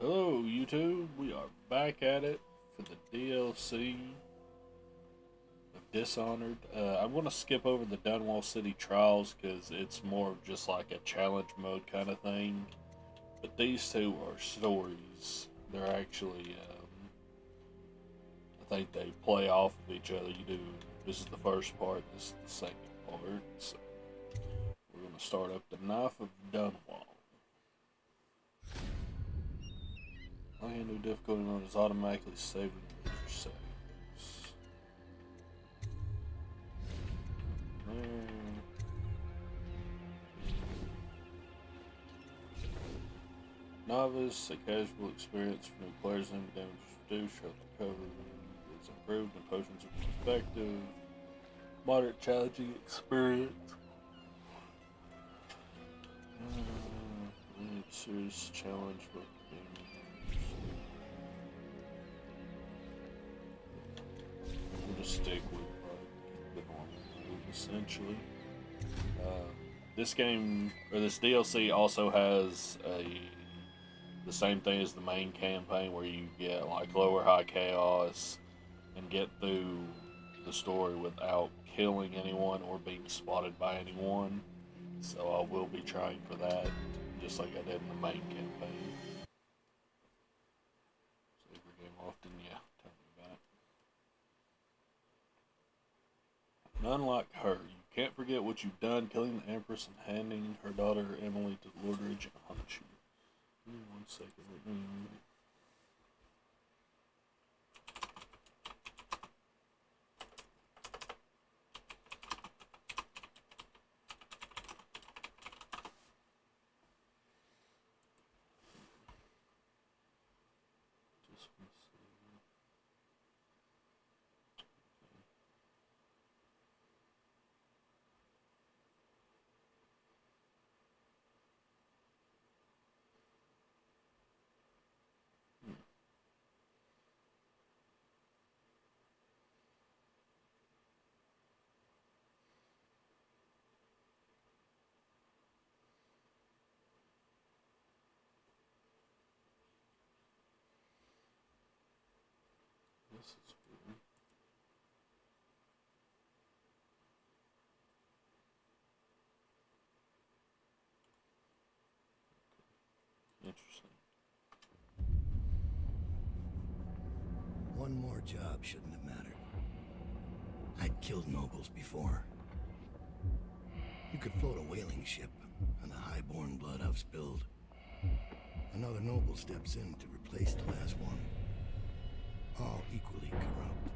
Hello, YouTube. We are back at it for the DLC of Dishonored. I'm going to skip over the Dunwall City Trials because it's more of just like a challenge mode kind of thing. But these two are stories. They're actually, I think they play off of each other. This is the first part, this is the second part. So we're going to start up the Knife of Dunwall. Okay, new difficulty mode is automatically saving user settings. Novice, a casual experience for new players, enemy damage is reduced, health recovery is improved, and potions are more effective. Moderate challenging experience. Serious challenge with we'll just stick with the normal move, essentially. This game, or this DLC, also has the same thing as the main campaign, where you get like lower high chaos and get through the story without killing anyone or being spotted by anyone. So I will be trying for that, just like I did in the main campaign. Save your game often, yeah. Tell me about it. Unlike her, you can't forget what you've done, killing the Empress and handing her daughter Emily to Lordridge and Hunch you. Give me 1 second. This is weird. Interesting. One more job shouldn't have mattered. I'd killed nobles before. You could float a whaling ship, and the high-born blood I've spilled. Another noble steps in to replace the last one. All equally corrupt.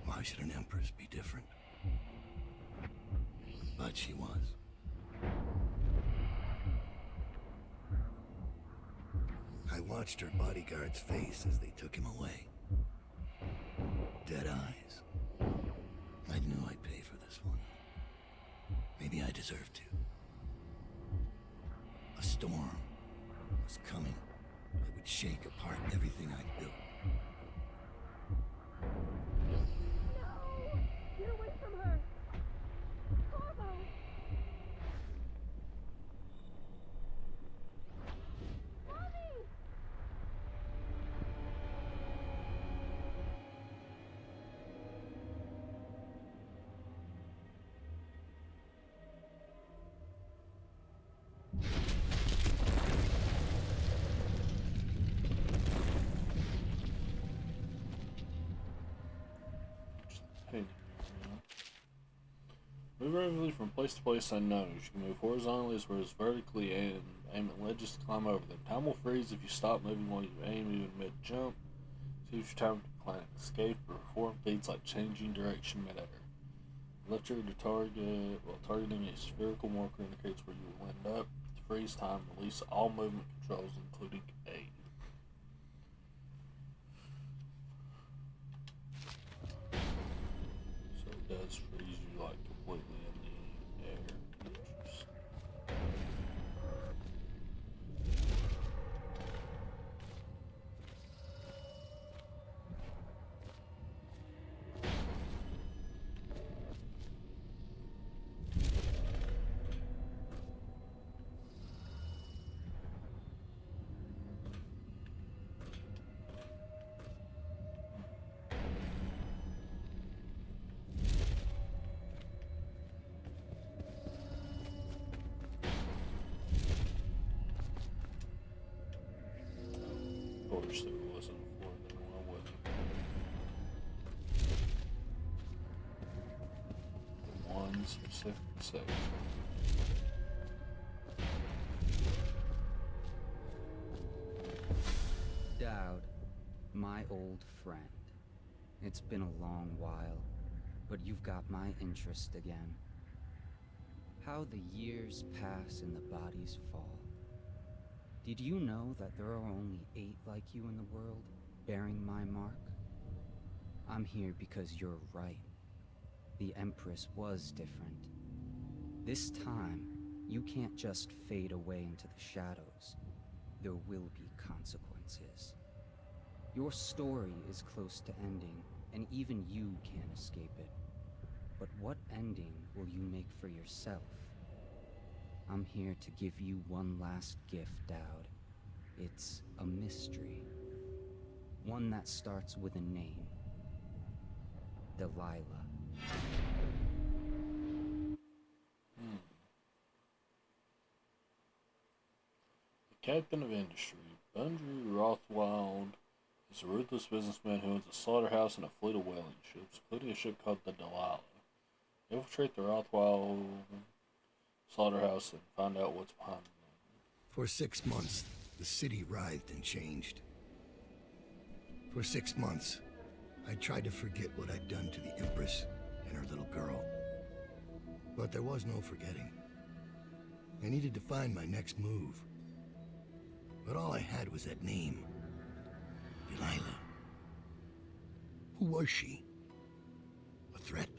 Why should an empress be different? But she was. I watched her bodyguard's face as they took him away. Dead eyes. I knew I'd pay for this one. Maybe I deserved to. A storm was coming that would shake apart everything I'd built. No! Get away from her! Corvo! Mommy! Hey. Move rapidly from place to place unknown. You can move horizontally as well as vertically and aim at ledges to climb over them. Time will freeze if you stop moving while you aim, even mid-jump. So use your time to plan escape or perform feats like changing direction mid-air. Left trigger to target, while targeting a spherical marker indicates where you will end up. To freeze time, release all movement controls, including aim. So it does freeze you like completely in the air. Interesting. specific section. Dowd, my old friend. It's been a long while, but you've got my interest again. How the years pass and the bodies fall. Did you know that there are only 8 like you in the world, bearing my mark? I'm here because you're right. The Empress was different. This time, you can't just fade away into the shadows. There will be consequences. Your story is close to ending, and even you can't escape it. But what ending will you make for yourself? I'm here to give you one last gift, Dowd. It's a mystery. One that starts with a name. Delilah. The captain of industry, Bundry Rothwild, is a ruthless businessman who owns a slaughterhouse and a fleet of whaling ships, including a ship called the Delilah. Infiltrate the Rothwild slaughterhouse and find out what's behind them. For 6 months, the city writhed and changed. For 6 months, I tried to forget what I'd done to the Empress and her little girl. But there was no forgetting. I needed to find my next move. But all I had was that name. Delilah. Who was she? A threat?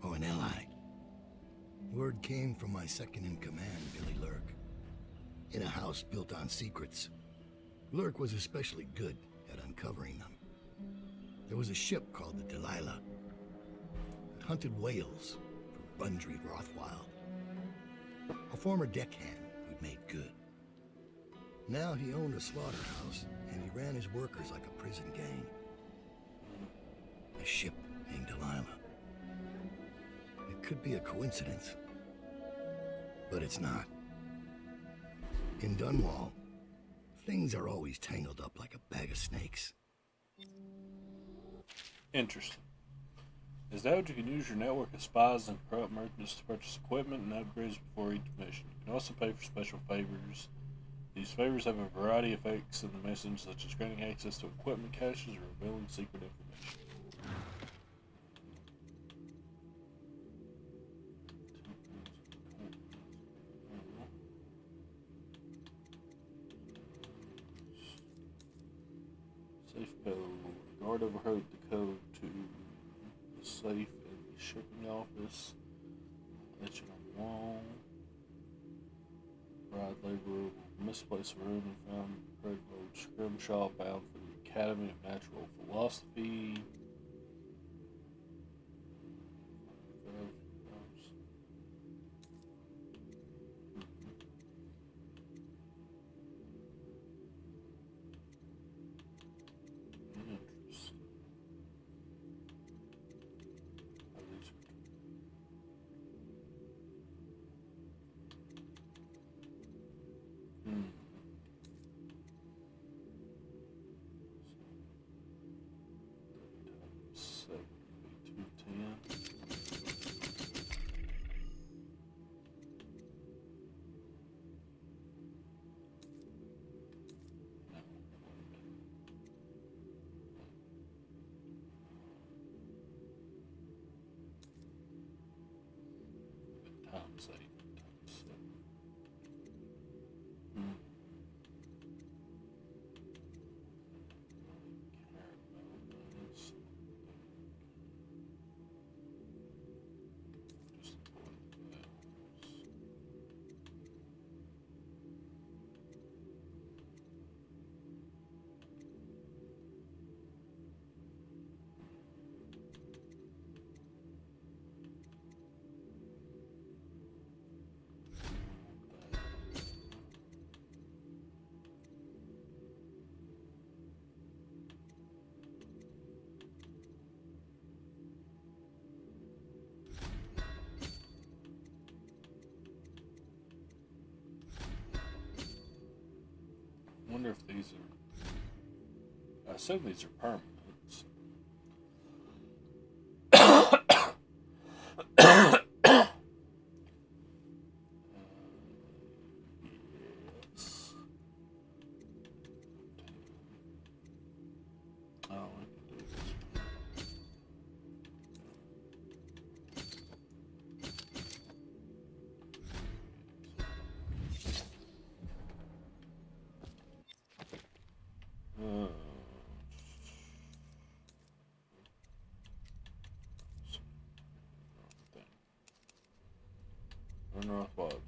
Or an ally? Word came from my second-in-command, Billy Lurk. In a house built on secrets, Lurk was especially good at uncovering them. There was a ship called the Delilah that hunted whales for Bundry Rothwild, a former deckhand who'd made good. Now he owned a slaughterhouse, and he ran his workers like a prison gang. A ship named Delilah. It could be a coincidence, but it's not. In Dunwall, things are always tangled up like a bag of snakes. Interesting. Is that you can use your network of spies and corrupt merchants to purchase equipment and upgrades before each mission. You can also pay for special favors. These favors have a variety of effects in the mission, such as granting access to equipment caches or revealing secret information. Safe code. The guard overheard the code to the safe in the shipping office. Legend on the wall. Bride laborer misplaced a room and found Craig Road Scrimshaw bound for the Academy of Natural Philosophy. Interesting. Times 8 times 7. I wonder if these are. I assume these are permanents.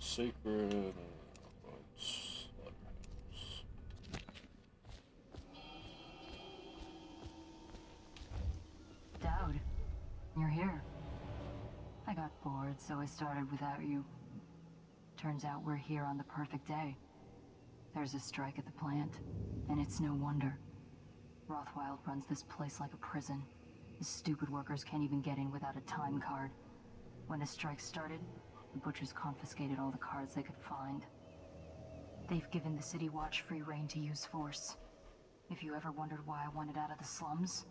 secret. What's Slaughterhouse? Dowd, you're here. I got bored, so I started without you. Turns out we're here on the perfect day. There's a strike at the plant, and it's no wonder. Rothwild runs this place like a prison. The stupid workers can't even get in without a time card. When the strike started, the butchers confiscated all the cards they could find. They've given the City Watch free rein to use force. If you ever wondered why I wanted out of the slums,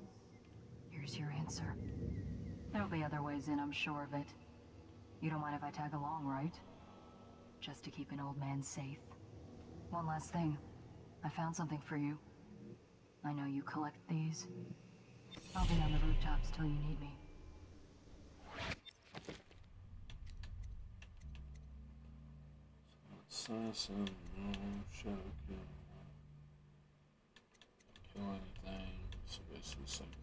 here's your answer. There'll be other ways in, I'm sure of it. You don't mind if I tag along, right? Just to keep an old man safe. One last thing. I found something for you. I know you collect these. I'll be on the rooftops till you need me. Assassin, no, shadow kill. Kill anything. So basically the same thing.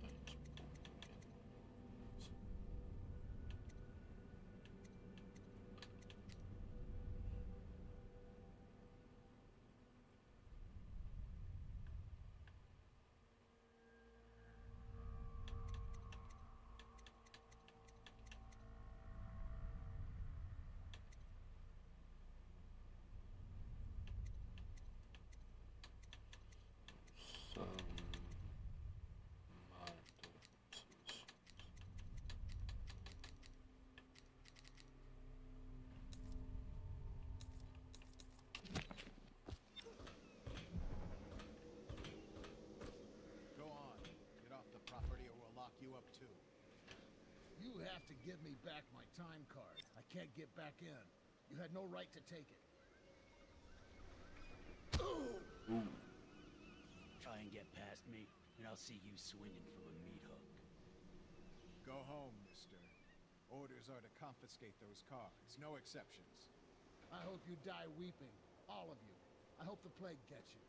You up too. You have to give me back my time card. I can't get back in. You had no right to take it. Ooh. Try and get past me, and I'll see you swinging from a meat hook. Go home, mister. Orders are to confiscate those cards. No exceptions. I hope you die weeping. All of you. I hope the plague gets you.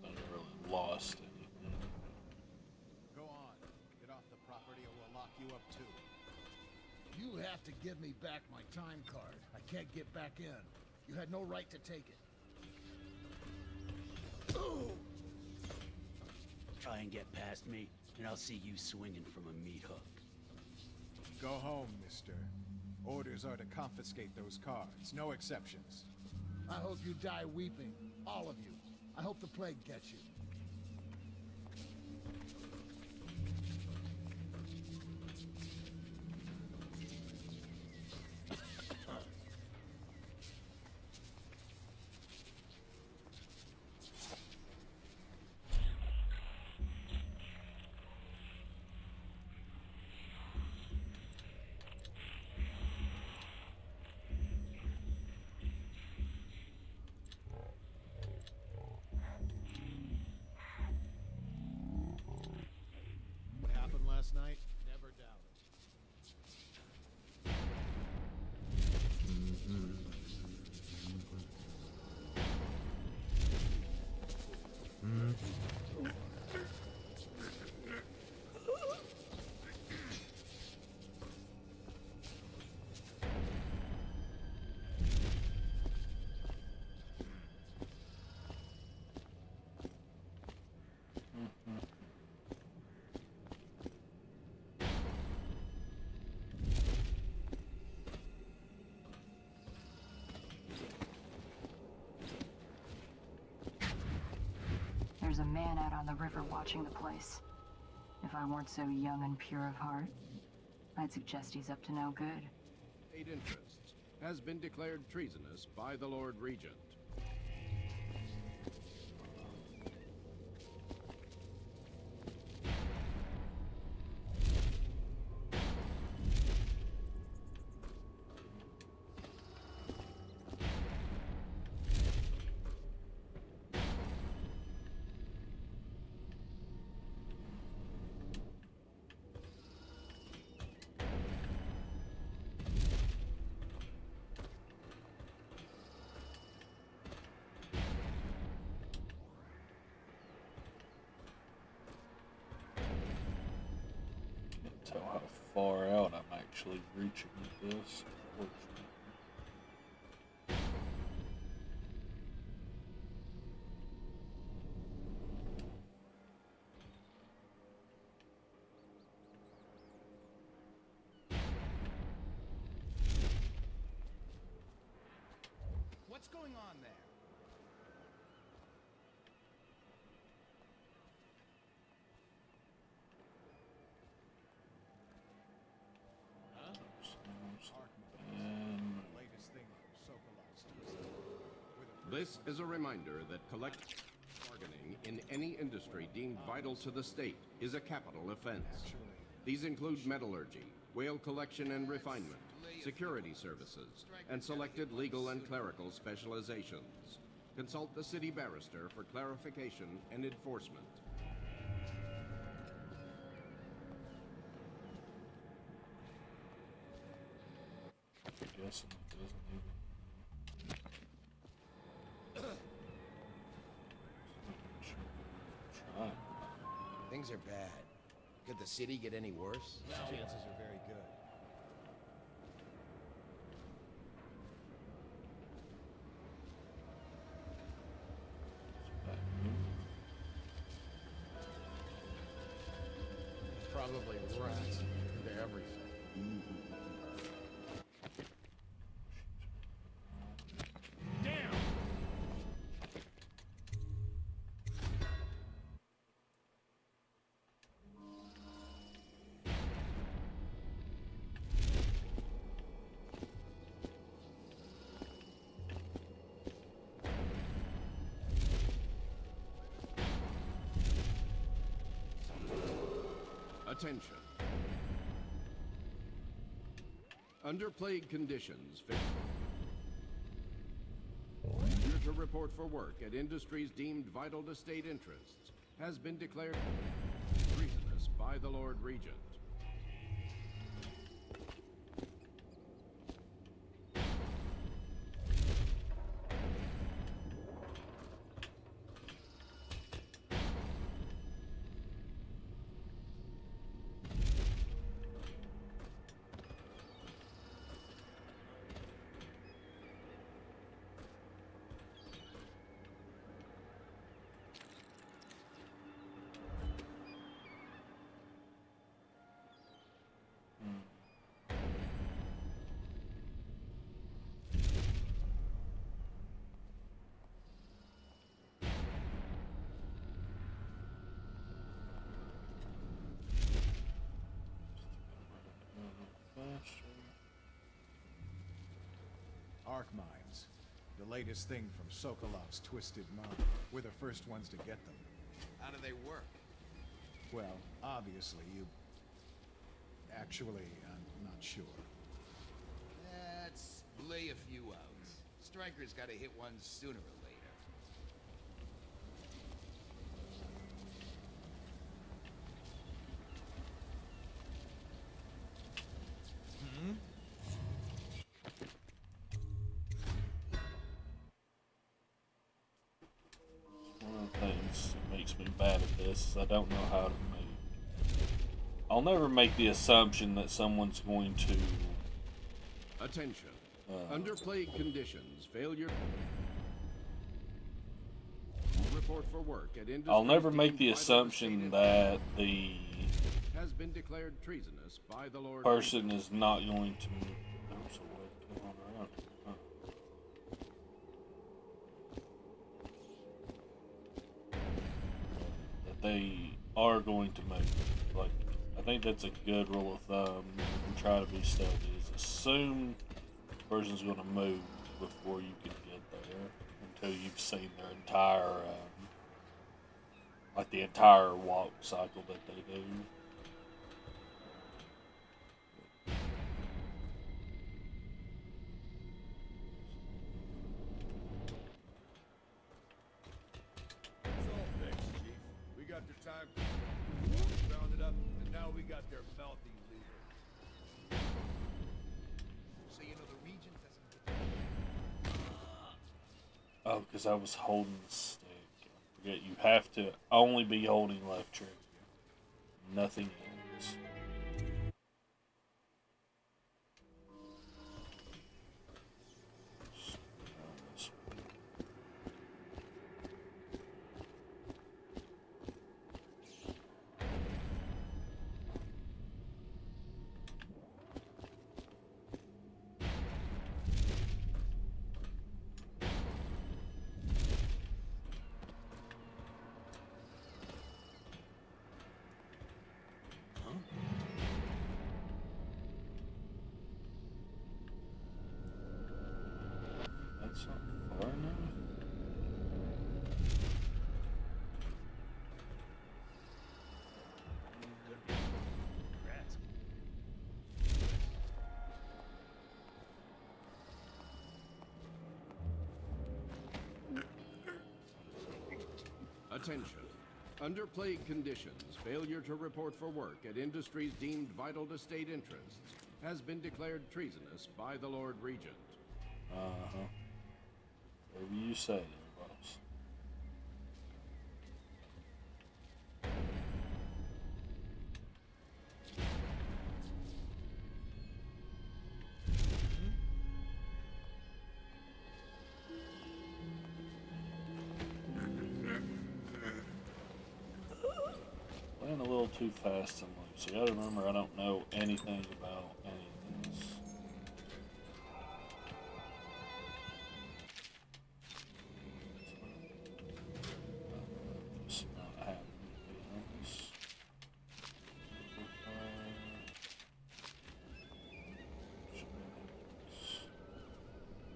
I never really lost anything. Go on. Get off the property or we'll lock you up too. You have to give me back my time card. I can't get back in. You had no right to take it. Try and get past me, and I'll see you swinging from a meat hook. Go home, mister. Orders are to confiscate those cards. No exceptions. I hope you die weeping. All of you. I hope the plague gets you. There's a man out on the river watching the place. If I weren't so young and pure of heart, I'd suggest he's up to no good. State interests has been declared treasonous by the Lord Regent. Tell how far out I'm actually reaching with this. What's going on there? And Latest thing from Sokolov's Twisted. This is a reminder that collective bargaining in any industry deemed vital to the state is a capital offense. These include metallurgy, whale collection and refinement, security services, and selected legal and clerical specializations. Consult the city barrister for clarification and enforcement. guessing it doesn't even. Try. Things are bad. Could the city get any worse? Chances are very good. Probably rats into everything. Damn! Attention. Under plague conditions, failure to report for work at industries deemed vital to state interests has been declared treasonous by the Lord Regent. Arc mines. The latest thing from Sokolov's Twisted Mind. We're the first ones to get them. How do they work? Well, obviously, you... Actually, I'm not sure. Let's lay a few out. Stryker's gotta hit one sooner or later. One of the things that makes me bad at this is I don't know how to make. I'll never make the assumption that someone's going to. Attention. Under plague conditions, failure report for work at industries I'll never make deemed the vital to assumption state that the has been declared treasonous by the Lord. person is not going to. There's a way to get on around here, huh? they are going to move. Like, I think that's a good rule of thumb if you try to be stealthy, is assume the person's going to move before you can get there until you've seen their entire, like the entire walk cycle that they do. It's all fixed, Chief. We got their time rounded up, and now we got their mouthy leader. So you know the region doesn't get. Oh, because I was holding the stick. I forget you have to only be holding left trigger. Nothing else. That's not far enough. Congrats. Attention. Under plague conditions, failure to report for work at industries deemed vital to state interests has been declared treasonous by the Lord Regent. Uh-huh. Whatever you say there, boss. Playing a little too fast and loose. You gotta remember, I don't know anything about any of this. Just not happening, to be honest.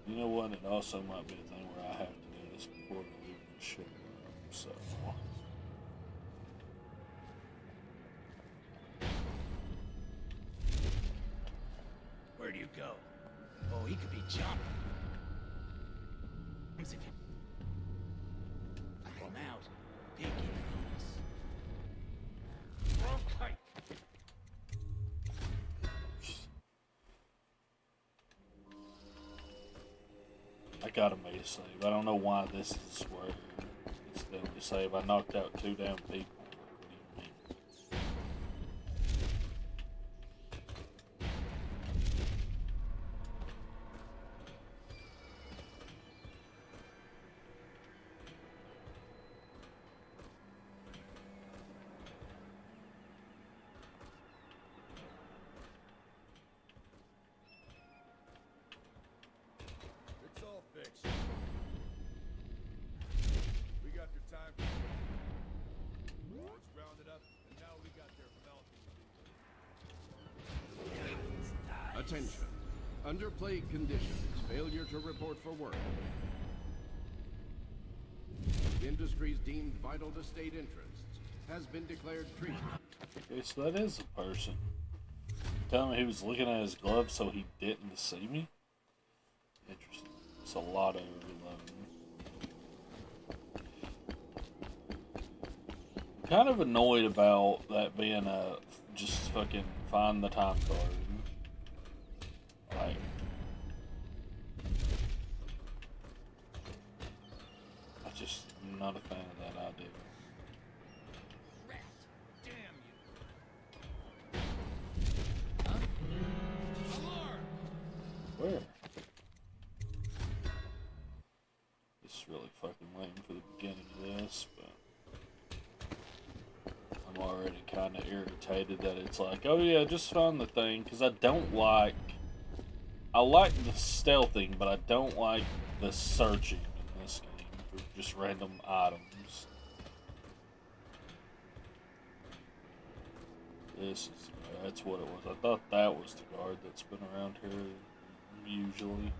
You know what? It also might be a thing where I have to do this before the leaving show up, so. Where do you go? Oh, he could be jumping. If you... I pull him out. Pinky promise. Okay. I gotta make a save. I don't know why this is where it's the only save. I knocked out 2 damn people. Like, what do you mean? It's all fixed. We got their time. It's rounded up, and now we got their mouthy leader. Attention. Under plague conditions, failure to report for work. Industries deemed vital to state interests has been declared treasonous. Okay, so that is a person. Telling me he was looking at his glove so he didn't see me? Interesting. It's a lot of reloading. Kind of annoyed about that being a just fucking find the time card. Like, I'm not a fan of that idea. Rat. Damn you. Huh? Alarm. Where? It's really fucking lame for the beginning of this, but I'm already kind of irritated that it's like, oh yeah, just find the thing, because I like the stealthing, but I don't like the searching in this game for just random items. This is, that's what it was. I thought that was the guard that's been around here usually.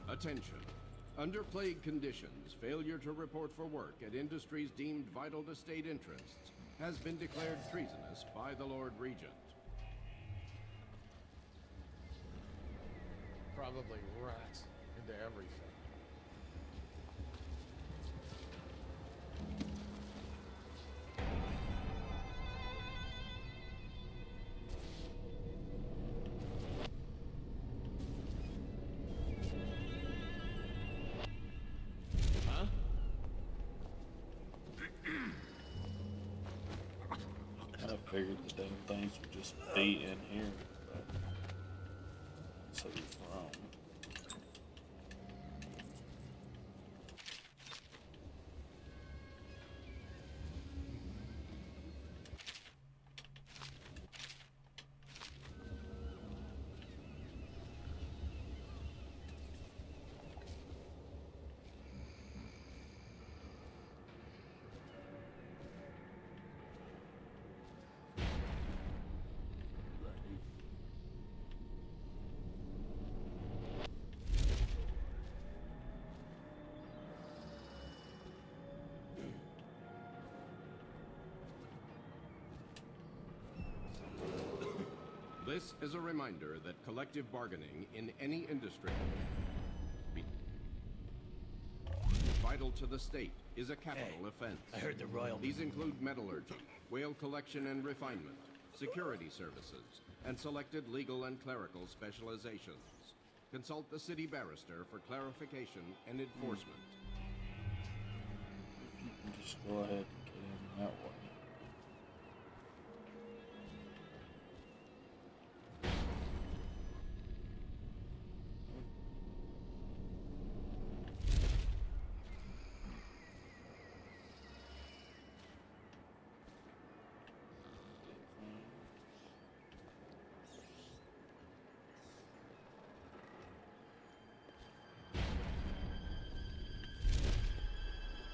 Attention. Under plague conditions, failure to report for work at industries deemed vital to state interests has been declared treasonous by the Lord Regent. Probably rats into everything. Huh? I figured the damn things would just be in here, but so wrong. This is a reminder that collective bargaining in any industry vital to the state is a capital offense. I heard the royal... These include metallurgy, whale collection and refinement, security services, and selected legal and clerical specializations. Consult the city barrister for clarification and enforcement. You can just go ahead and get in that way.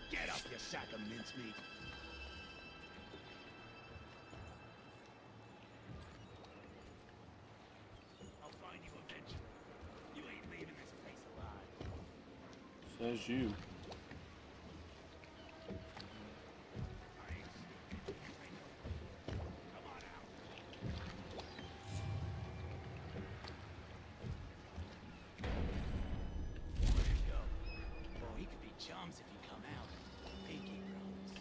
Get up, you sack of mincemeat. I'll find you eventually. You ain't leaving this place alive. Says you. Come on out. Where'd he go? Oh, he could be chums if he come out. Pinky promise.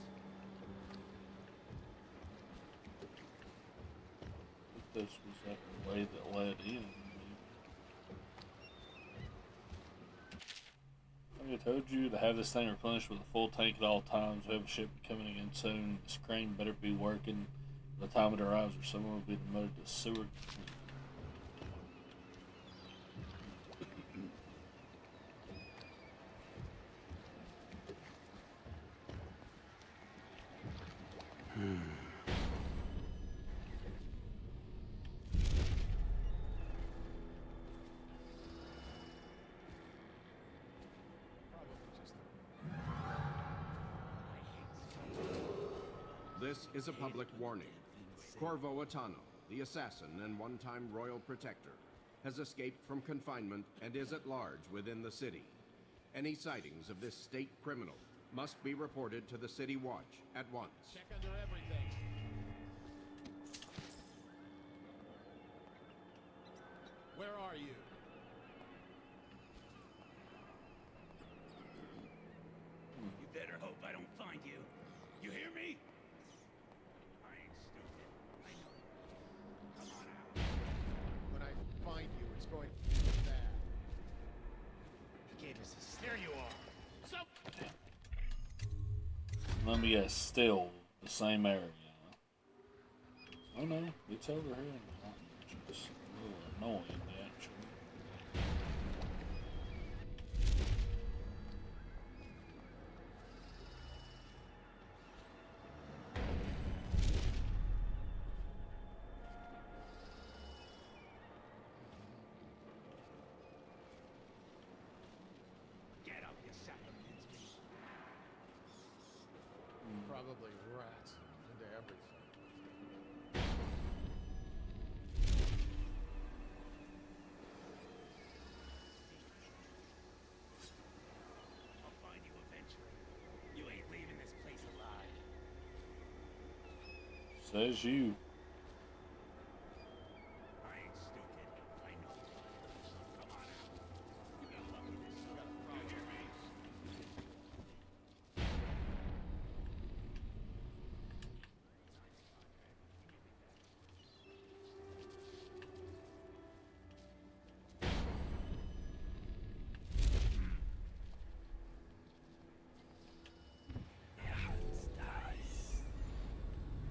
This was that way that led in. Like I told you, to have this thing replenished with a full tank at all times. We have a ship coming in soon. This crane better be working by the time it arrives, or someone will be demoted to sewer. This is a public warning. Corvo Atano, the assassin and one-time royal protector, has escaped from confinement and is at large within the city. Any sightings of this state criminal must be reported to the City Watch at once. Check under everything. Where are you? You better hope I don't find you. You hear me? I ain't stupid. I know. Come on out. When I find you, it's going to be bad. He gave us a... There you are. So... Let me guess, still the same area. Oh no, it's over here. Just a little annoying, actually. probably rats into everything. I'll find you eventually. You ain't leaving this place alive. Says you. I ain't stupid. I know you. Come on out. You got lucky this time. You hear me?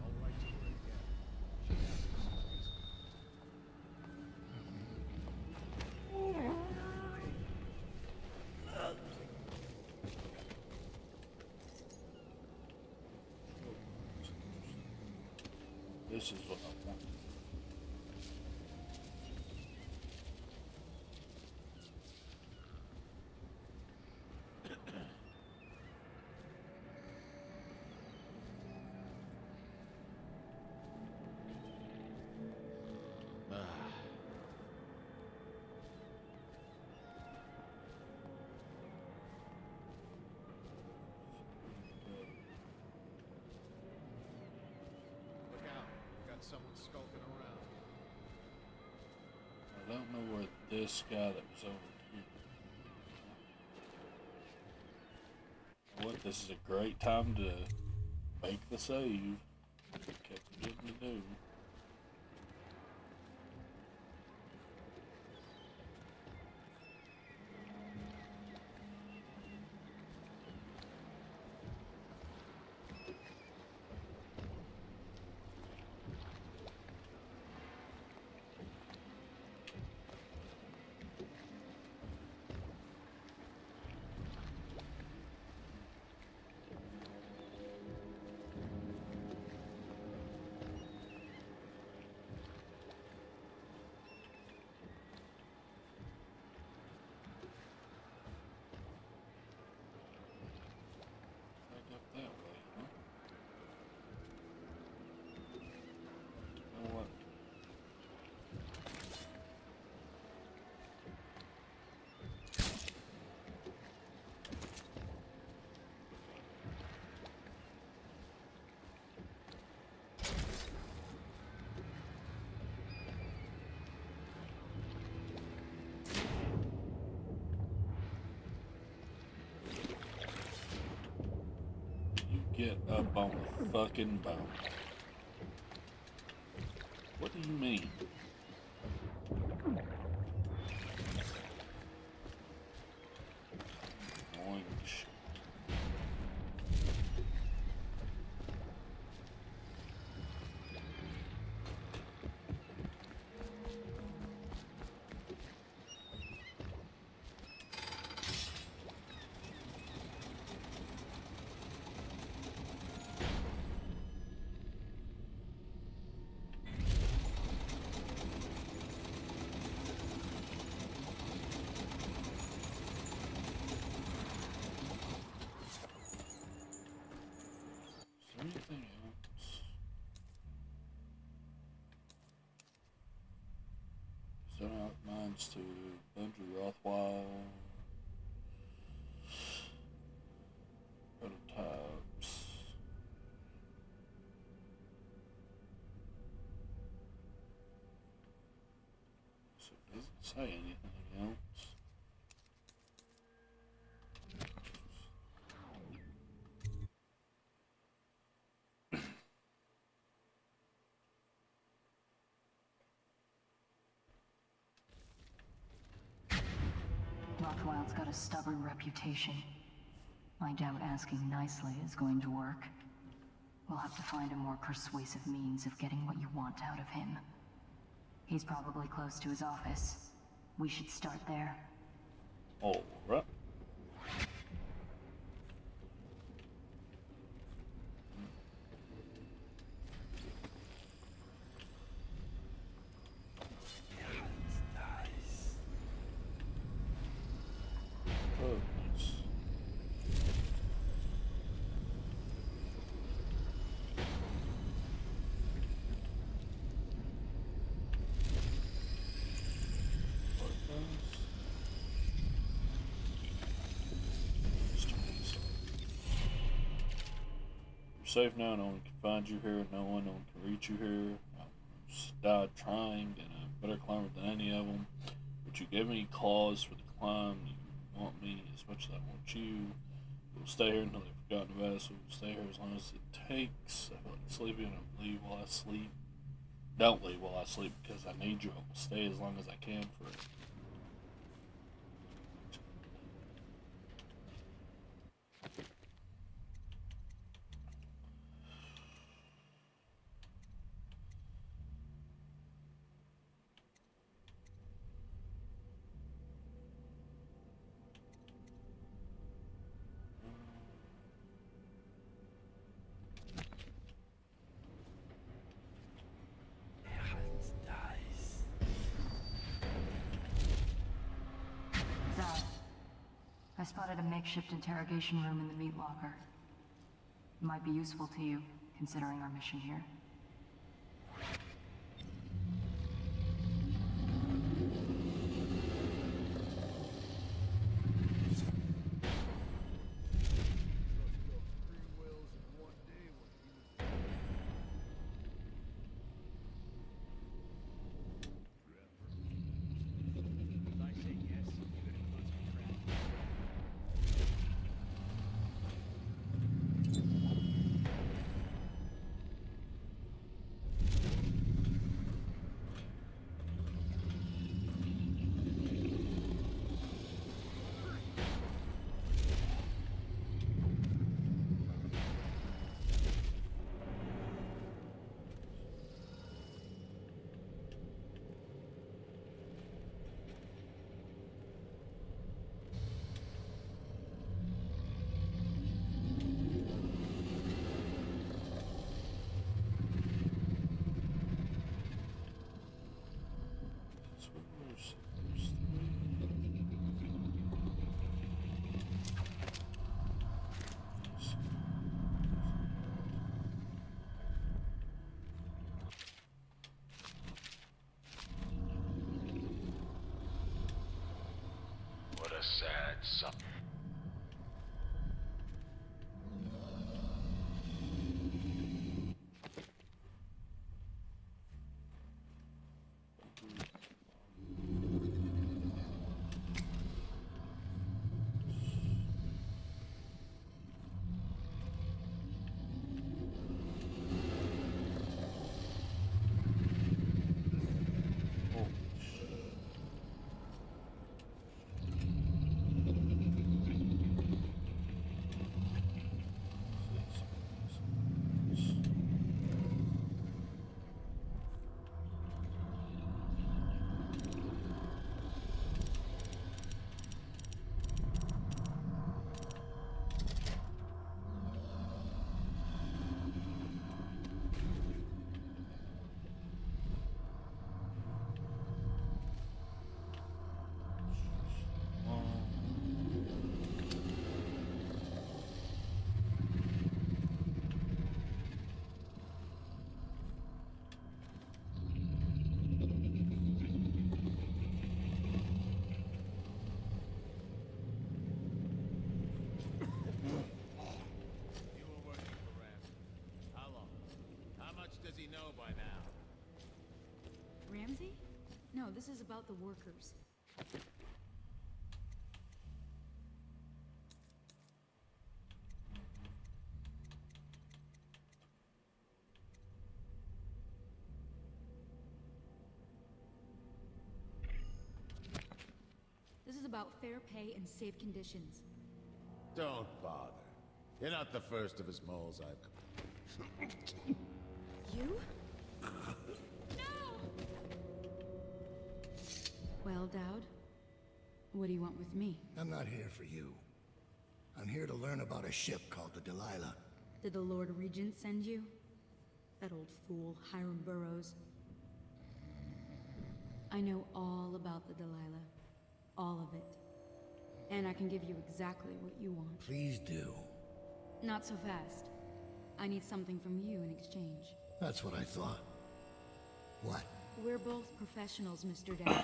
I'll write to her again. She has some reason. This is what I want. Look out. Got someone skulking around. I don't know where this guy that was over here. You know what? This is a great time to make the save. Kept forgetting to do. Back up that way, huh? You know what? You get up on the fucking boat. What do you mean? Annoying shit. Is there anything else? Send out mines to Andrew Rothwell. Prototypes. So it doesn't say anything else. Rothwild's got a stubborn reputation. I doubt asking nicely is going to work. We'll have to find a more persuasive means of getting what you want out of him. He's probably close to his office. We should start there. Alright. Oh, nice. safe now. No one can find you here. No one can reach you here. I died trying, and I'm a better climber than any of them. But you gave me cause for the climb. You want me as much as I want you. We'll stay here until they've forgotten about us. We'll stay here as long as it takes. I feel like sleeping. Don't leave while I sleep. Don't leave while I sleep because I need you. I will stay as long as I can for it. Dad, I spotted a makeshift interrogation room in the meat locker. It might be useful to you, considering our mission here. What a sad song. Does he know by now? Ramsey? No, this is about the workers. This is about fair pay and safe conditions. Don't bother. You're not the first of his moles I've... You? No! Well, Dowd, what do you want with me? I'm not here for you. I'm here to learn about a ship called the Delilah. Did the Lord Regent send you? That old fool, Hiram Burrows. I know all about the Delilah. All of it. And I can give you exactly what you want. Please do. Not so fast. I need something from you in exchange. That's what I thought. What? We're both professionals, Mr. Dowd.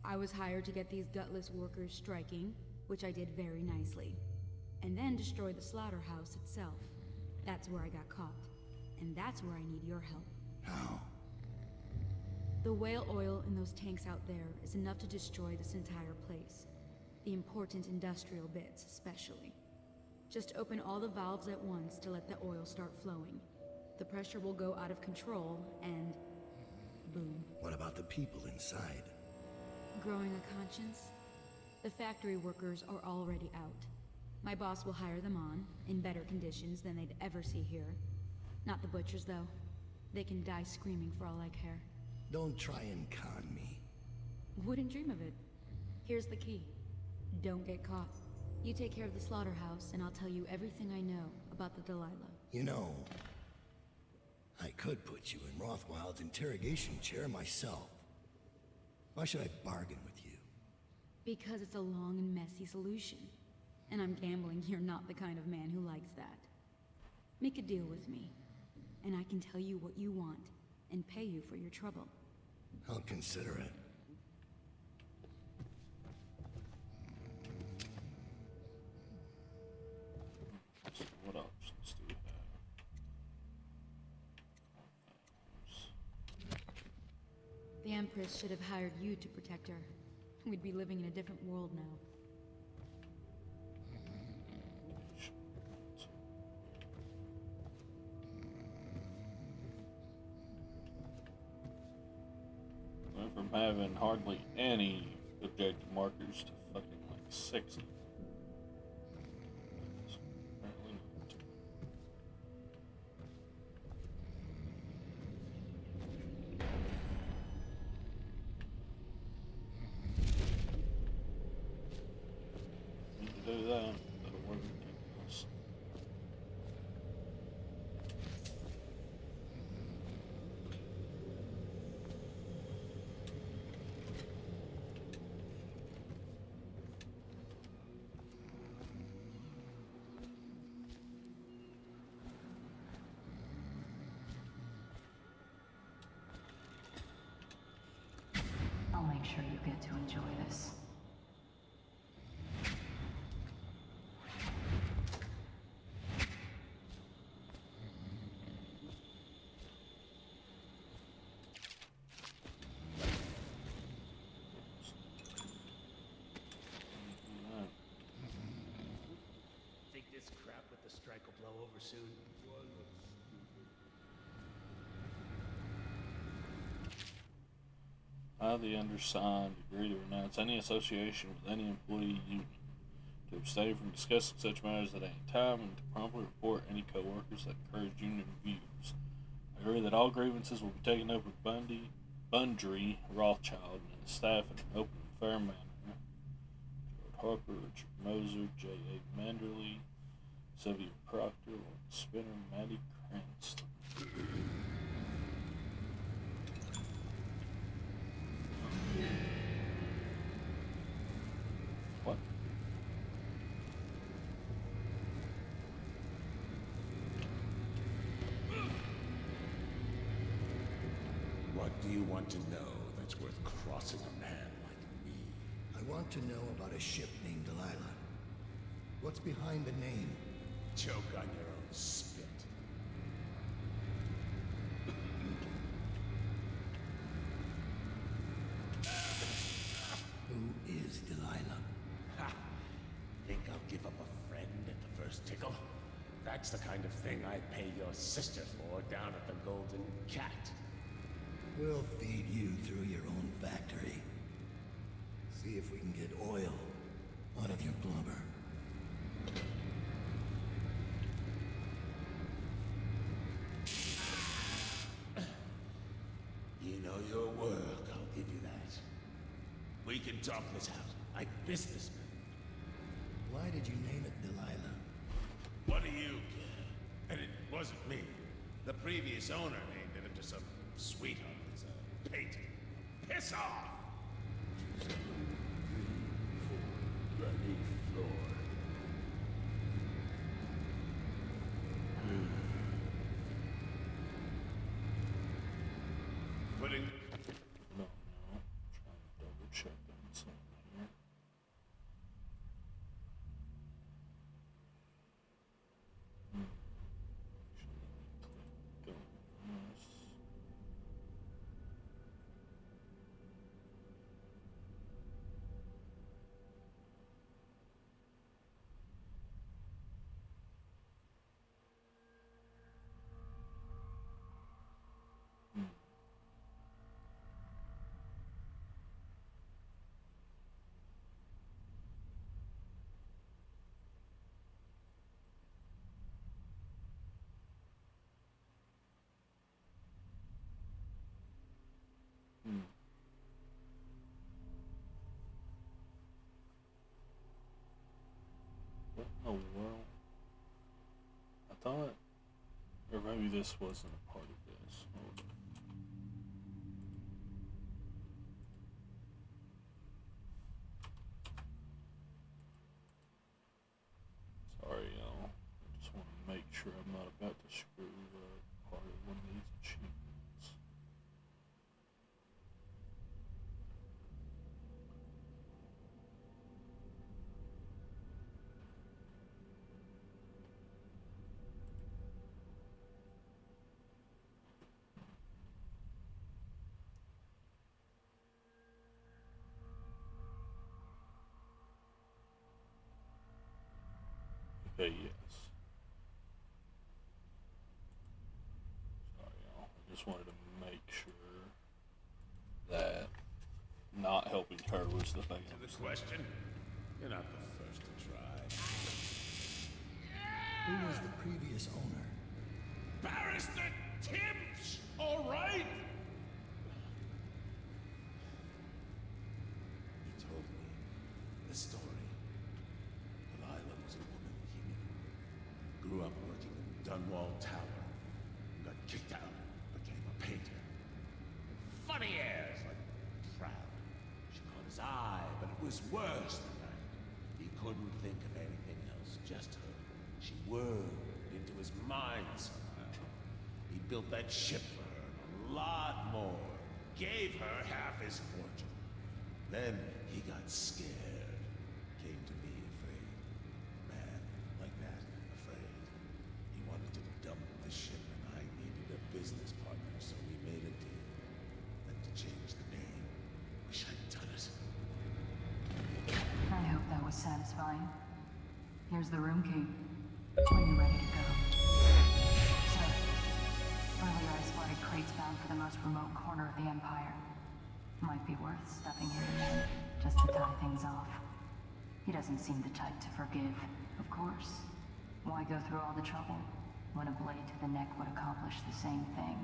I was hired to get these gutless workers striking, which I did very nicely. And then destroy the slaughterhouse itself. That's where I got caught. And that's where I need your help. How? The whale oil in those tanks out there is enough to destroy this entire place. The important industrial bits, especially. Just open all the valves at once to let the oil start flowing. The pressure will go out of control, and boom. What about the people inside? Growing a conscience? The factory workers are already out. My boss will hire them on, in better conditions than they'd ever see here. Not the butchers, though. They can die screaming for all I care. Don't try and con me. Wouldn't dream of it. Here's the key. Don't get caught. You take care of the slaughterhouse, and I'll tell you everything I know about the Delilah. You know, I could put you in Rothwild's interrogation chair myself. Why should I bargain with you? Because it's a long and messy solution. And I'm gambling you're not the kind of man who likes that. Make a deal with me, and I can tell you what you want, and pay you for your trouble. I'll consider it. So what options do we have? The Empress should have hired you to protect her. We'd be living in a different world now. Went from having hardly any objective markers to fucking like 60. Apparently not. Need to do that. That'll work anything else. I'll make sure you get to enjoy this. Think this crap with the strike will blow over soon? I, the undersigned, agree to renounce any association with any employee union, to abstain from discussing such matters at any time, and to promptly report any co-workers that encourage union views. I agree that all grievances will be taken up with Bundry, Rothschild, and his staff in an open and fair manner. Gerard Harper, Richard Moser, J.A. Manderley, Sylvia Proctor, Lawrence Spinner, Maddie Cranston. What? What do you want to know that's worth crossing a man like me? I want to know about a ship named Delilah. What's behind the name? Choke on your own spit. Who is Delilah? Ha! Think I'll give up a friend at the first tickle? That's the kind of thing I'd pay your sister for down at the Golden Cat. We'll feed you through your own factory. See if we can get oil out of your blubber. You know your work, I'll give you that. We can talk this out, like businessmen. Why did you name it Delilah? What do you care? And it wasn't me. The previous owner named it after some sweetheart as a painting. Piss off! Bloody floor. Putting No, no. Trying to double check on something here. thought, or maybe this wasn't a part of this. Hold on. Sorry, y'all. I just want to make sure I'm not about to screw up part of one of these achievements. Okay, yes. Sorry, y'all. I just wanted to make sure that not helping her was the thing. To the question, you're not the first to try. Who was the previous owner? Barrister Timps, all right? He told me the story. Delilah was a woman he knew. Grew up working in Dunwall Tower. Got kicked out, became a painter. Funny airs, like proud. She caught his eye, but it was worse than that. He couldn't think of anything else, just her. She whirled into his mind somehow. He built that ship for her and a lot more. Gave her half his fortune. Then he got scared. Came to me afraid. Man like that, afraid. He wanted to dump the ship and I needed a business partner, so we made a deal. Then to change the name. Wish I'd done it. I hope that was satisfying. Here's the room key. When you're ready to go. Sir, earlier I spotted crates bound for the most remote corner of the Empire. Might be worth stuffing him in, just to tie things off. He doesn't seem the type to forgive, of course. Why go through all the trouble when a blade to the neck would accomplish the same thing?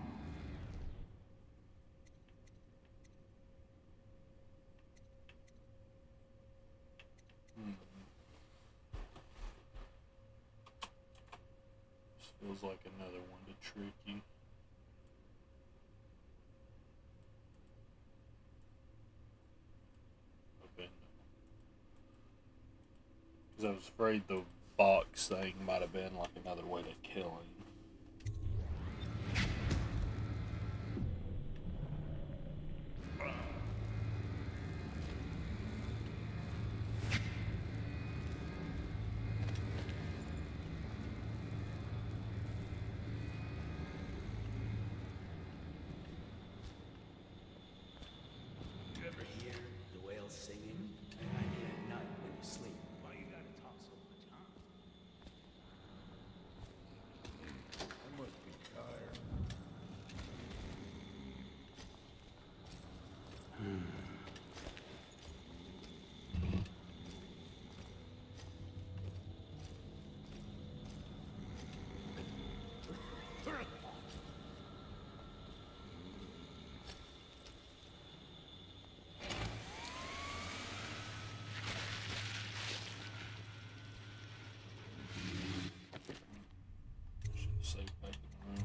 This feels like another one to trick you. Okay, no. Because I was afraid the box thing might have been like another way to kill him. You ever hear the whales singing? I mean at night when you sleep. Why you gotta talk so much, huh? I must be tired. Should save back in the room.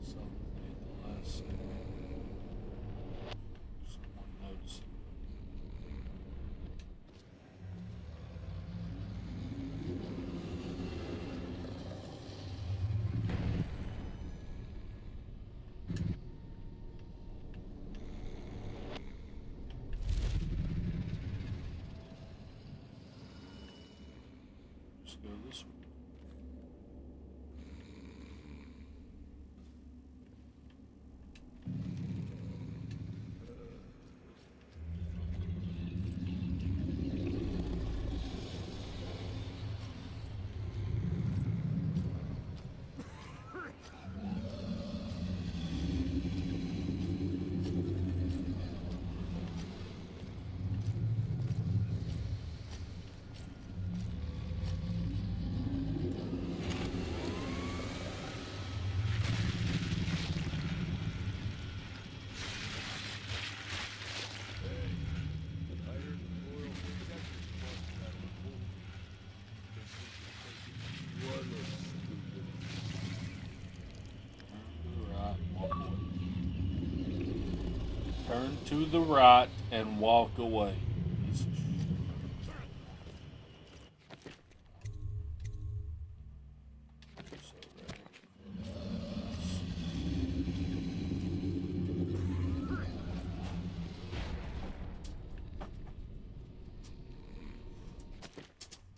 Something at the last second. Someone noticed. Just go this way. to the right and walk away.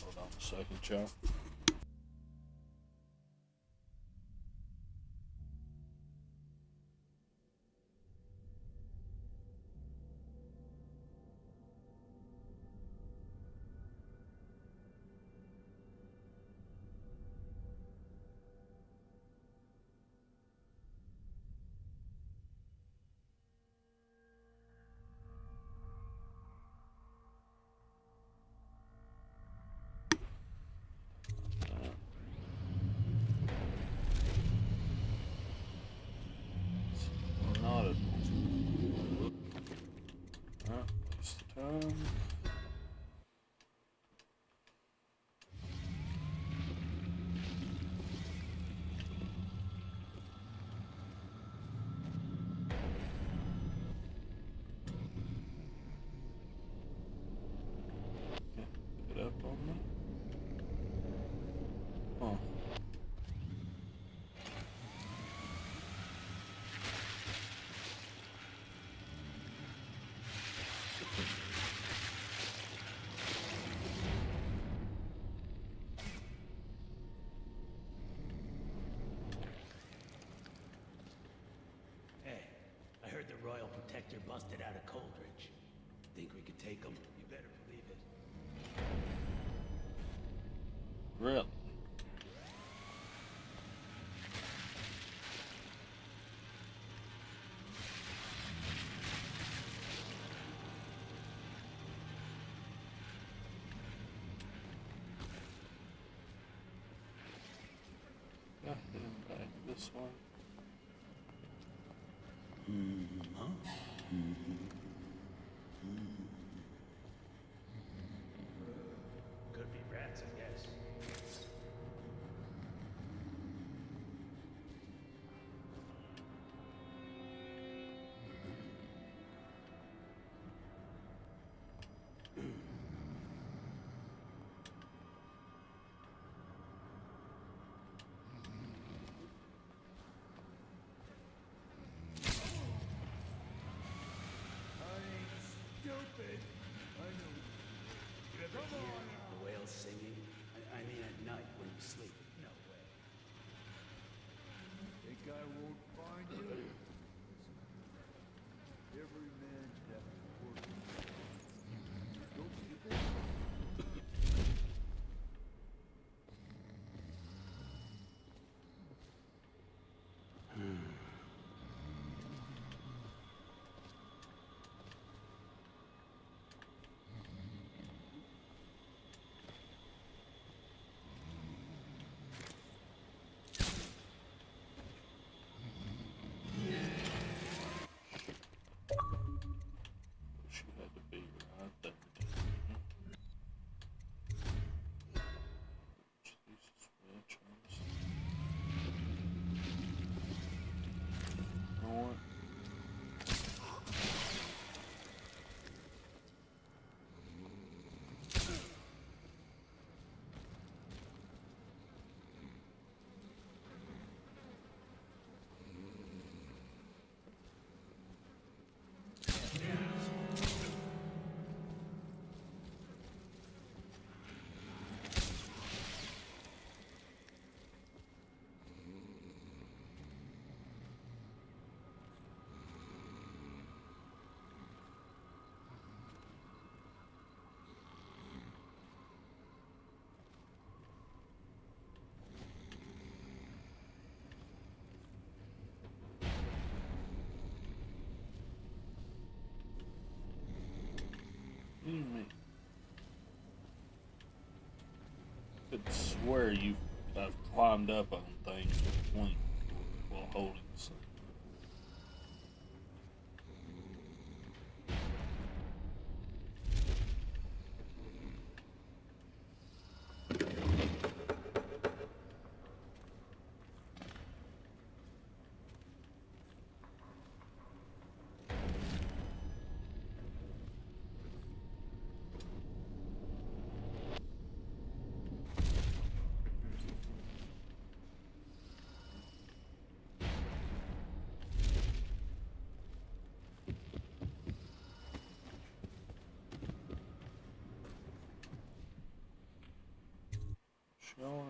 Hold on a second, y'all. Not at all. Waste of time. Get up on me. Oh. Hey, I heard the Royal Protector busted out of Coldridge. Think we could take him? You better believe it. Really? Yeah, heading back this way. Could be rats, I guess. Stupid. I know. You ever hear the whales singing? I mean at night when you sleep. No way. Think I won't find you? Every man should have to work. Don't you think? She had to be right there. Jesus, bitch. You know what? What do you mean? I could swear you have climbed up on things with Blink while holding something. Yarn.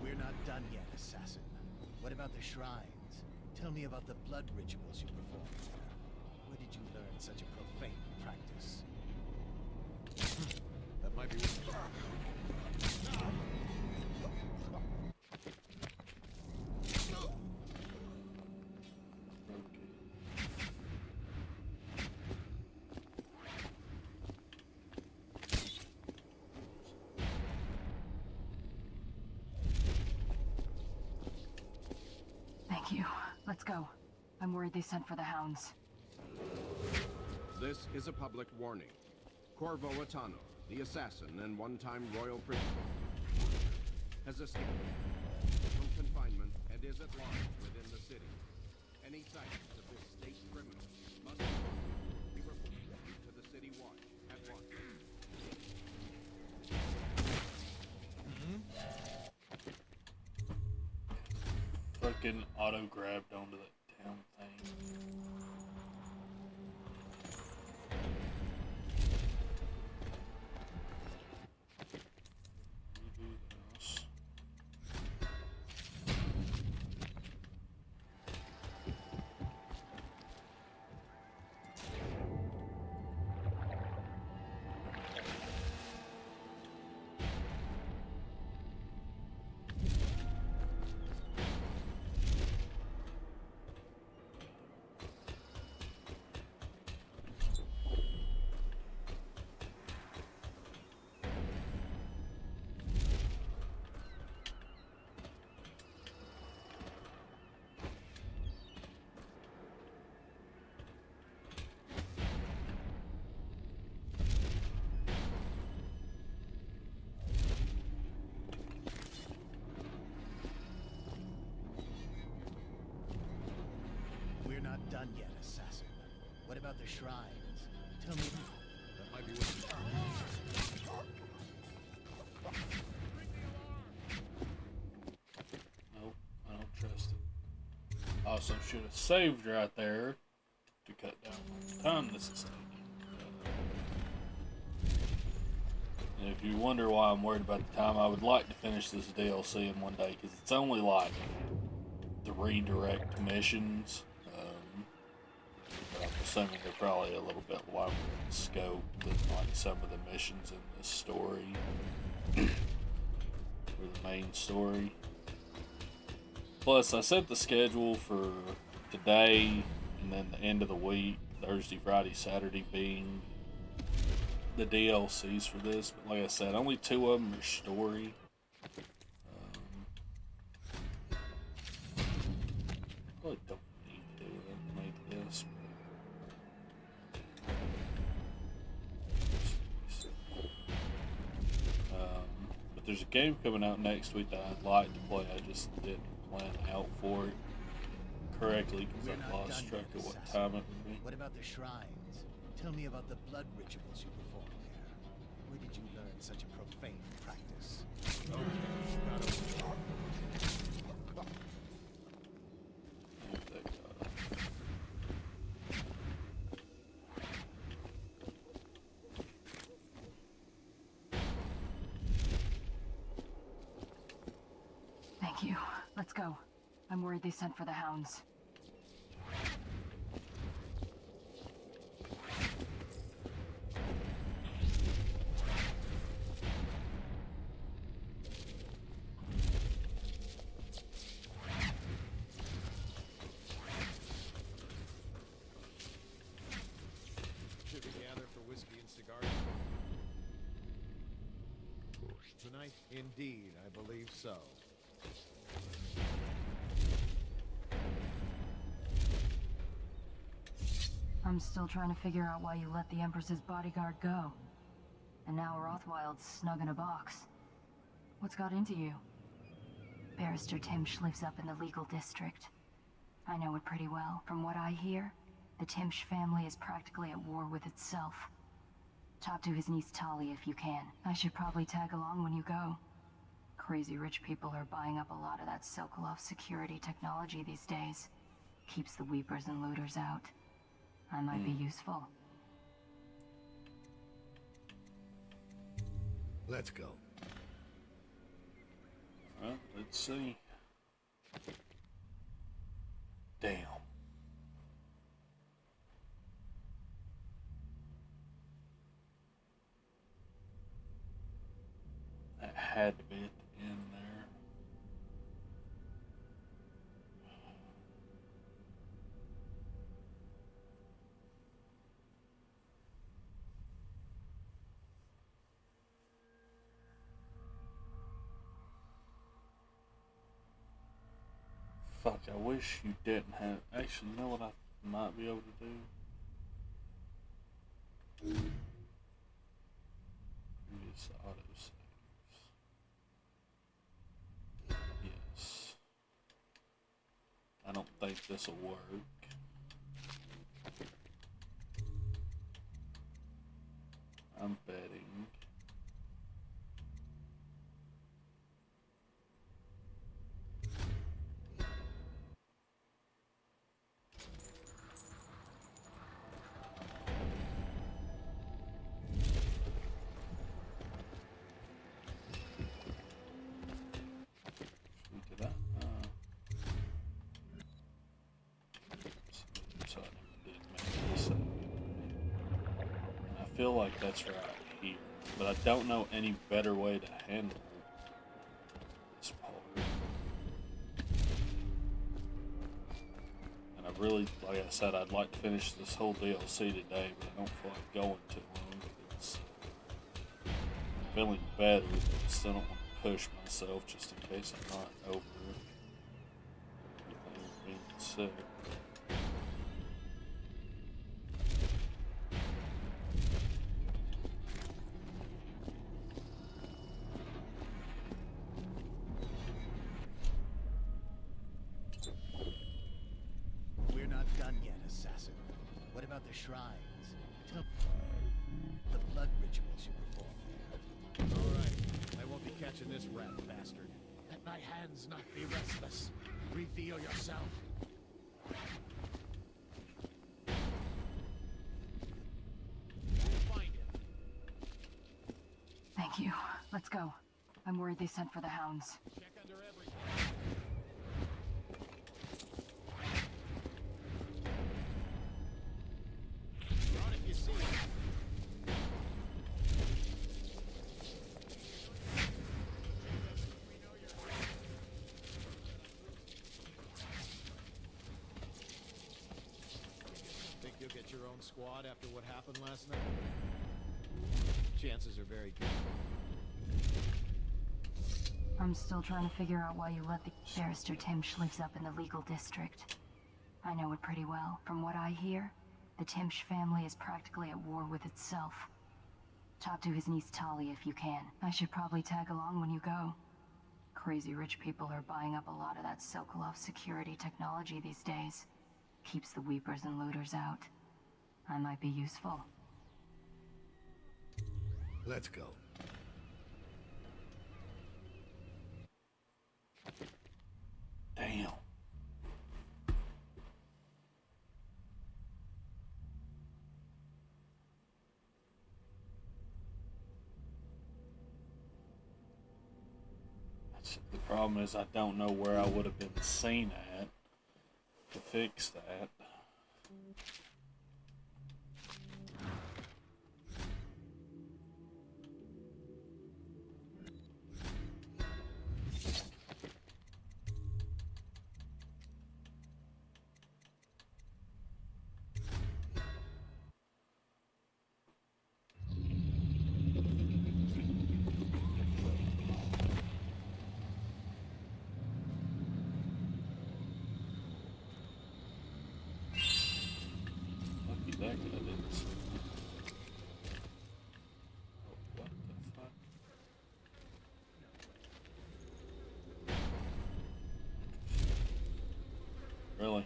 We're not done yet, assassin. What about the shrines? Tell me about the blood rituals you performed there. Where did you learn such a profane practice? That might be Thank you. Let's go. I'm worried they sent for the hounds. This is a public warning. Corvo Atano, the assassin and one-time royal prisoner, has escaped from confinement and is at large within the city. Any sightings of this state criminal must be reported to the city watch at once. Fucking auto grabbed onto that damn thing. Redo this. We're not done yet, assassin. What about the shrines? Tell me. That might be what. Nope, I don't trust it. Also should have saved right there to cut down on the time this is taking. And if you wonder why I'm worried about the time, I would like to finish this DLC in one day because it's only like 3 direct missions. But I'm assuming they're probably a little bit longer in scope than like some of the missions in this story. For the main story. Plus, I set the schedule for today and then the end of the week, Thursday, Friday, Saturday being the DLCs for this. But like I said, only 2 of them are story. Well, don't need to make this. But there's a game coming out next week that I'd like to play. I just didn't plan out for it correctly because I lost track of what time it would be. What about the shrines? Tell me about the blood rituals you performed there. Where did you learn such a profane practice? Thank you. Let's go. I'm worried they sent for the hounds. Should we gather for whiskey and cigars? Tonight, indeed, I believe so. I'm still trying to figure out why you let the Empress's bodyguard go. And now Rothwild's snug in a box. What's got into you? Barrister Timsh lives up in the legal district. I know it pretty well. From what I hear, the Timsh family is practically at war with itself. Talk to his niece Talia if you can. I should probably tag along when you go. Crazy rich people are buying up a lot of that Sokolov security technology these days. Keeps the weepers and looters out. I might be useful. Let's go. Alright, let's see. Damn. That had to be at the end there. Fuck, I wish you didn't have. Actually, you know what I might be able to do? Previous autosaves. Yes. I don't think this will work. I'm betting. Did I? So I never did make this save. And I feel like that's right here, but I don't know any better way to handle this part. And I really, like I said, I'd like to finish this whole DLC today, but I don't feel like going too long because I'm feeling better, but I still don't want to push myself just in case I'm not over everything being sick. We're not done yet, assassin. What about the shrines? Tell the blood rituals you performed there. All right, I won't be catching this rat bastard. Let my hands not be restless. Reveal yourself. Find him. Thank you. Let's go. I'm worried they sent for the hounds. Check under everything. Run if you see him. Think you'll get your own squad after what happened last night? Chances are very good. I'm still trying to figure out why you let the Barrister Timsh lives up in the legal district. I know it pretty well. From what I hear, the Timsh family is practically at war with itself. Talk to his niece Talia if you can. I should probably tag along when you go. Crazy rich people are buying up a lot of that Sokolov security technology these days. Keeps the weepers and looters out. I might be useful. Let's go. Damn. The problem is I don't know where I would have been seen at to fix that. Lucky that guy didn't see me. Oh, what the fuck? Really?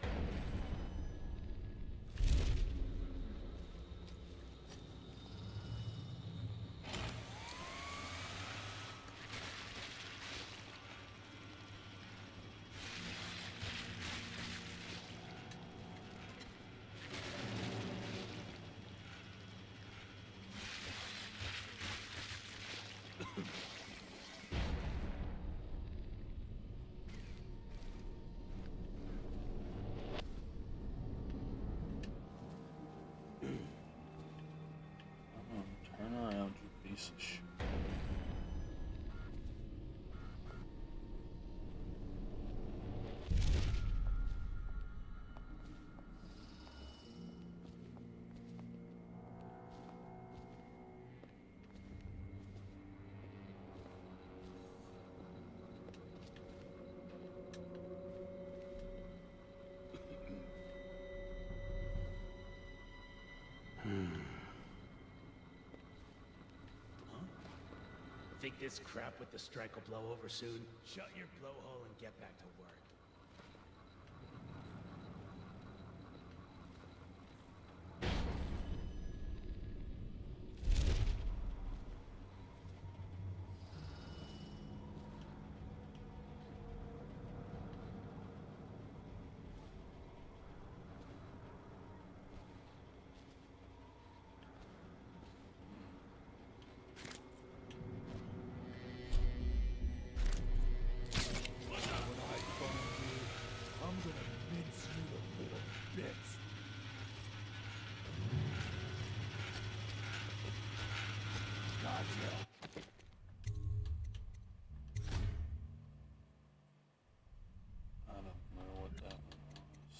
Come on, turn around, you piece of shit. Think this crap with the strike will blow over soon? Shut your blowhole and get back to work. I don't know what that one was.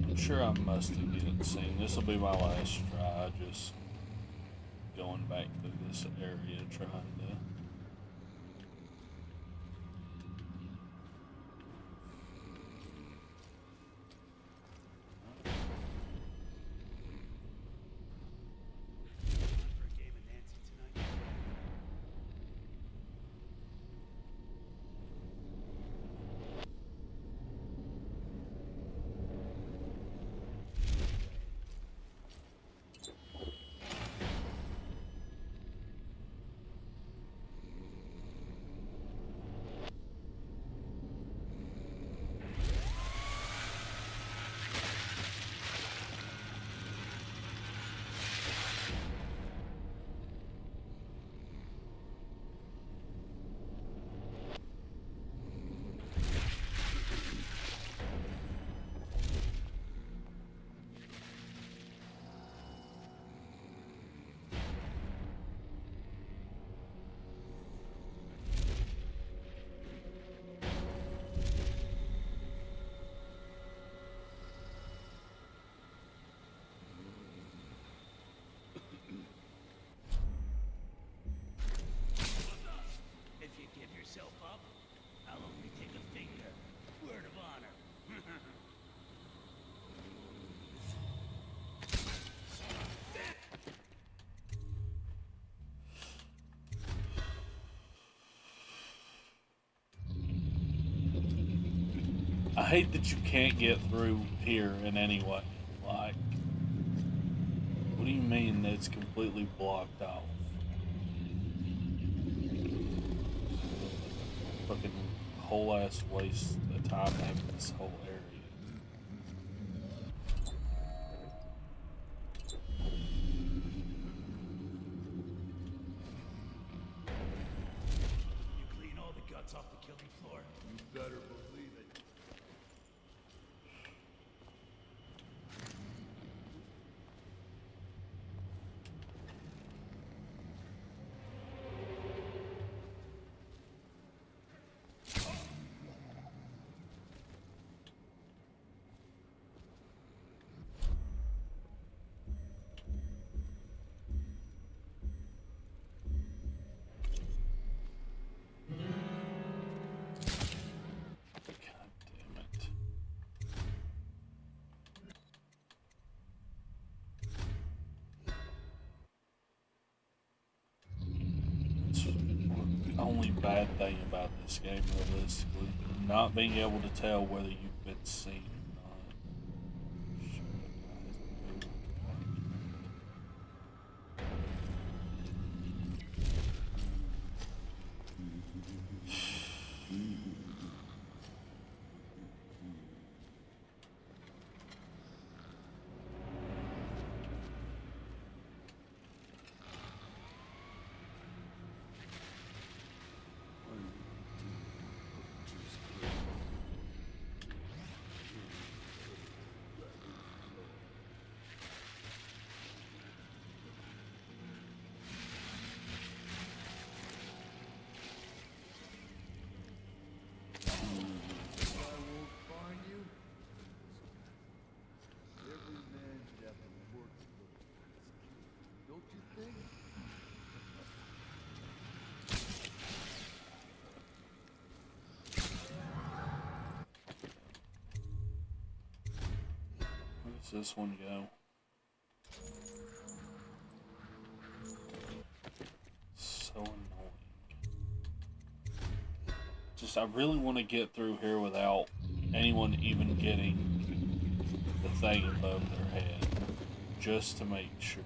I'm sure I must have getting seen. This will be my last try, just going back to this area trying to. For a game of Nancy tonight? hate that you can't get through here in any way. Like, what do you mean it's completely blocked off? Fucking whole ass waste of time having this whole area. You clean all the guts off the killing floor. You better believe it. God damn it. It's the only bad thing about this game, realistically. Not being able to tell whether you've been seen or not. Shit, that guy has been Where does this one go? So annoying. Just, I really want to get through here without anyone even getting the thing above their head. Just to make sure.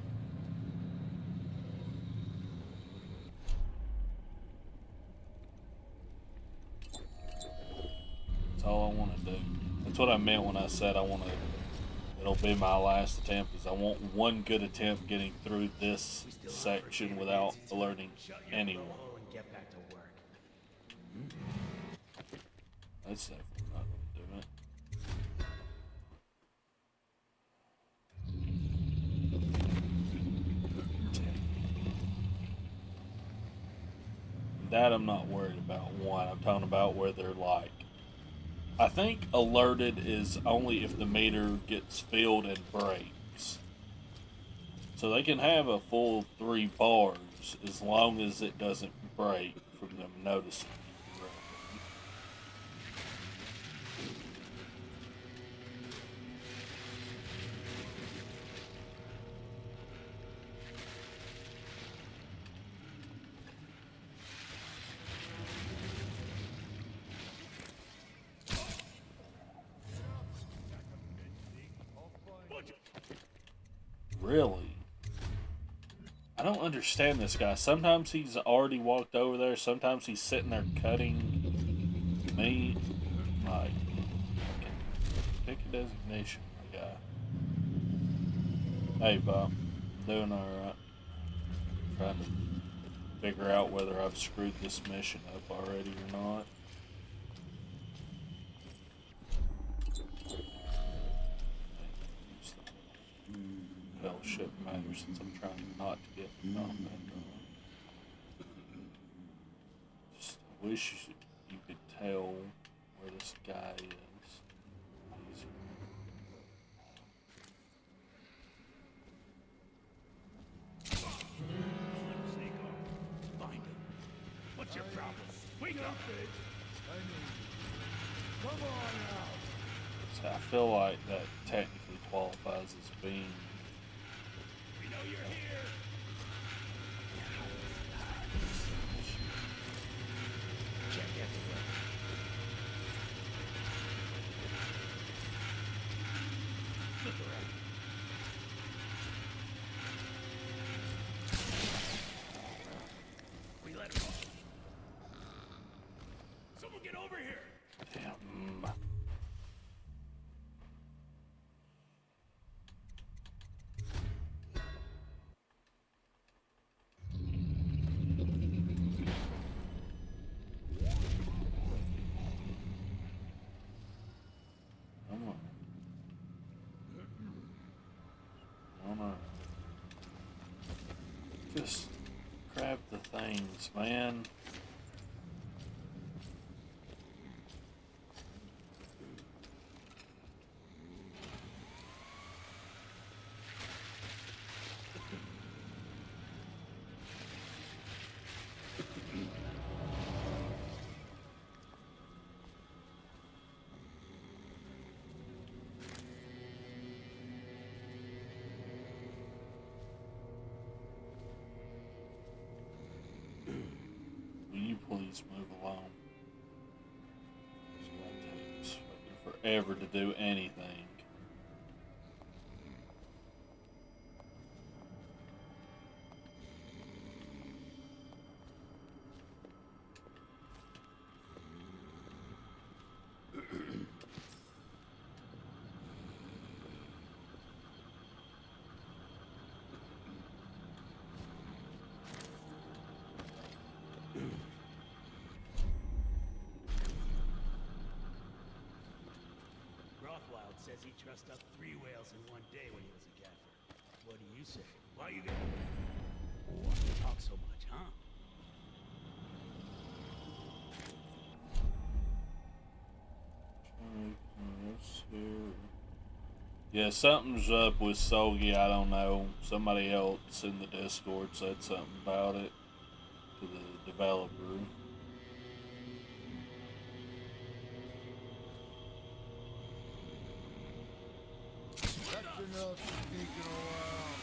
That's all I want to do. That's what I meant when I said I want to. It'll be my last attempt. Is I want one good attempt getting through this section without alerting anyone. That's definitely not going to do it. That I'm not worried about. One, I'm talking about where they're like. I think alerted is only if the meter gets filled and breaks. So they can have a full 3 bars as long as it doesn't break from them noticing you correctly. Really? I don't understand this guy. Sometimes he's already walked over there. Sometimes he's sitting there cutting meat. Like, pick a designation, my guy. Hey, Bob. Doing alright. Trying to figure out whether I've screwed this mission up already or not. Hell, shit matters since I'm trying not to get combat done. Just wish you could tell where this guy is. Easier. Snake off. Find him. What's your problem? Wake up! Come on now. So I feel like that technically qualifies as being. We know you're here. Check everywhere. Just grab the things, man. Will you please move along? This guy takes fucking forever to do anything. Rothwild says he trussed up 3 whales in one day when he was a gaffer. What do you say? Why you talk so much, huh? Yeah, something's up with Sogi, I don't know. Somebody else in the Discord said something about it to the developer. That's enough sneaking around.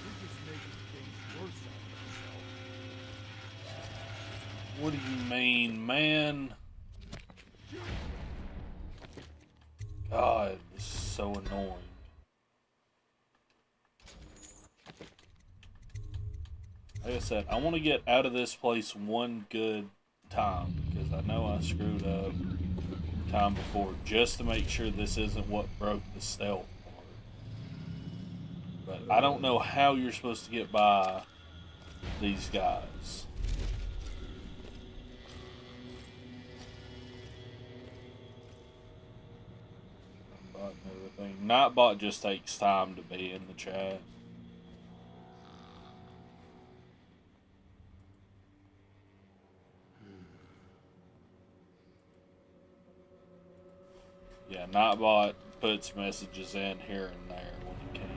You're just making things worse on yourself. What do you mean, man? God, this is so annoying. Like I said, I want to get out of this place one good time because I know I screwed up time before just to make sure this isn't what broke the stealth part. But I don't know how you're supposed to get by these guys. Nightbot and everything. Nightbot just takes time to be in the chat. Yeah, Nightbot puts messages in here and there when he can.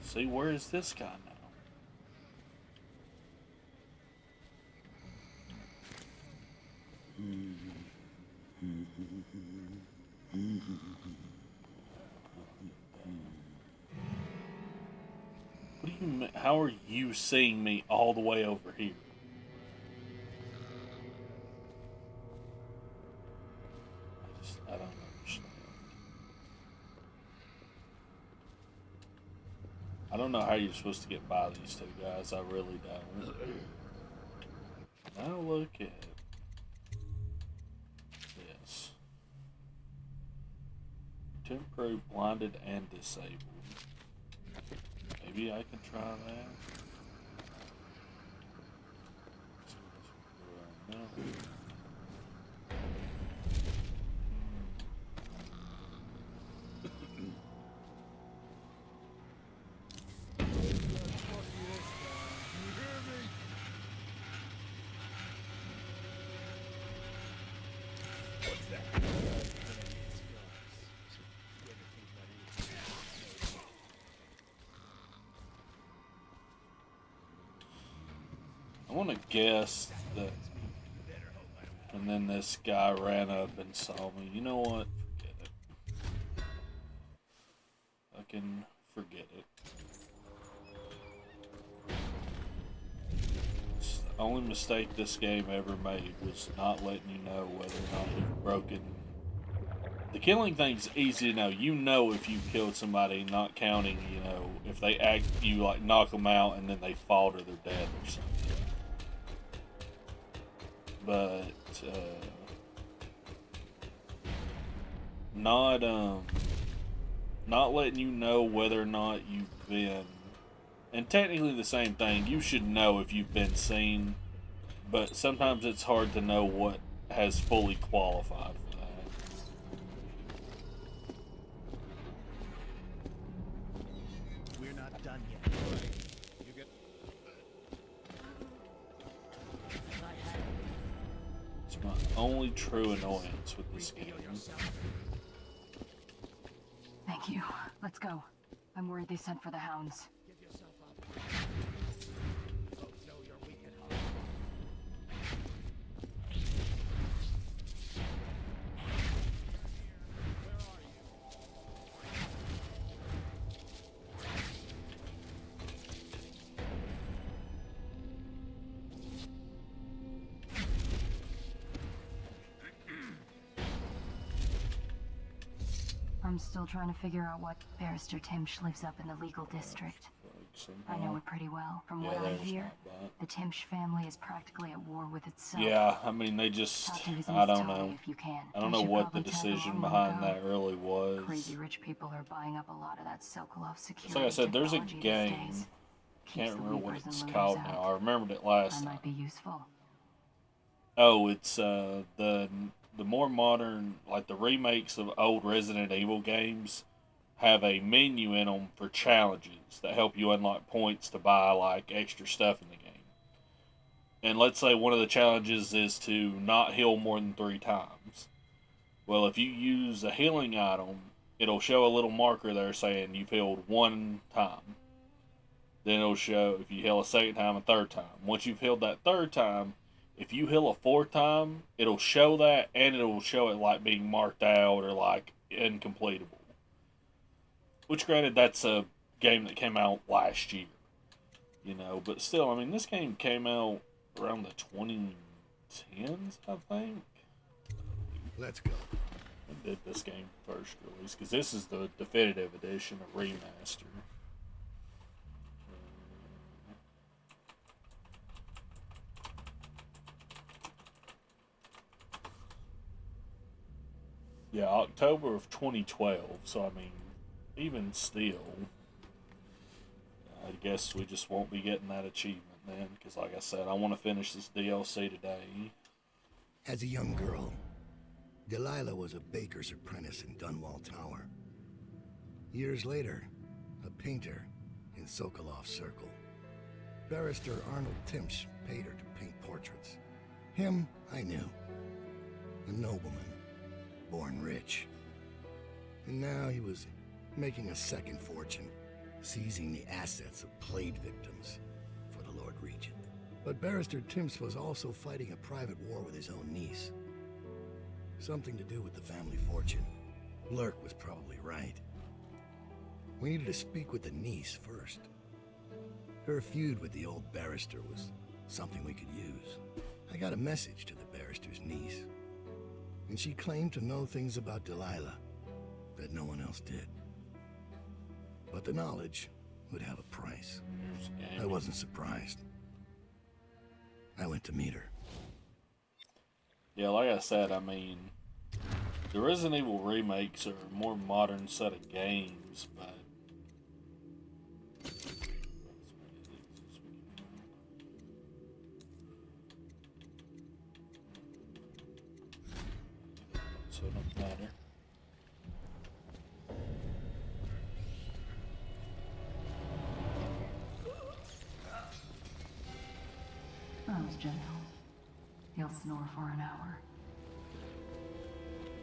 See, where is this guy now? What do you mean? How are you seeing me all the way over here? I don't understand. I don't know how you're supposed to get by these two guys. I really don't. Now look at this. Temporary blinded and disabled. Maybe I can try that. No. I want to guess that, and then this guy ran up and saw me. You know what? Forget it. Fucking forget it. It's the only mistake this game ever made was not letting you know whether or not you've broken. The killing thing's easy to know. You know if you killed somebody, not counting, you know, if they act, you like knock them out and then they fall to their death or something. But not letting you know whether or not you've been, and technically the same thing, you should know if you've been seen, but sometimes it's hard to know what has fully qualified for that. We're not done yet. You get only true annoyance with this game. Thank you. Let's go. I'm worried they sent for the hounds. I'm still trying to figure out what Barrister Timsh lives up in the legal district. I know it pretty well. From what I hear, the Timsh family is practically at war with itself. Yeah, I mean, they just, I don't know. If you can. I don't know what the decision behind that really was. Crazy rich people are buying up a lot of that Sokolov security. So like I said, there's a technology these game. days. Can't remember what Keeps the it's looters called out. now. I remembered it last That time. might be useful. Oh, it's the more modern, like the remakes of old Resident Evil games have a menu in them for challenges that help you unlock points to buy like extra stuff in the game. And let's say one of the challenges is to not heal more than 3 times. Well, if you use a healing item, it'll show a little marker there saying you've healed 1 time. Then it'll show if you heal a second time, a third time. Once you've healed that third time, if you heal a 4th time, it'll show that, and it'll show it like being marked out or like incompletable. Which, granted, that's a game that came out last year, you know. But still, I mean, this game came out around the 2010s, I think. Let's go. I did this game first release because this is the definitive edition of remaster. Yeah, October of 2012. So, I mean, even still, I guess we just won't be getting that achievement then. Because, like I said, I want to finish this DLC today. As a young girl, Delilah was a baker's apprentice in Dunwall Tower. Years later, a painter in Sokolov Circle. Barrister Arnold Timsh paid her to paint portraits. Him, I knew. A nobleman. Born rich. And now he was making a second fortune, seizing the assets of plague victims for the Lord Regent. But Barrister Timms was also fighting a private war with his own niece. Something to do with the family fortune. Lurk was probably right. We needed to speak with the niece first. Her feud with the old barrister was something we could use. I got a message to the barrister's niece. And she claimed to know things about Delilah that no one else did. But the knowledge would have a price. I wasn't surprised. I went to meet her. Yeah, like I said, I mean, the Resident Evil remakes are a more modern set of games, but so it don't matter. That was General. He'll snore for an hour.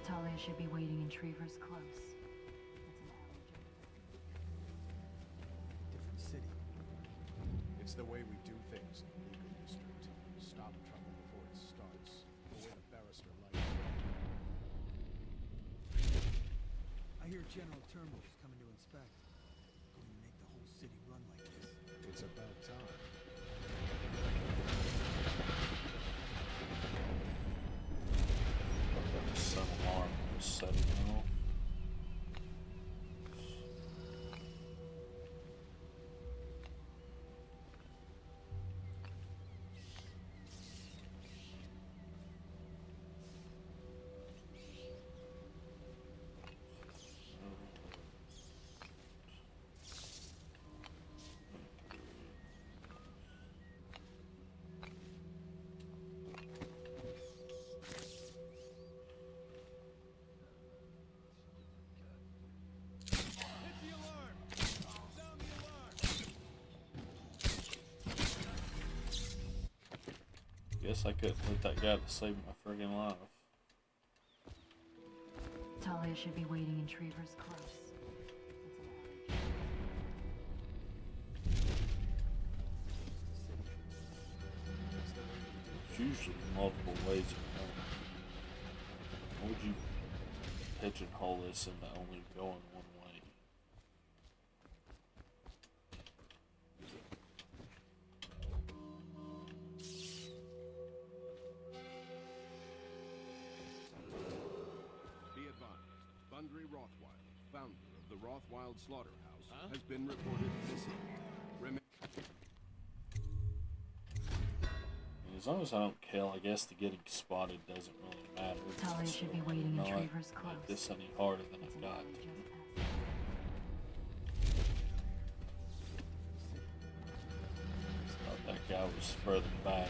Talia should be waiting in Trevor's Close. Different city. It's the way we do things in the legal district. Stop trouble before it starts. The way the barrister likes it. I hear General Turnbull's coming to inspect. Going to make the whole city run like this. It's about time. Sun alarm was setting off. Guess I couldn't hit that guy to save my friggin' life. Talia should be waiting in Trevor's Close. There's usually multiple ways around. Why would you pigeonhole this into only going one way? Be advised, Bundry Rothwild, founder of the Rothwild Slaughterhouse, has been reported missing. As long as I don't kill, I guess the getting spotted doesn't really matter. Talia should be waiting in Trevor's Close. Make this any harder than I've got. Thought that guy was further back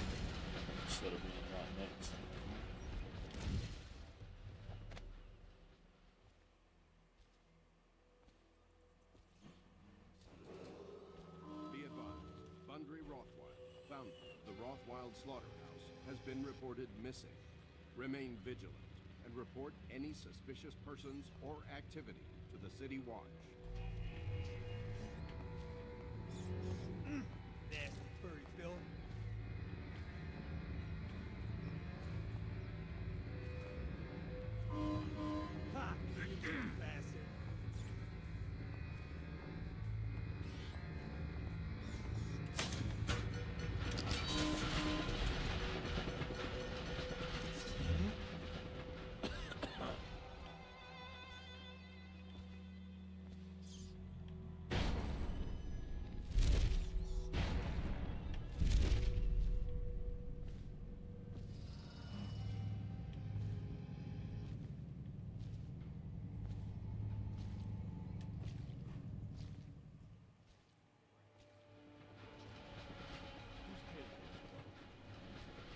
instead of being right next to me. Be advised, Bundry Rothwild, founder of the Rothwild Slaughterhouse, has been reported missing. Remain vigilant and report any suspicious persons or activity to the City Watch. Nasty furry villain. Ha! You bastard.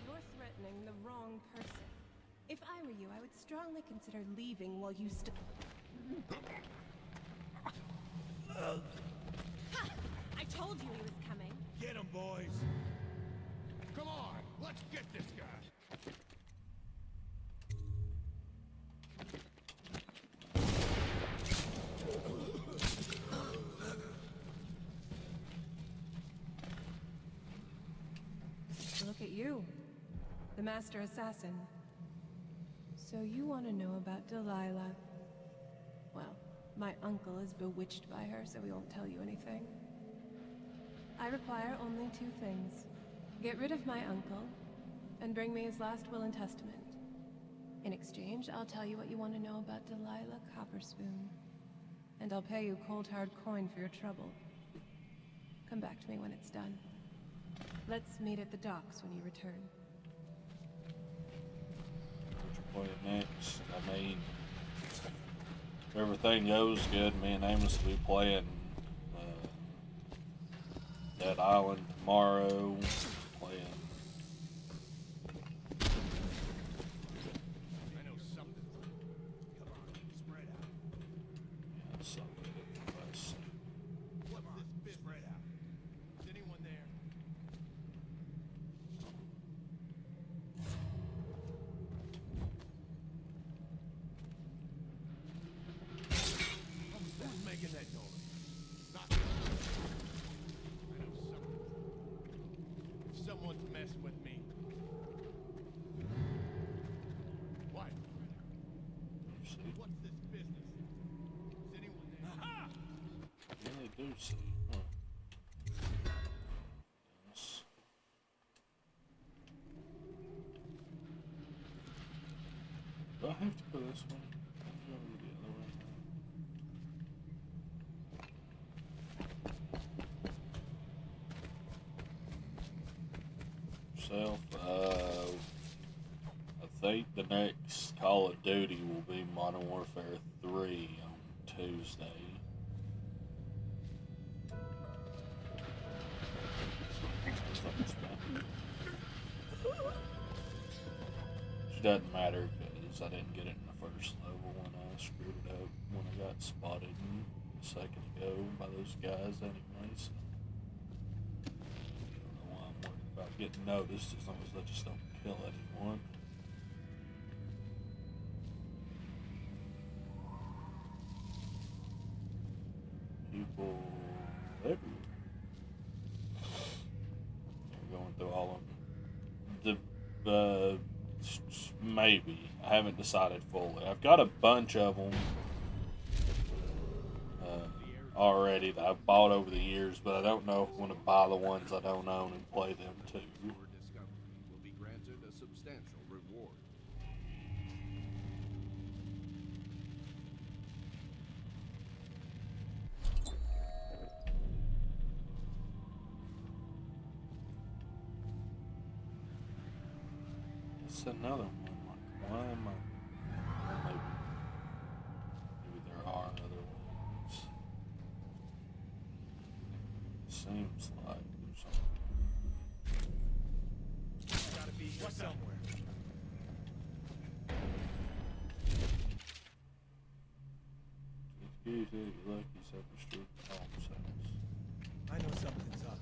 You're threatening the wrong person. If I were you, I would strongly consider leaving while you still... Ha! I told you he was coming. Get him, boys! Come on, let's get this guy! Look at you, the master assassin. So you want to know about Delilah? Well, my uncle is bewitched by her, so he won't tell you anything. I require only two things. Get rid of my uncle, and bring me his last will and testament. In exchange, I'll tell you what you want to know about Delilah Copperspoon. And I'll pay you cold hard coin for your trouble. Come back to me when it's done. Let's meet at the docks when you return. What you play next? I mean, if everything goes good, me and Amos will be playing Dead Island tomorrow. Playing. I know something. Come on, spread out. Yeah, something. Let's see. What's this bit? Spread out. Is anyone there? Who's making that noise? Not me. I know something. Someone's messing with me. What? See? What's this business? Is anyone there? Aha! Yeah, they do see. Huh. Yes. Do I have to go this way? I'm going the other way. Self, I think the next Call of Duty will be Modern Warfare 3 on Tuesday. It doesn't matter because I didn't get it in the first level when I screwed it up when I got spotted a second ago by those guys anyway, so I don't know why I'm worried about get noticed as long as I just don't kill anyone. People everywhere. We're going through all of them. Maybe. I haven't decided fully. I've got a bunch of them already that I've bought over the years, but I don't know if I want to buy the ones I don't own and play them too. Your discovery will be granted a substantial reward. It's another one. Like, why am I? Maybe there are other ones. Seems like there's something. Gotta be here somewhere. Excuse me, you lucky self-restored home sales. I know something's up.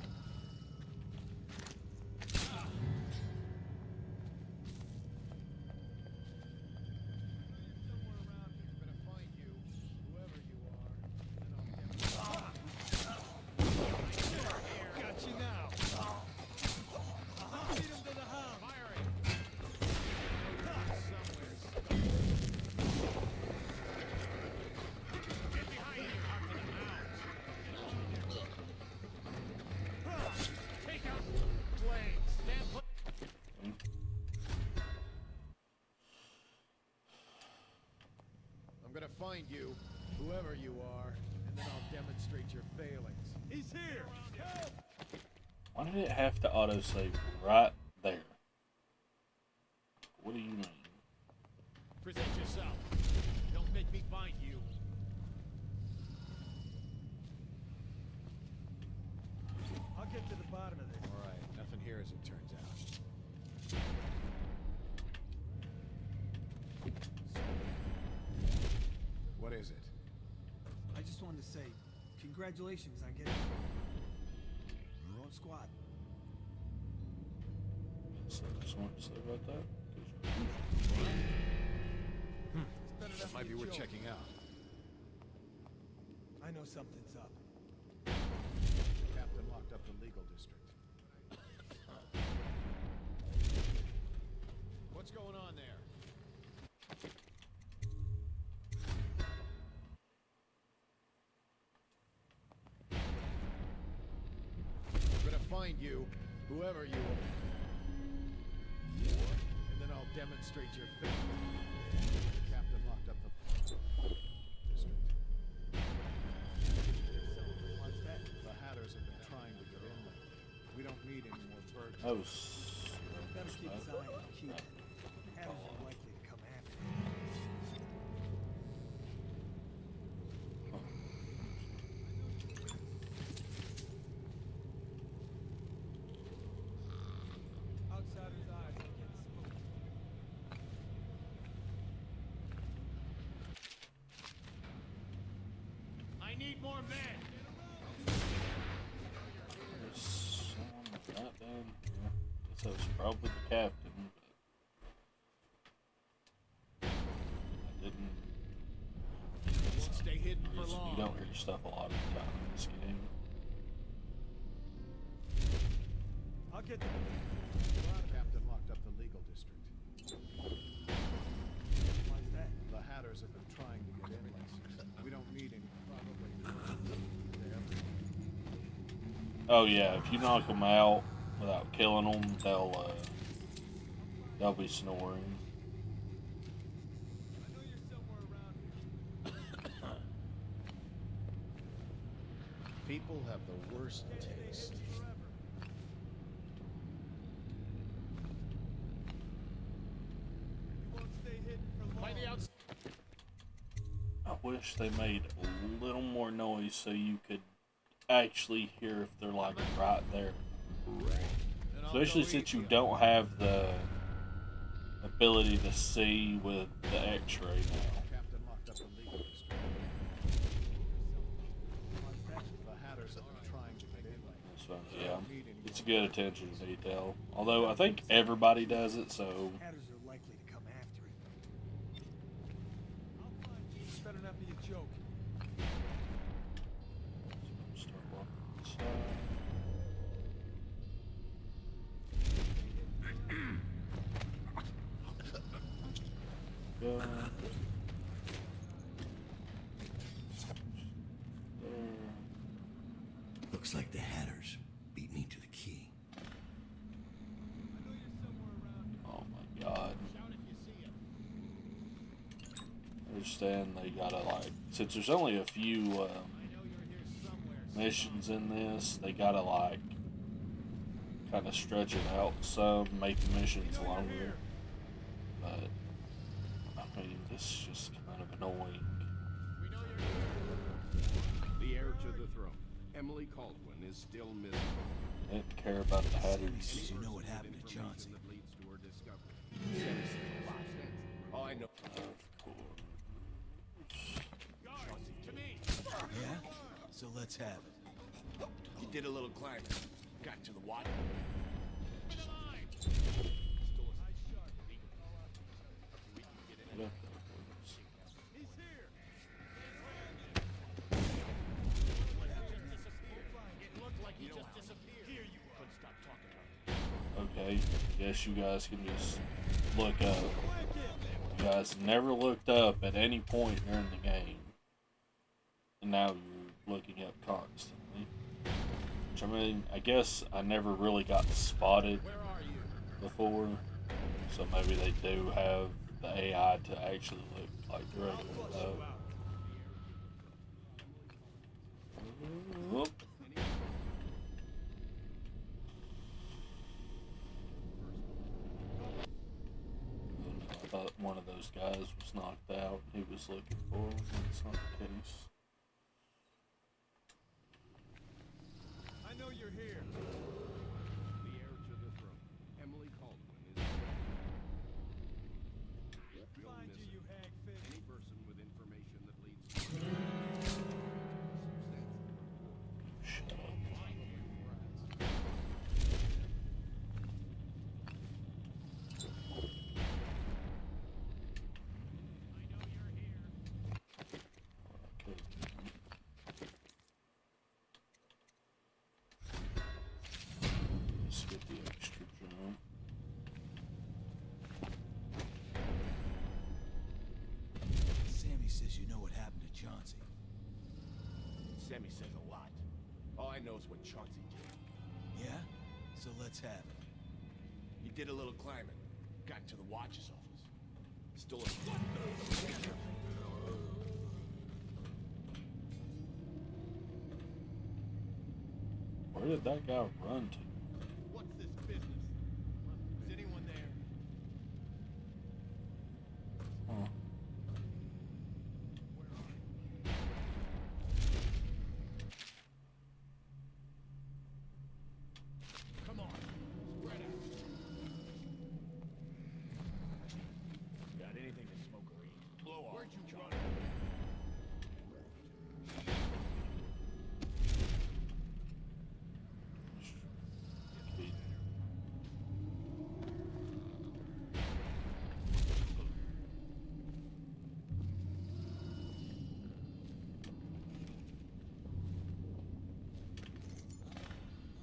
Got you now. Lead him to the hound. Firing. Get behind you. After the hounds. Take out flames. Stand put. I'm gonna find you, whoever you are, and then I'll demonstrate your failings. He's here! Help! Why did it have to autosave right there? What do you mean? Present yourself. Don't make me find you. I'll get to the bottom of this. All right, nothing here as it turns out. What is it? I just wanted to say, congratulations on getting your own squad. So I just wanted to say about that. That might be worth checking out. I know something's up. The captain locked up the legal district. What's going on there? I'm gonna find you, whoever you are. And then I'll demonstrate your faith. The captain locked up the district. What's that? The Hatters have been trying to get in lately. We don't need any more birds. That was. Better keep his eye on the key. Hatters are likely to come after him. Outsiders' eyes are getting spooked. I need more men. There's someone right down here. So it's probably the captain. But I didn't. Won't stay hidden for You long. don't hear your stuff a lot of the time in this game. I'll get the captain locked up the legal district. Why's that? The Hatters have been trying to get in lately. We don't need any. Probably. Oh yeah, if you knock them out without killing them, they'll be snoring. I know you're somewhere around here. People have the worst taste. You won't stay hidden for long. By the outside. I wish they made a little more noise so you could actually hear if they're like right there. Especially since you don't have the ability to see with the X-ray now. Captain locked up the legal district. The Hatters have been trying to get in lately. So yeah, it's good attention to detail. Although I think everybody does it, so Hatters are likely to come after it. I'll find you. This better not be a joke. start walking inside. Go. Looks like the Hatters beat me to the key. Oh my god. I understand they gotta, like, since there's only a few missions in this, they gotta, like, kind of stretch it out some, make the missions longer. But, I mean, this is just kind of annoying. The heir to the throne, Emily Caldwin, is still missing. I didn't care about the Hatters. You know what happened to Chauncey? That leads to her discovery. All I know. Yeah? So let's have it. You did a little climbing. Got to the water. Yeah. Okay, guess you guys can just look up. You guys never looked up at any point during the game. And now you're looking up constantly. Which, I mean, I guess I never really got spotted before. So maybe they do have the AI to actually look like regular up. Whoop. I thought one of those guys was knocked out. He was looking for him. That's not the case. I know you're here. The heir to the throne, Emily Caldwin, is still Find you, missing. you hagfish. Any person with information that leads to substantial report. Shut up. Let's get the extra jump. Sammy says you know what happened to Chauncey. Sammy says a lot. All I know is what Chauncey did. Yeah? So let's have it. You did a little climbing. Got to the watch's office. Stole a... Where did that guy run to? What's this business? Is anyone there? Huh. Come on. Spread out. Got anything to smoke or eat? Blow off. Where'd you run?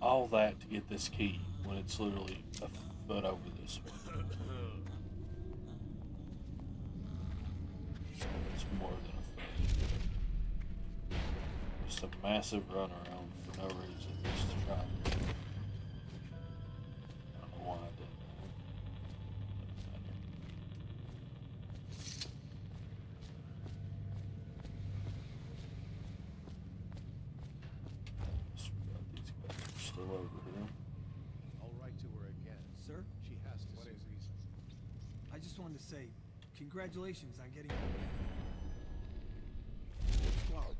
All that to get this key when it's literally a foot over this way. It's more than a foot. Just a massive runaround for no reason, just to try. I don't know why I did that. Just forgot these guys are still over here. I'll write to her again. Sir? She has to say reason. I just wanted to say, congratulations on getting... Squad.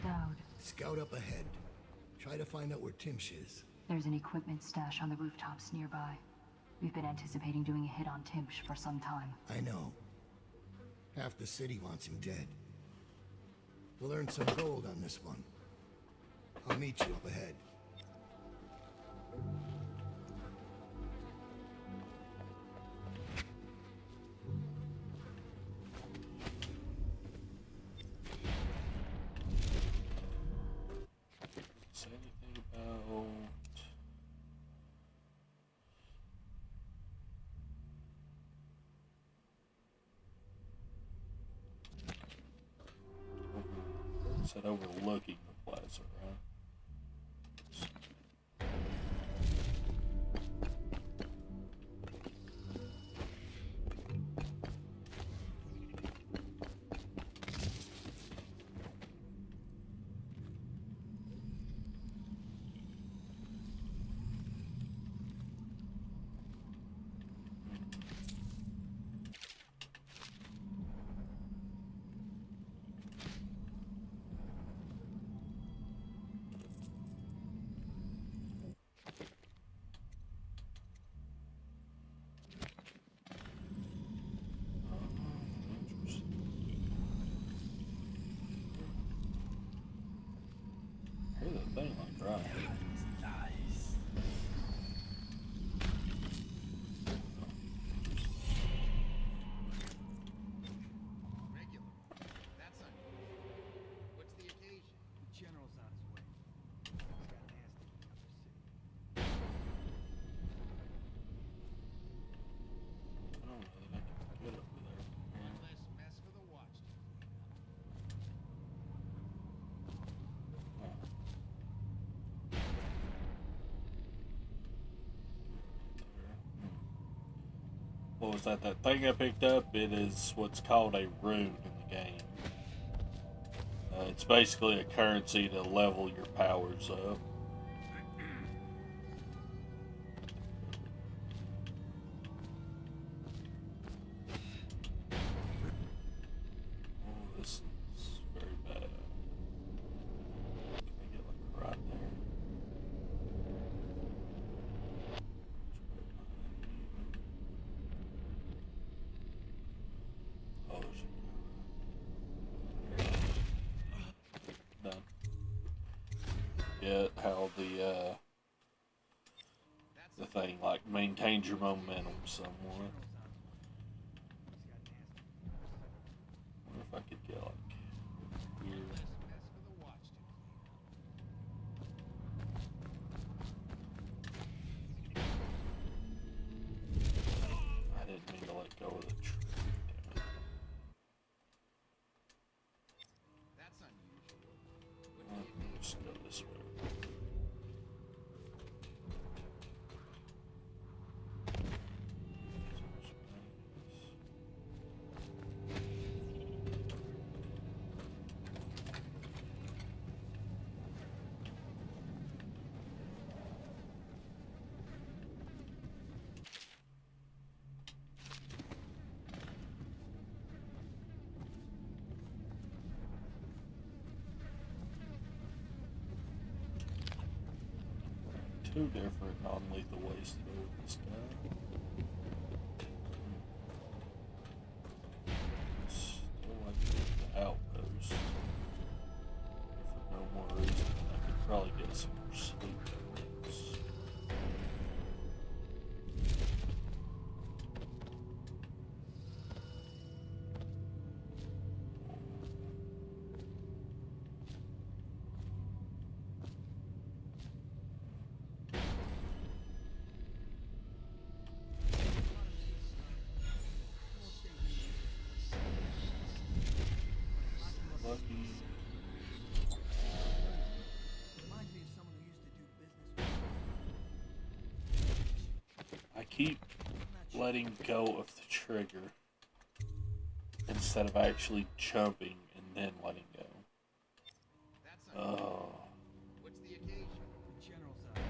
Dowd. Scout up ahead. Try to find out where Timsh is. There's an equipment stash on the rooftops nearby. We've been anticipating doing a hit on Timsh for some time. I know. Half the city wants him dead. We'll earn some gold on this one. I'll meet you up ahead. Say anything about said overlooking the plaza, right? Hear that thing like right. Regular. That's unusual. What's the occasion? The general's on his way. He's got nasty in the upper city. I don't know that I can get over there. One less mess for the watch to clean up. What was that? That thing I picked up? It is what's called a rune in the game. It's basically a currency to level your powers up. Oh, this is very bad. Can I get like right there? Oh, done. Get how the thing like maintains your momentum somewhat. Wonder if I could get like here. Less for the watch to clean up. I didn't mean to let go of the tree. That's unusual. Just go this way. Two different non-lethal ways to go with this guy. Still like the outpost. For no more reason, I could probably get some more sleep. Lucky. Reminds me of someone who used to do business with. I keep letting go of the trigger instead of actually jumping and then letting go. That's unusual. Oh. What's the occasion? The general's on.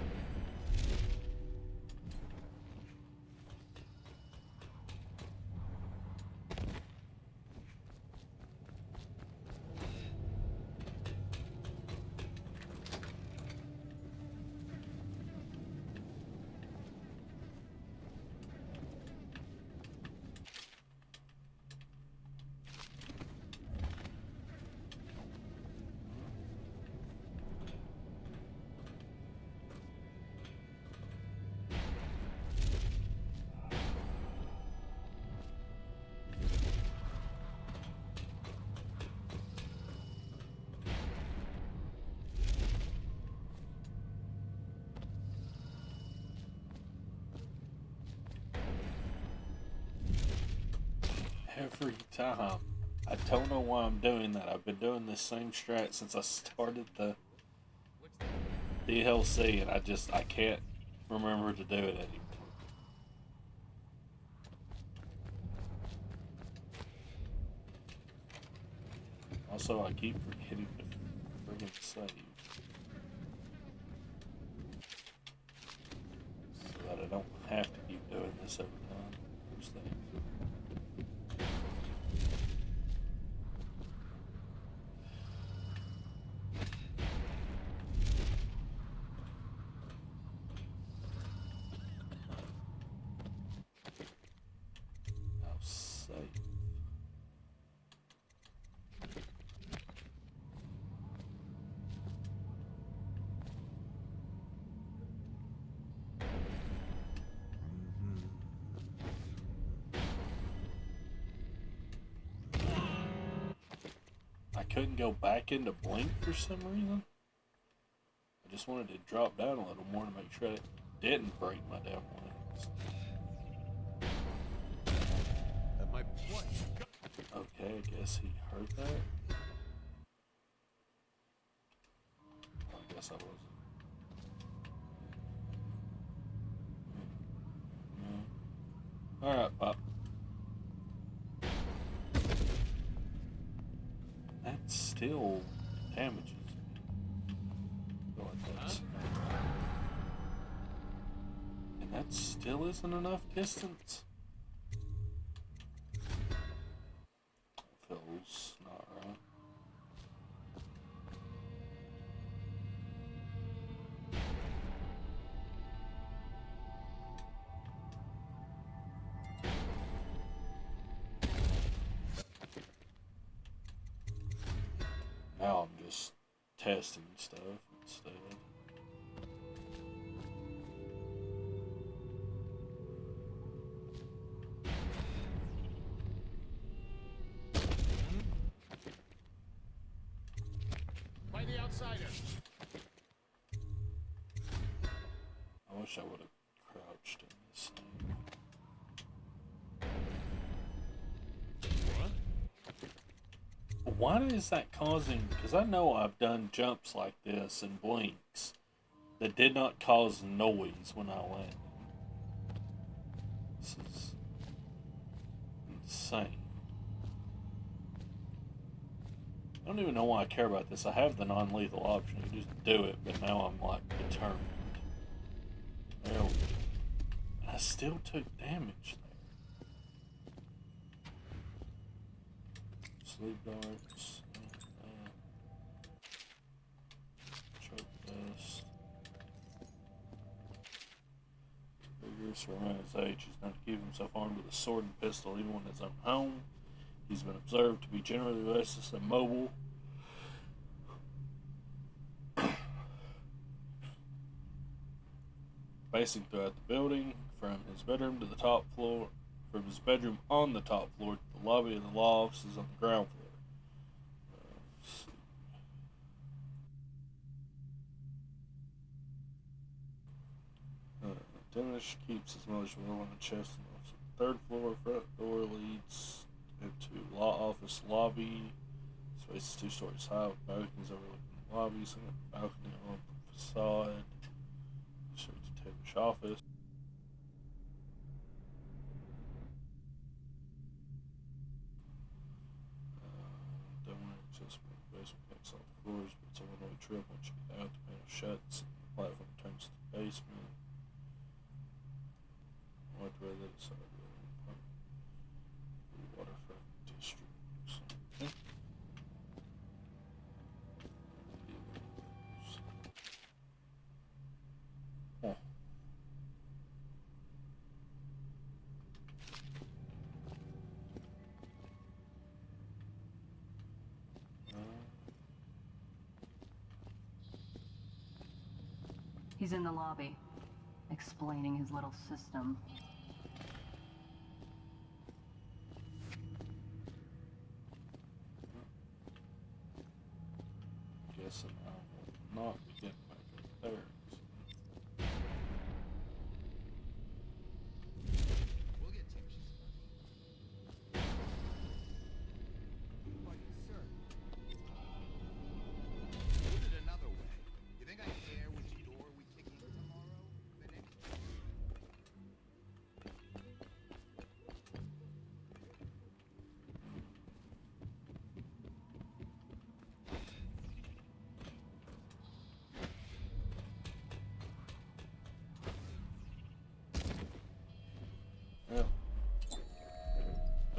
every time. I don't know why I'm doing that. I've been doing this same strat since I started the DLC, and I can't remember to do it anymore. Also, I keep forgetting to friggin' save. So that I don't have to keep doing this every time. First thing. Now save. I couldn't go back into Blink for some reason. I just wanted to drop down a little more to make sure it didn't break my damn legs. That might what? Okay, I guess he heard that. I guess I wasn't. No. Alright, Pop. That still damages me. I feel like that's... And that still isn't enough distance. Feels not right. Now I'm just testing stuff instead. By the outsider. I wish I would have crouched in this thing. Why is that causing... Because I know I've done jumps like this and blinks that did not cause noise when I landed. This is insane. I don't even know why I care about this. I have the non-lethal option. You just do it, but now I'm like determined. There we go. I still took damage there. Sleep darts. Choke dust. Vigorous for around his age. He's known to keep himself armed with a sword and pistol even when in his own home. He's been observed to be generally restless and mobile. Pacing throughout the building, from his bedroom to the top floor, from his bedroom on the top floor to the lobby of the law offices on the ground floor. Dennis keeps his mother's will on the chest and the third floor. Front door leads into law office lobby. Space is 2 stories high with balconies overlooking the lobbies and a balcony on the facade. Straight to Taylor's office. Don't access the basement connects all the floors, but it's a one-way trip. Once you get out, the panel shuts and the platform turns to the basement. What way they decide waterfront districts. Okay. Oh. He's in the lobby, explaining his little system. Guessing I will not be getting back up there. We'll get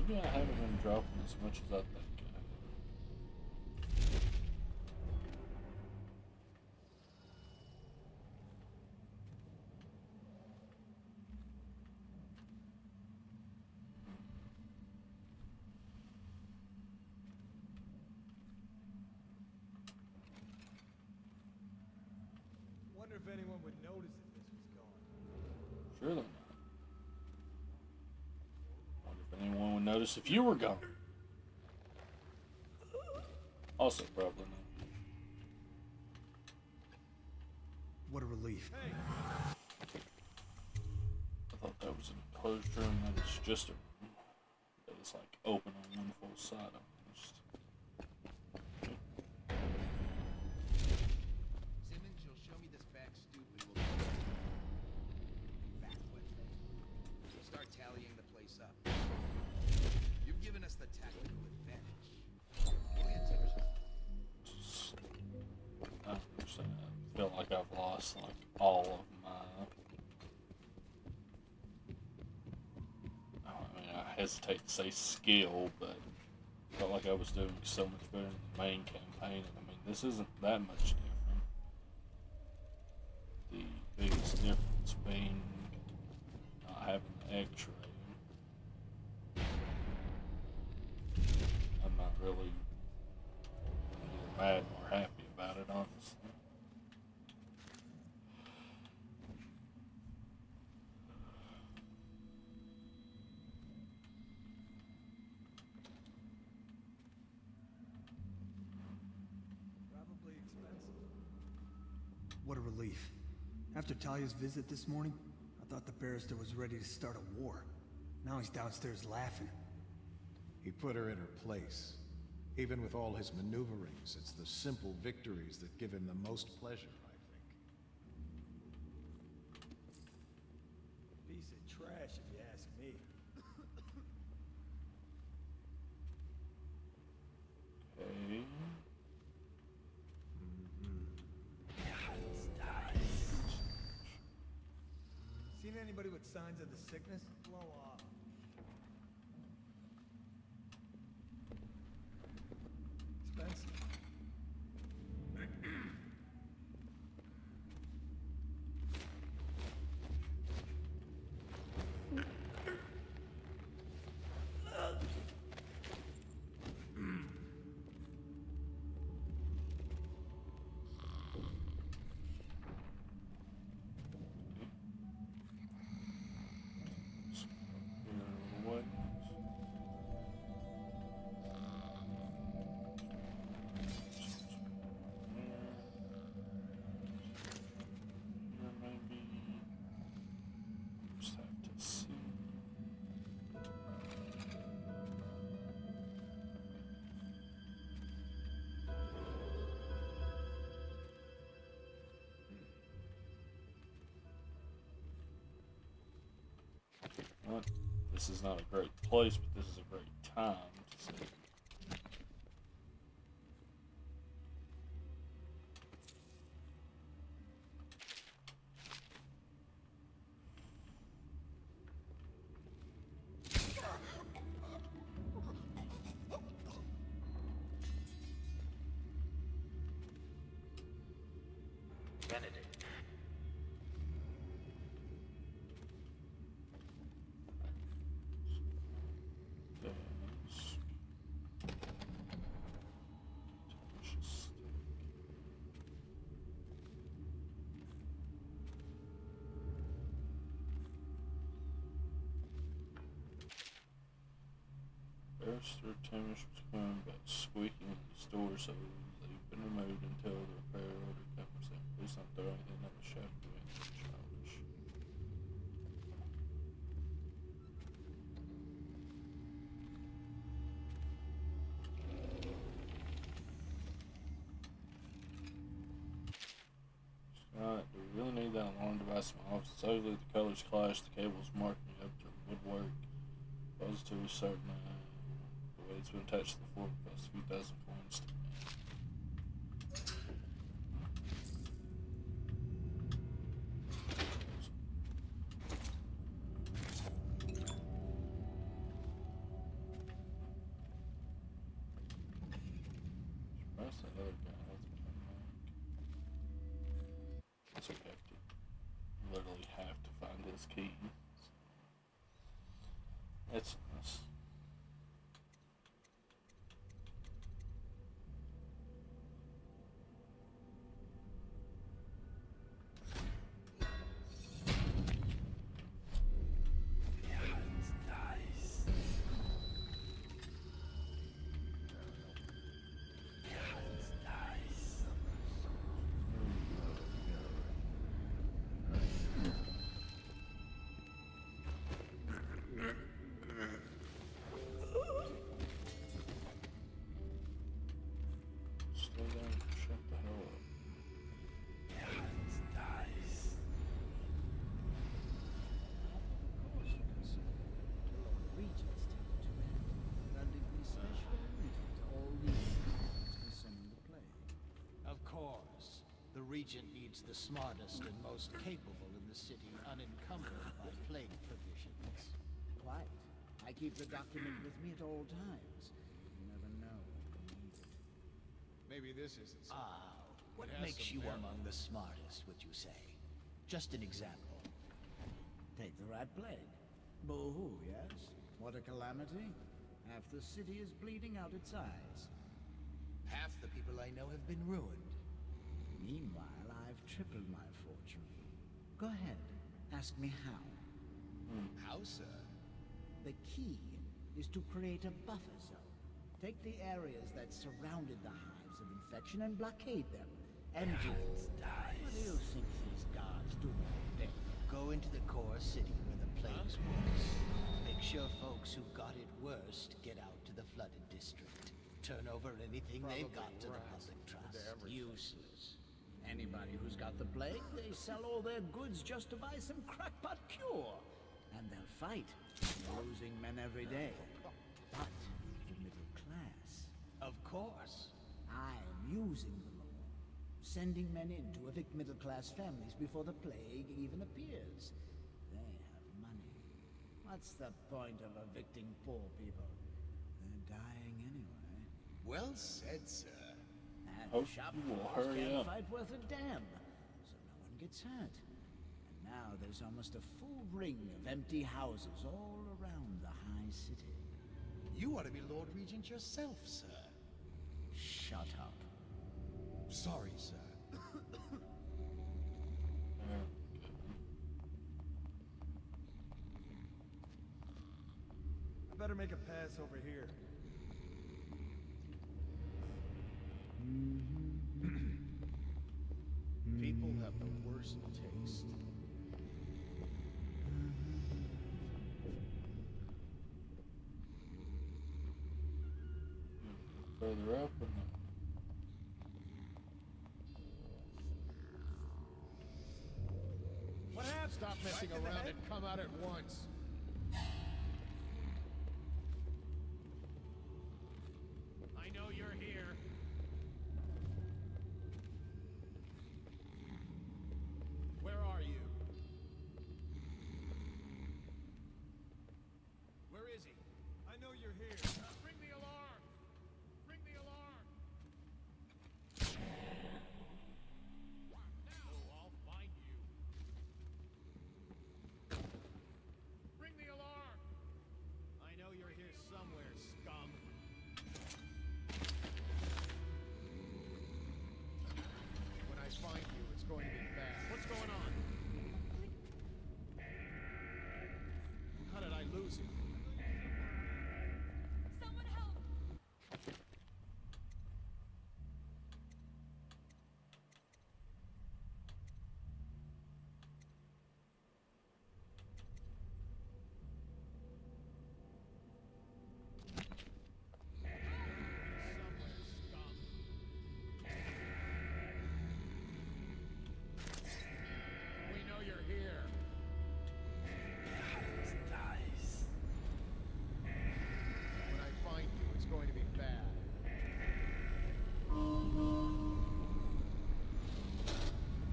Maybe I haven't been dropping as much as I think I have. Wonder if anyone would notice if this was gone. Surely not. Wonder if anyone would notice if you were gone. Also, probably not. What a relief. I thought that was an enclosed room. That is just a room. That is like open on one full side almost. Simmons, you'll show me this back stoop and we'll back with me. We'll start tallying the place up. You've given us the tactical advantage. Give me a tip. I don't understand. I feel like I've lost like all of my. I mean, I hesitate to say skill, but I felt like I was doing so much better in the main campaign. And I mean, this isn't that much different. The biggest difference being not having the X-ray. I'm not really neither mad nor happy about it, honestly. Probably expensive. What a relief. After Talia's visit this morning, I thought the barrister was ready to start a war. Now he's downstairs laughing. He put her in her place. Even with all his maneuverings, it's the simple victories that give him the most pleasure, I think. Piece of trash, if you ask me. Okay. Seen anybody with signs of the sickness? Blow off. Expensive. What? Maybe just have to see. Well, this is not a great place, but this is a great time to see. Benedict. Barrister Tamish was concerned about squeaking in the store, so they've been removed until the repair order comes in. Please don't throw anything on the shelf or anything childish. Alright, do we really need that alarm device in my office? It's ugly, the colors clash, the cables marking up to the woodwork. Positively certain the way it's been attached to the floor costs a few thousand coins to me. Where's the other guy? Guess we have to literally have to find his keys. That's nice. Slow down, shut the hell up. Regents tend to granting me special immunity to all these crimes concerning the plague. Of course. The Regent needs the smartest and most capable in the city, unencumbered by plague provisions. Quite. I keep the document with me at all times. You never know when you'll need it. Maybe this isn't so. What It has makes some you merit. among the smartest, would you say? Just an example. Take the rat plague. Boo-hoo, yes? What a calamity. Half the city is bleeding out its eyes. Half the people I know have been ruined. Meanwhile, I've tripled my fortune. Go ahead. Ask me how. How, sir? The key is to create a buffer zone. Take the areas that surrounded the hives of infection and blockade them. And what do you think these guards do all day? Go into the core city where the plague's worse. Make sure folks who got it worst get out to the flooded district. Turn over anything they've got to the public trust. Useless. Anybody who's got the plague, they sell all their goods just to buy some crackpot cure. And they'll fight, losing men every day. But the middle class, Of course. I'm using the law. Sending men in to evict middle-class families before the plague even appears. They have money. What's the point of evicting poor people? They're dying anyway. Well said, sir. And Hope shop you will floors hurry can't up. fight worth a damn, so no one gets hurt. And now there's almost a full ring of empty houses all around the high city. You ought to be Lord Regent yourself, sir. Shut up. Sorry, sir. I better make a pass over here. People have the worst taste. Further up or not? What happened? Stop messing around and come out at once. I know you're here. Where are you? Where is he? I know you're here. Bring the alarm! Bring the alarm! Now I'll find you. Bring the alarm! I know you're here somewhere, scum. When I find you, it's going to be bad. What's going on? How did I lose him? Someone help! Somewhere, scum. We know you're here. When I find you, it's going to be bad.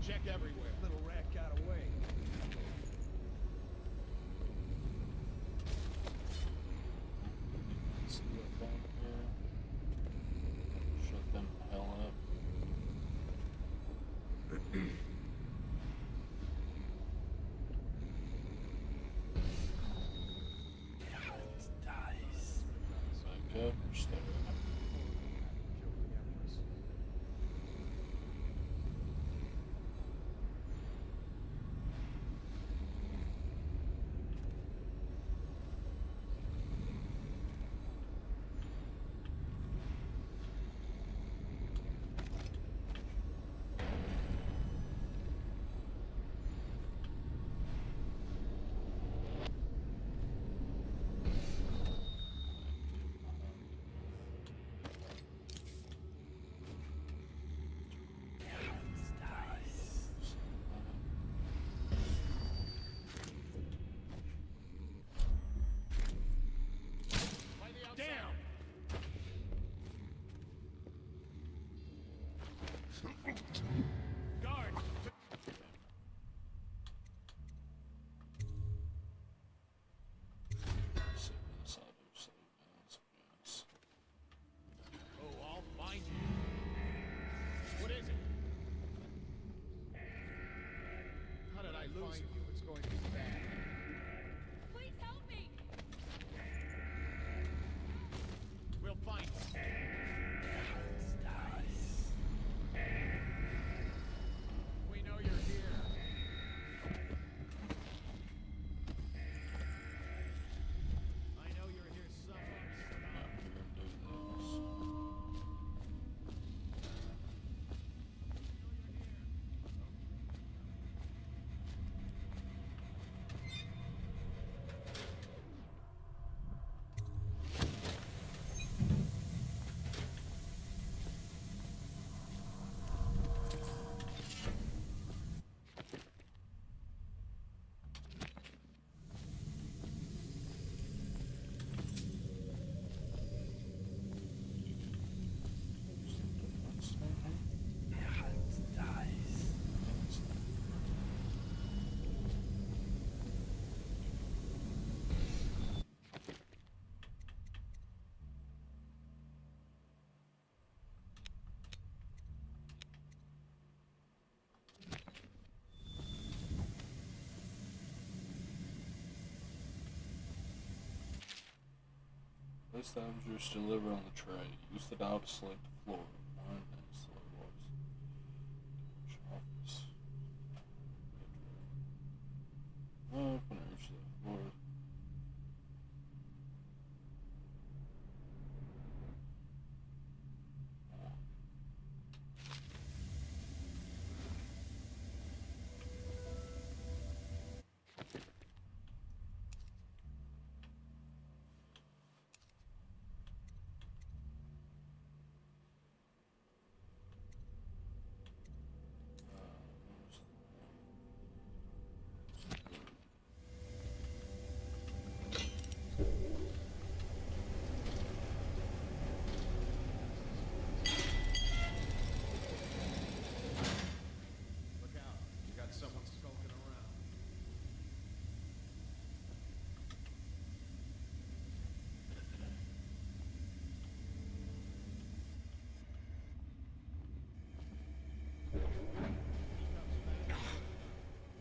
Check everywhere. Little rat got away. See what down here? Shut them the hell stab or stab? Place the avengers to deliver on the tray. Use the dial to select the floor. One next floor was office. Open urge to the floor.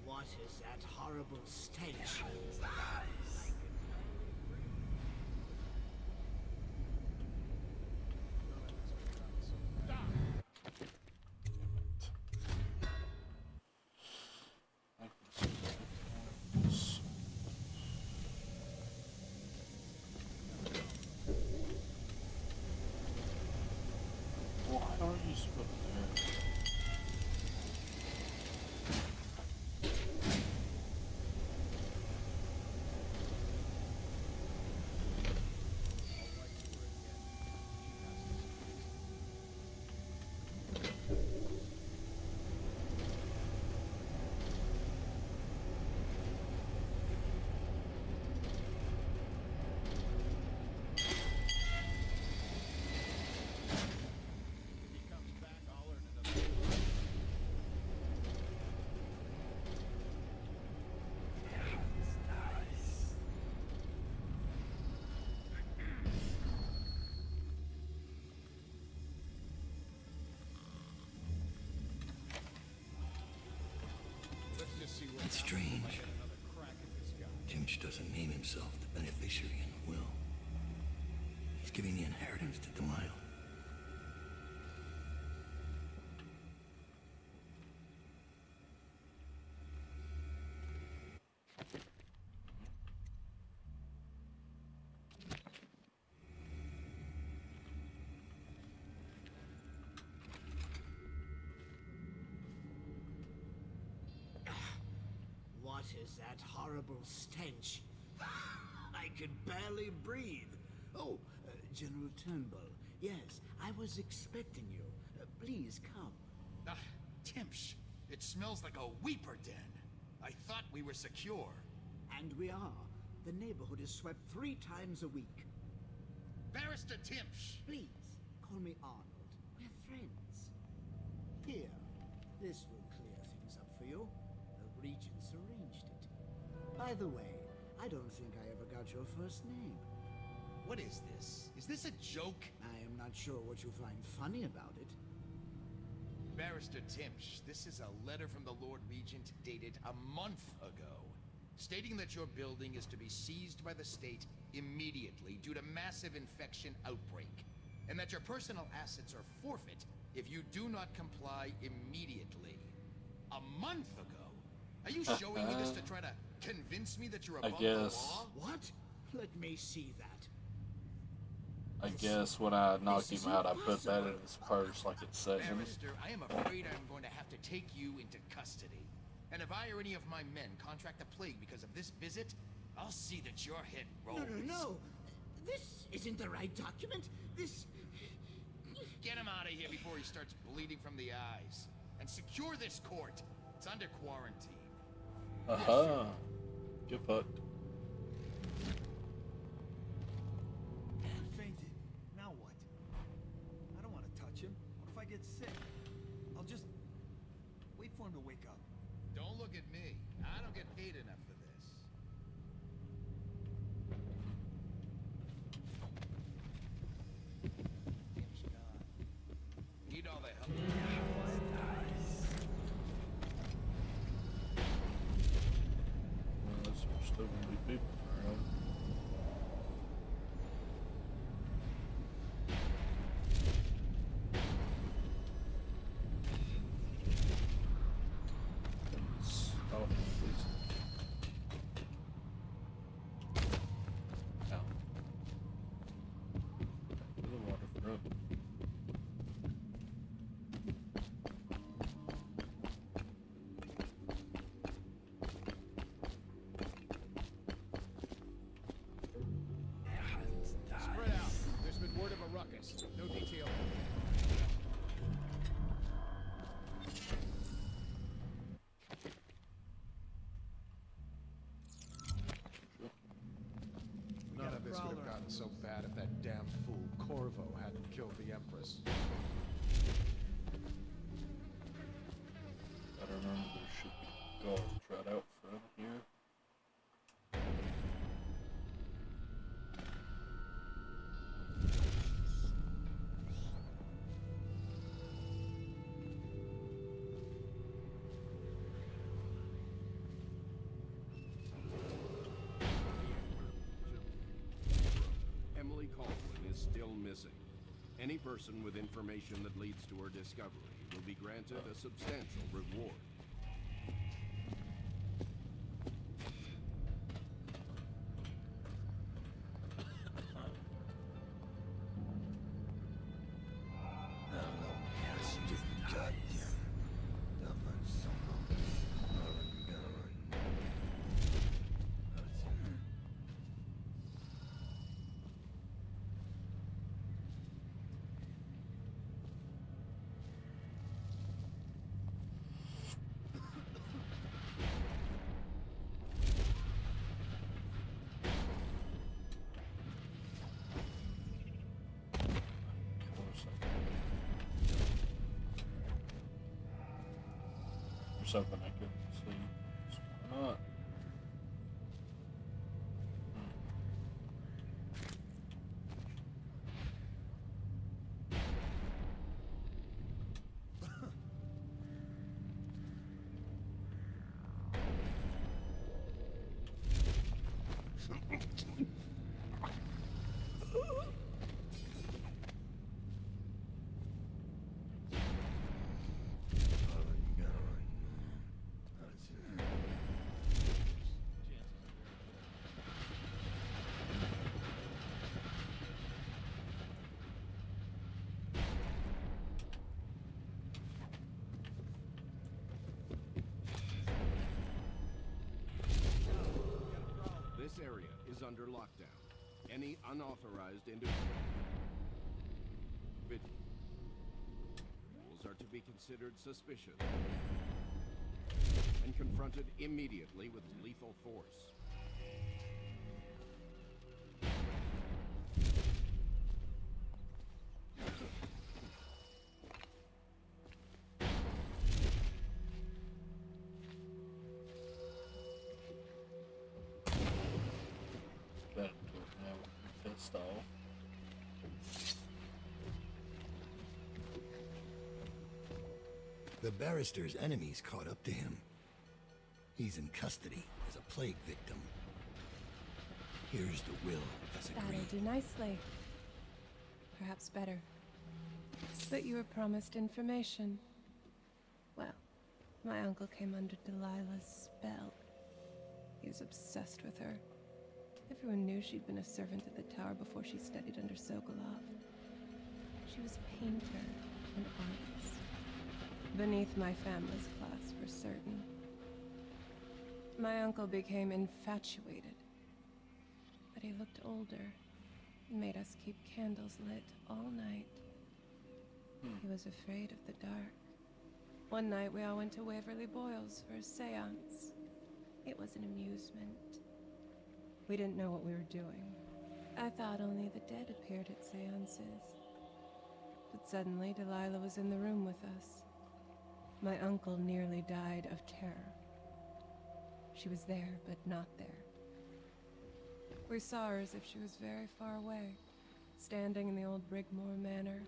What is that horrible stench? Well, how are you supposed to there? That's strange. Jimch doesn't name himself the beneficiary in the will. He's giving the inheritance to Delilah. What is that horrible stench? I can barely breathe. Oh, General Turnbull. Yes, I was expecting you. Please come. Ah, Timsh. It smells like a weeper den. I thought we were secure. And we are. The neighborhood is swept 3 times a week. Barrister Timsh! Please, call me Arnold. We're friends. Here, this will clear things up for you. The Regents arranged it. By the way, I don't think I ever got your first name. What is this? Is this a joke? I am not sure what you find funny about it. Barrister Timsh, this is a letter from the Lord Regent dated a month ago, stating that your building is to be seized by the state immediately due to massive infection outbreak, and that your personal assets are forfeit if you do not comply immediately. A month ago? Are you showing me this to try to convince me that you're above the law? What? Let me see that. I guess when I knocked him out, I put that in his purse like it said. Barrister, I am afraid I'm going to have to take you into custody. And if I or any of my men contract the plague because of this visit, I'll see that your head rolls. No. This isn't the right document. This... Get him out of here before he starts bleeding from the eyes. And secure this court. It's under quarantine. Aha. Get fucked. Fainted. Now what? I don't want to touch him. What if I get sick? I'll just wait for him to wake up. Don't look at me. I don't get paid enough for this. Tim's gone. Need all the help you can. There's still gonna be people around. Oh, please. Ow. The waterfront. Spread out. There's been word of a ruckus. No detail. None of this would have gotten so bad if that damn fool Corvo hadn't killed the Empress. I don't remember there should be guards right out front here. Emily Caldwin is still missing. Any person with information that leads to her discovery will be granted a substantial reward. There's something I couldn't see. So why not? is under lockdown. Any unauthorized individuals are to be considered suspicious and confronted immediately with lethal force. That now pissed off. The barrister's enemies caught up to him. He's in custody as a plague victim. Here's the will as agreed. That'll do nicely. Perhaps better. But you were promised information. Well, my uncle came under Delilah's spell. He was obsessed with her. Everyone knew she'd been a servant at the tower before she studied under Sokolov. She was a painter and artist. Beneath my family's class, for certain. My uncle became infatuated. But he looked older. He made us keep candles lit all night. He was afraid of the dark. One night we all went to Waverly Boyle's for a seance. It was an amusement. We didn't know what we were doing. I thought only the dead appeared at seances. But suddenly Delilah was in the room with us. My uncle nearly died of terror. She was there, but not there. We saw her as if she was very far away, standing in the old Brigmore Manor,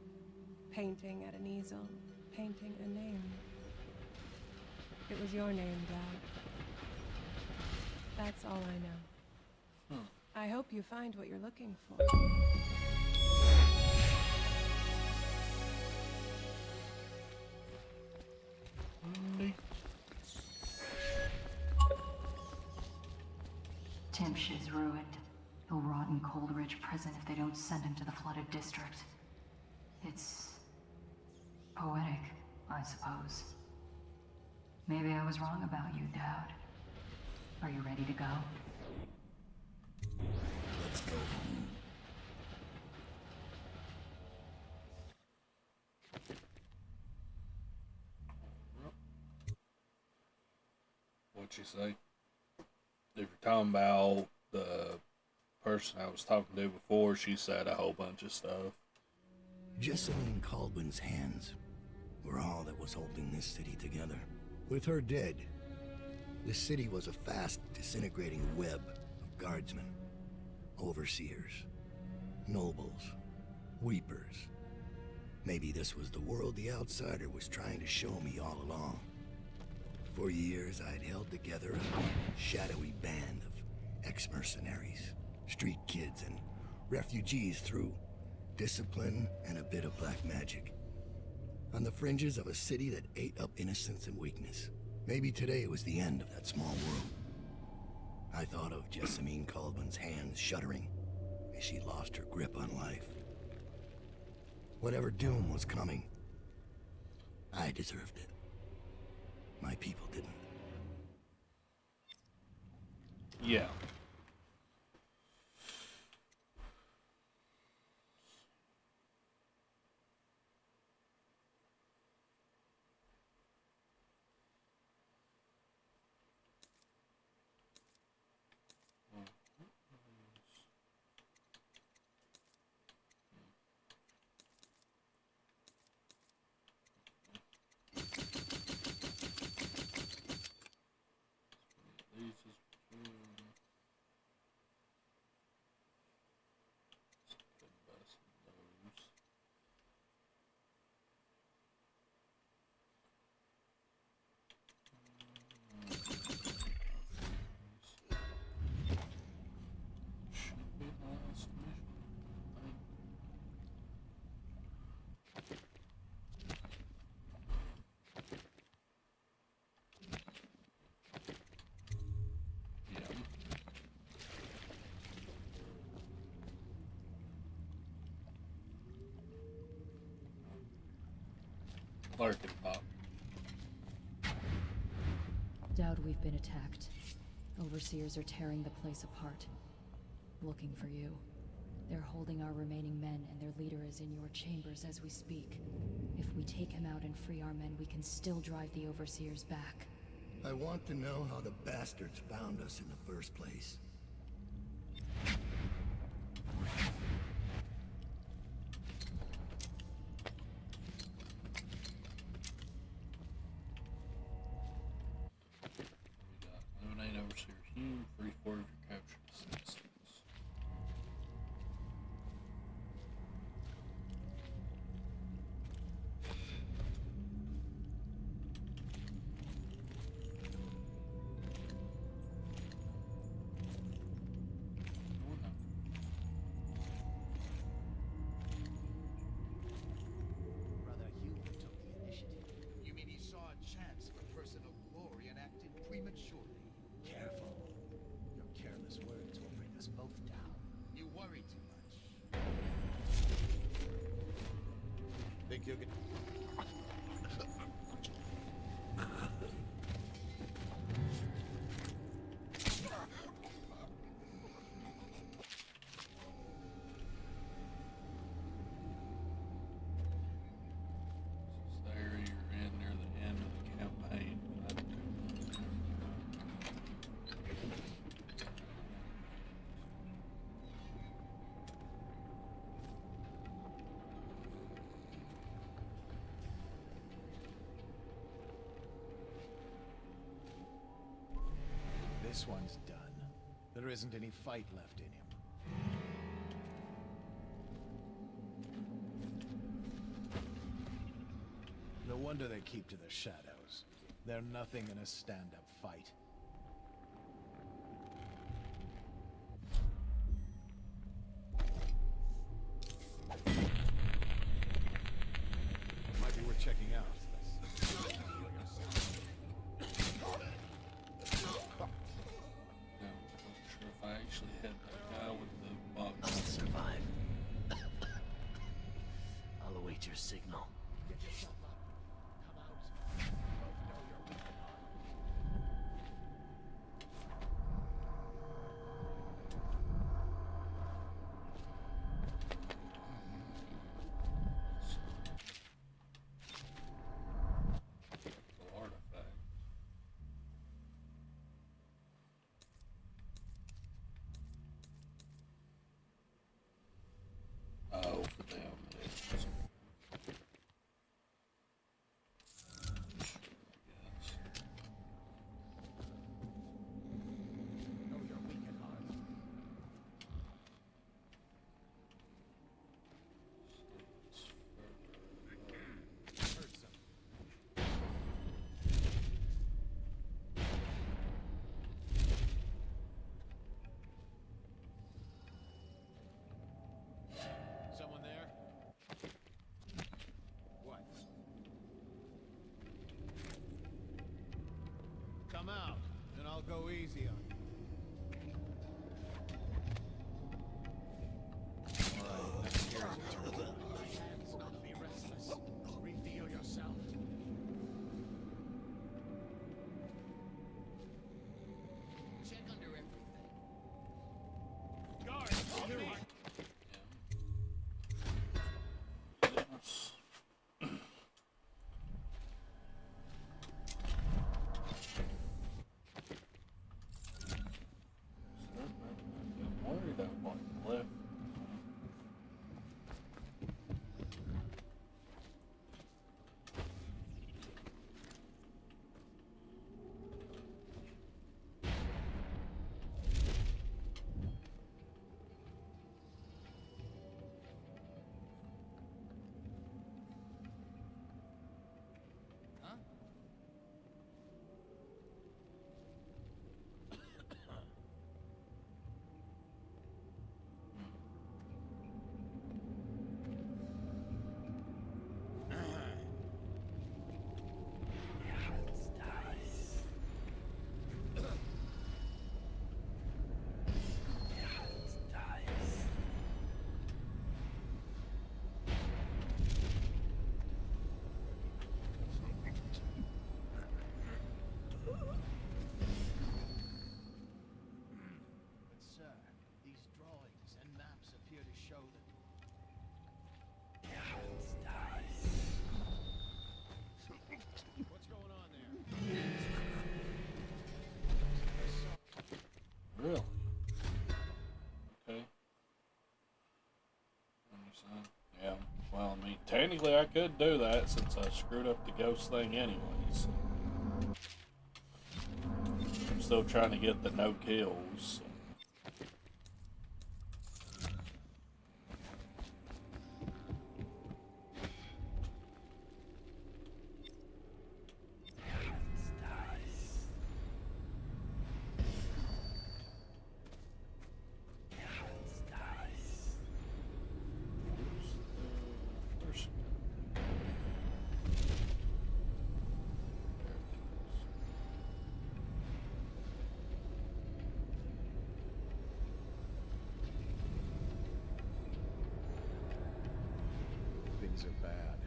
painting at an easel, painting a name. It was your name, Dad. That's all I know. I hope you find what you're looking for. Timsh is ruined. He'll rot in Coldridge prison if they don't send him to the flooded district. It's poetic, I suppose. Maybe I was wrong about you, Dad. Are you ready to go? Let's go home. What'd you say? If you're talking about the person I was talking to before, she said a whole bunch of stuff. Jessamine Caldwell's hands were all that was holding this city together. With her dead, this city was a fast disintegrating web of guardsmen, overseers, nobles, weepers. Maybe this was the world the outsider was trying to show me all along. For years, I'd held together a shadowy band of ex-mercenaries, street kids, and refugees through discipline and a bit of black magic. On the fringes of a city that ate up innocence and weakness. Maybe today was the end of that small world. I thought of Jessamine Caldwell's hands shuddering as she lost her grip on life. Whatever doom was coming, I deserved it. My people didn't. Yeah. Larkin Pop. Doubt we've been attacked. Overseers are tearing the place apart. looking for you. They're holding our remaining men, and their leader is in your chambers as we speak. If we take him out and free our men, we can still drive the Overseers back. I want to know how the bastards found us in the first place. We got eliminate Overseers. You free for your capture assassins. Brother Hubert took the initiative. You mean he saw a chance for personal glory and acted prematurely? Careful. Your careless words will bring us both down. You worry too much. Think you can... There you're in near the end of the campaign. This one's done. There isn't any fight left in him. No wonder they keep to the shadows. They're nothing in a stand-up fight. Might be worth checking out. No, wasn't sure if I actually had that guy with the box. I'll survive. I'll await your signal. Get yourself up. Come out. Both know your weapon on. Artifact. Oh, for them. Really? Okay. Yeah. Well, I mean, technically I could do that since I screwed up the ghost thing anyways. I'm still trying to get the no kills. Things are bad.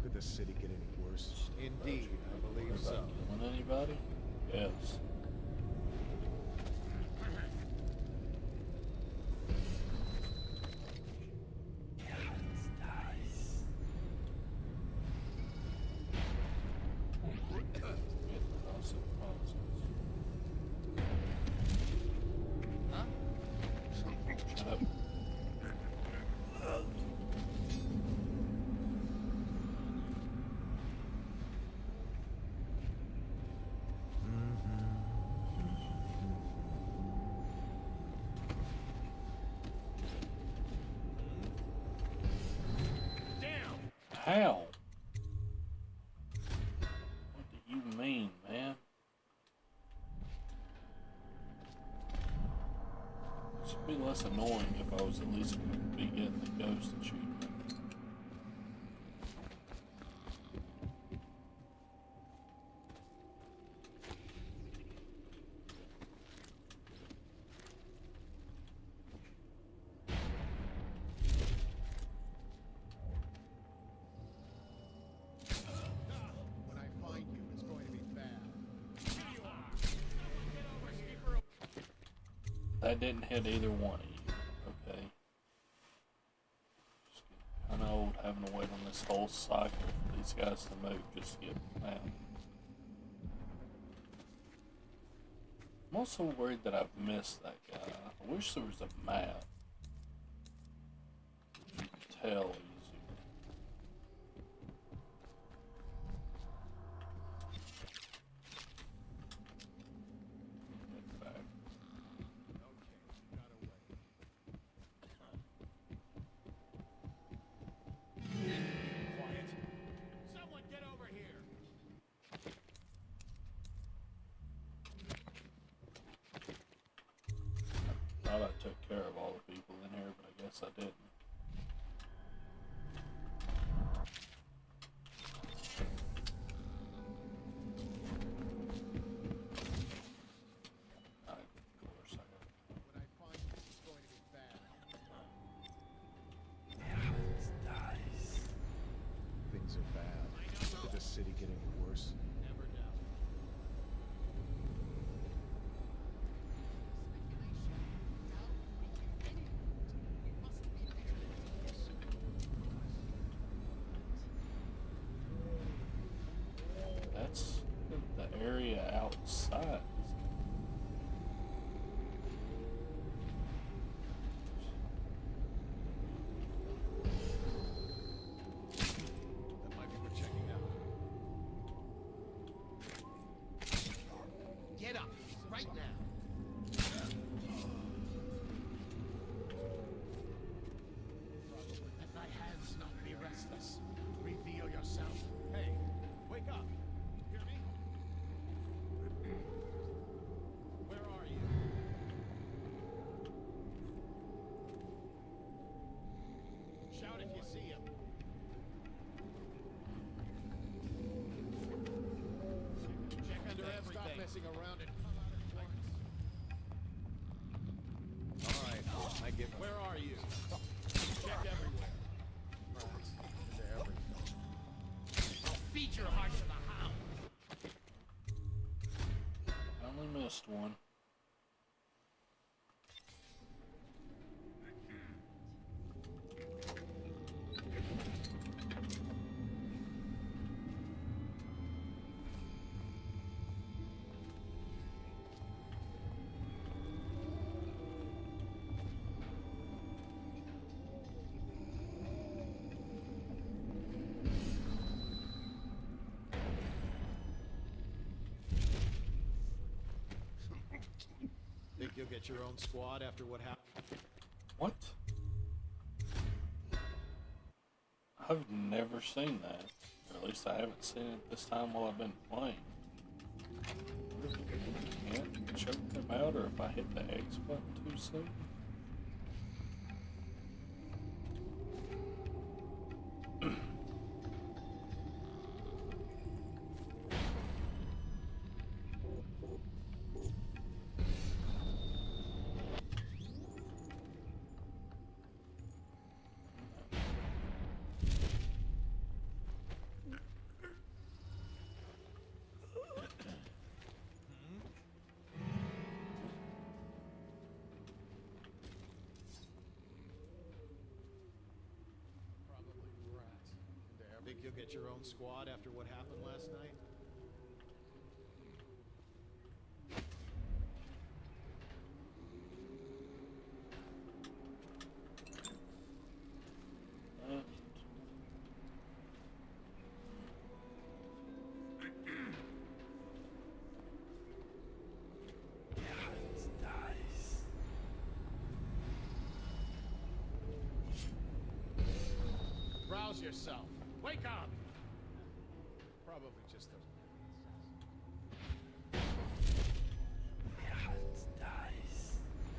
Could the city get any worse? Indeed, I believe so. Killing anybody? Yes. How? What do you mean, man? This would be less annoying if I was at least going to be getting the ghost achievement. That didn't hit either one of you, okay? Just kind of old having to wait on this whole cycle for these guys to move just to get found. I'm also worried that I've missed that guy. I wish there was a map. You could tell easier. I thought I took care of all the people in here, but I guess I didn't. Things are bad. Could the city get any worse? Never doubt. That's the area outside. That might be for checking out. Get up, right now. Let thy hands not be restless. Reveal yourself. Hey, wake up. Hear me? Where are you? Shout if you see him. Check under everything. Stop messing around and come out at once. All right, I get. Where are you? Check everywhere. Into everything. I'll feed your heart to the hound. I only missed one. get your own squad after what happened? What? I've never seen that. Or at least I haven't seen it this time while I've been playing. I can't choke them out, or if I hit the X button too soon. Probably rats. Think you'll get your own squad after what happened last night? Rouse yourself. Wake up! Probably just those.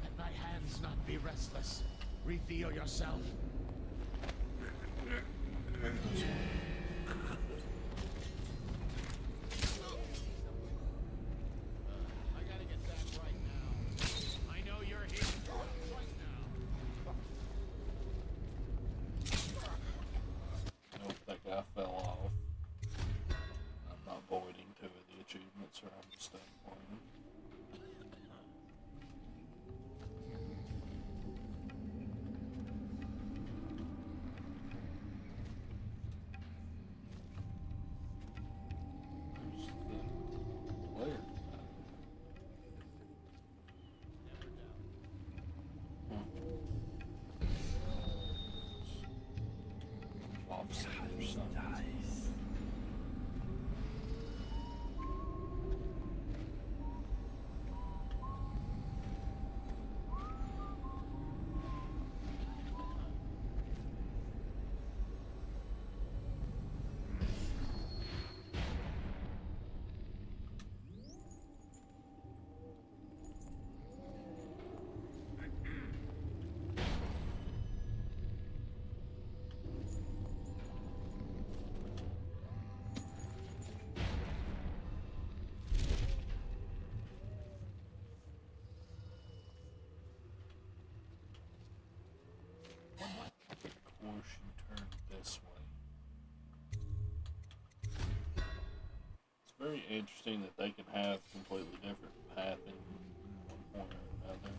Let thy hands not be restless. Reveal yourself. I gotta get that right now. I know you're here right now. Nope, that guy fell off. I'm not voiding two of the achievements, or I'm staying playing. Where's the player? Offset or something. Of course, you turn this way. It's very interesting that they can have completely different pathing one point or another.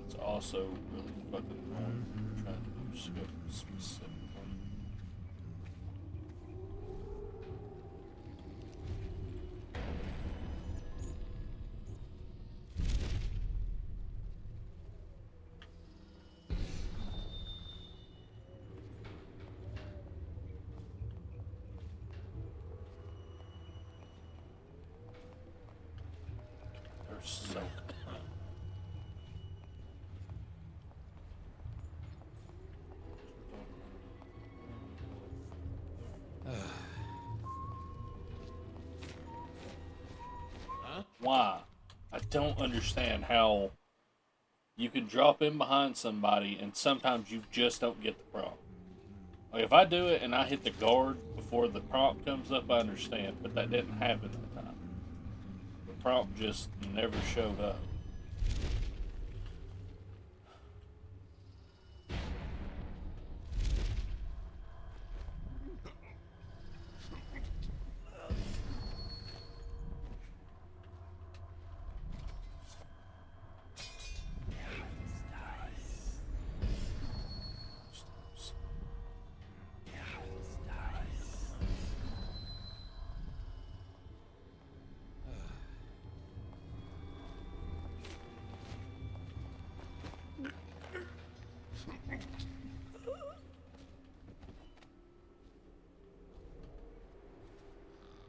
It's also really fucking annoying when you're trying to do scope specifically. They're so Why? I don't understand how you can drop in behind somebody and sometimes you just don't get the prompt. Like if I do it and I hit the guard before the prompt comes up, I understand, but that didn't happen that time. The prompt just never showed up.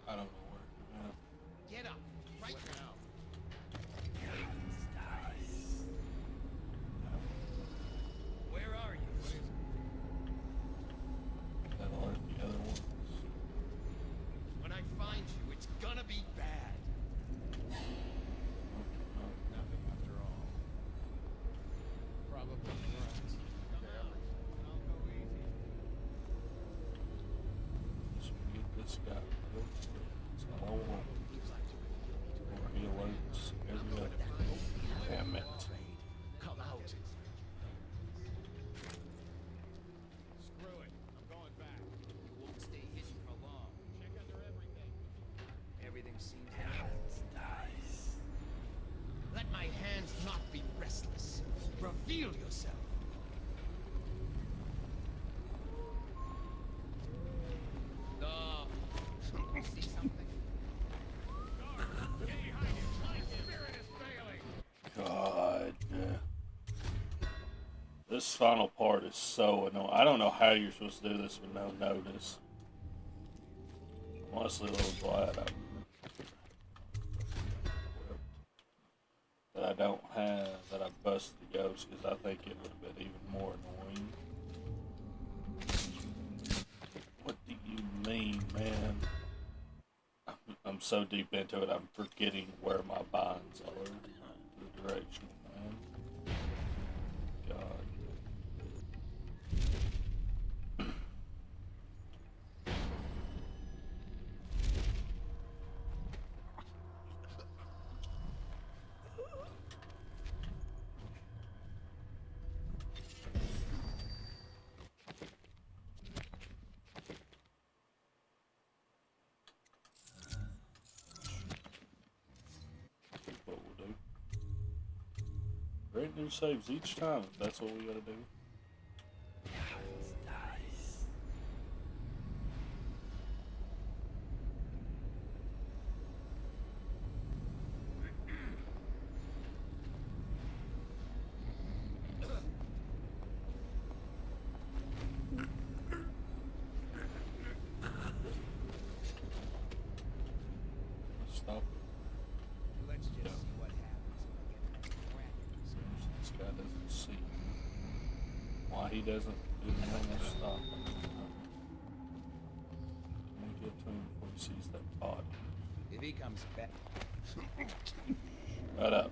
I don't know where. Get up, right now. This final part is so annoying. I don't know how you're supposed to do this with no notice. I'm honestly a little glad I don't have that I busted the ghost, because I think it would have been even more annoying. What do you mean, man? I'm so deep into it, I'm forgetting where my binds are. The directional, man. God. What we'll do. Great new saves each time, if that's what we gotta do. Stop. Let's just see what happens if I get that crack in this guy. This guy doesn't see why he doesn't do the normal stop. Can we get to him before he sees that body? If he comes back. Right up.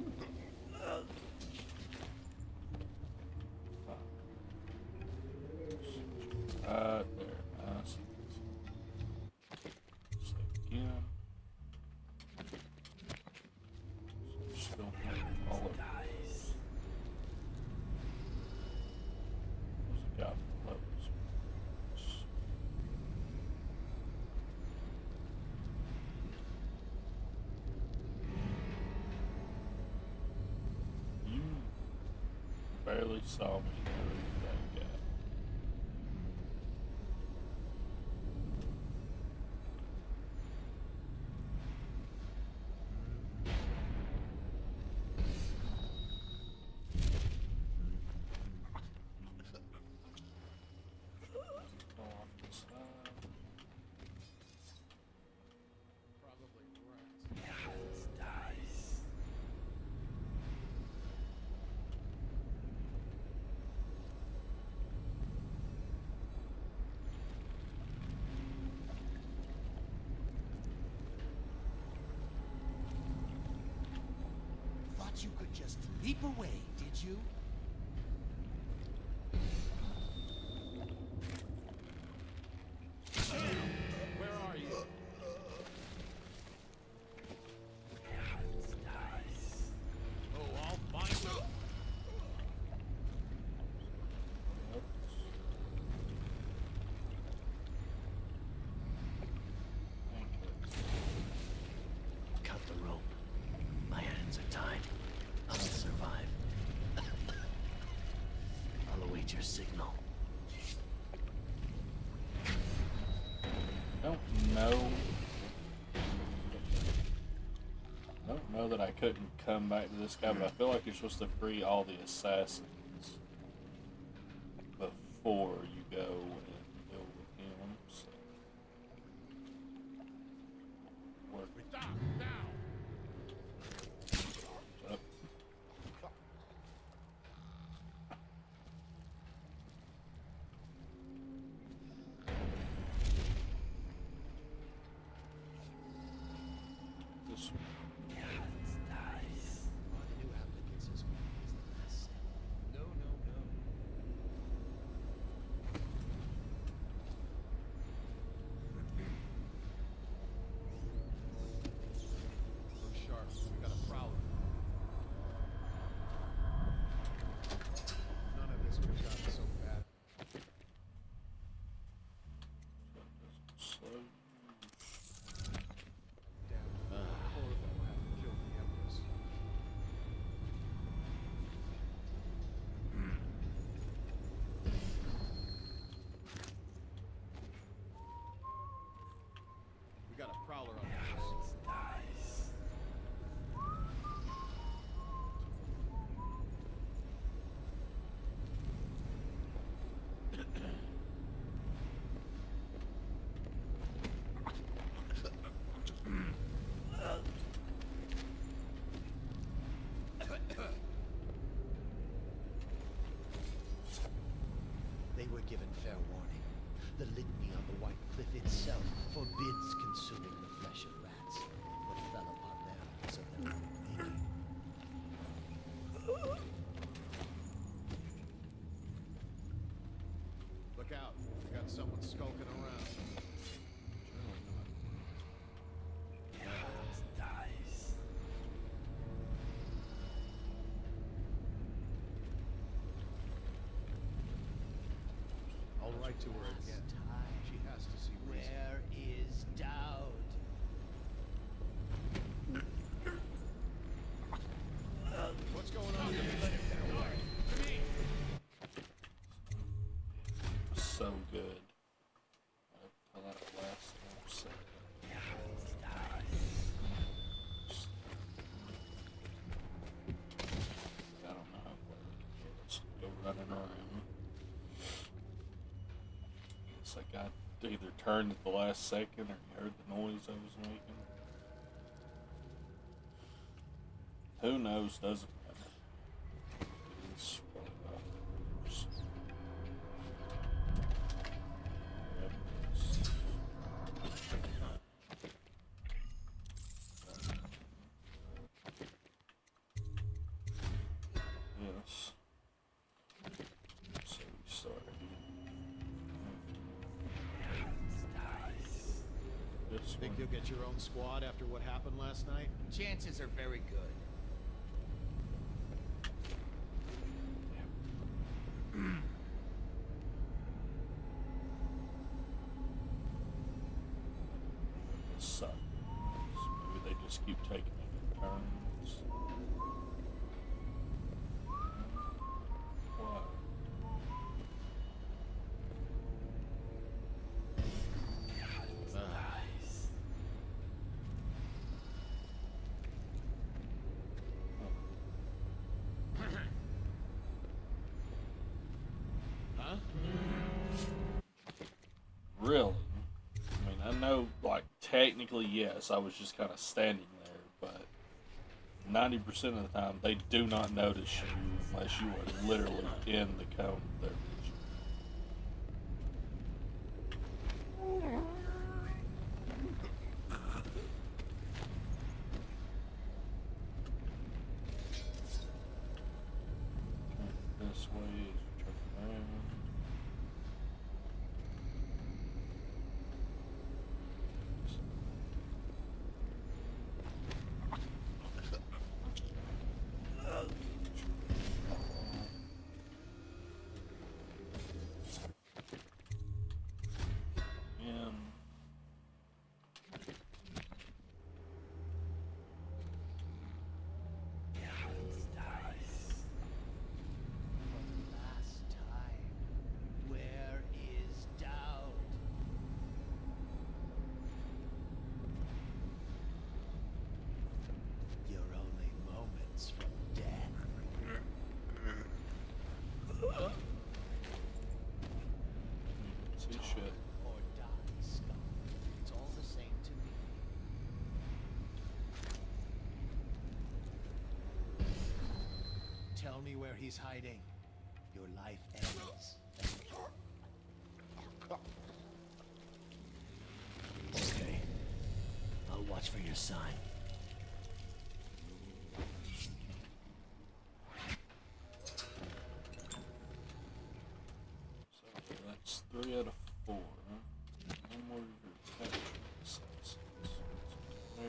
Right there. Nice. Save again. Still all of it. There's a guy with levels. You barely saw me through that gap. Go off the side. Probably works. Thought you could just leap away, did you? Where are you? Oh, I'll find you. Cut the rope. My hands are tied. I'll survive. I'll await your signal. I don't know that I couldn't come back to this guy, but I feel like you're supposed to free all the assassins before you go and deal with him. So. Work. Up. This one. Are the new applicants as weak as the last set? No, no, no. They were given fair warning. The litany on the White Cliff itself forbids consuming the flesh of rats. What fell upon them was of their own making. Look out. We got someone skulking around. Nice. I'll write to her again. She has to see reason. Where is Dowd? What's going on here? So good. Until that last episode. I don't know how far we can get. Let's go running around. Guess I got either turned at the last second or heard the noise I was making. Who knows? Doesn't matter. It's probably about yours. Yep, yes. So we started. This Think one. you'll get your own squad after what happened last night? Chances are very good. Suck. Maybe they just keep taking it in turns. What? Nice. Huh? Really? I mean, I know, like, technically, yes, I was just kind of standing there, but 90% of the time, they do not notice you unless you are literally in the cone of their vision. This way is turn around. Last time. Where is Dowd? You're only moments from death. See shit. Or die, scum. It's all the same to me. Tell me where he's hiding. Your life ends. Okay. I'll watch for your sign. So that's 3 out of 4. Huh? No more capture assassins. There.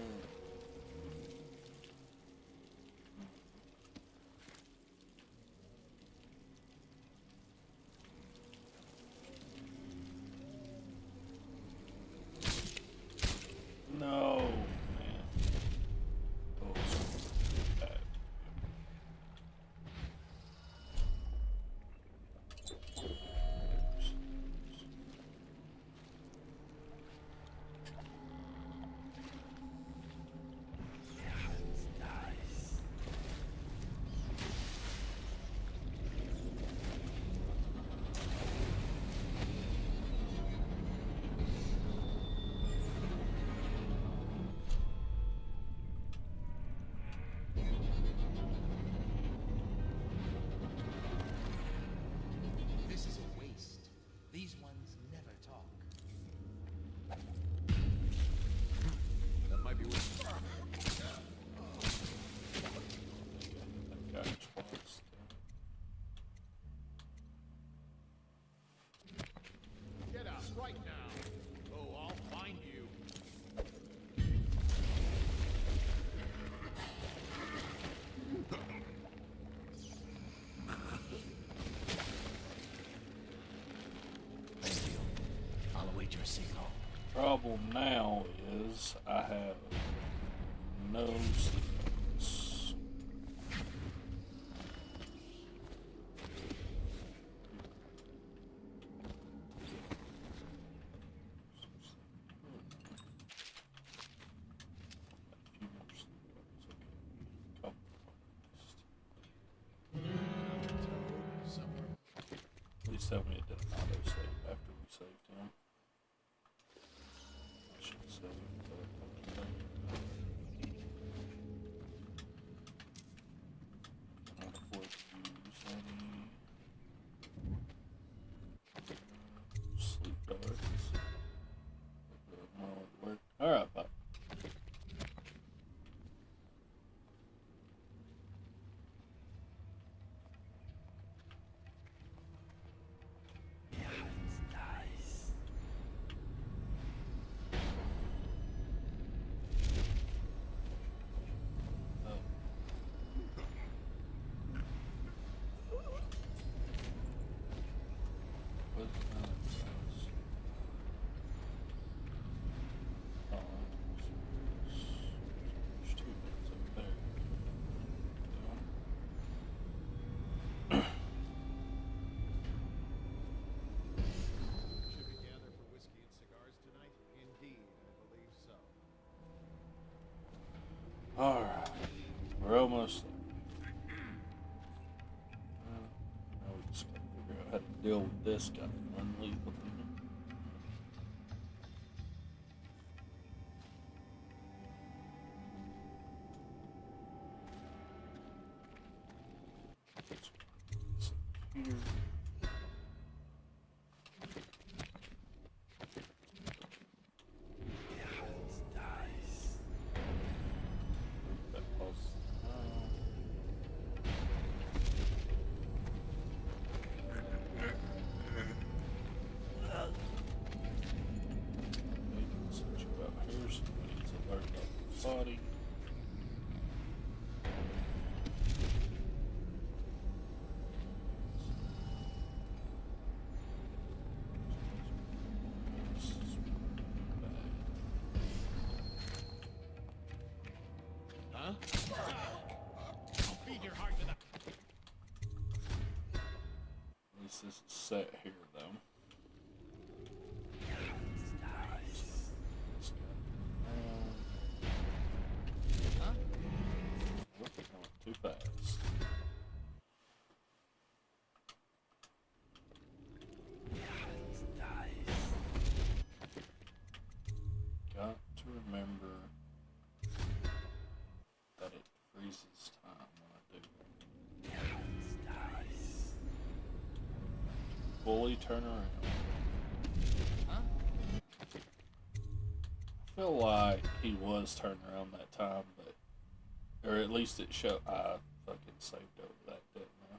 No, man. Those were bad. your signal. Problem now is I have no signals. Please tell me it didn't auto-save after we saved him. I should save can't afford to use any sleep darts. Alright, bye. Alright, we're almost there. Now we just gotta figure out how to deal with this guy unlegally. Here. Body. Huh? Feed your heart to the... At least this is set here, though. Too fast. Got to remember that it freezes time when I do that. Fully turn around. Huh? I feel like he was turning around that time, but or at least it showed. I fucking saved over that, didn't I?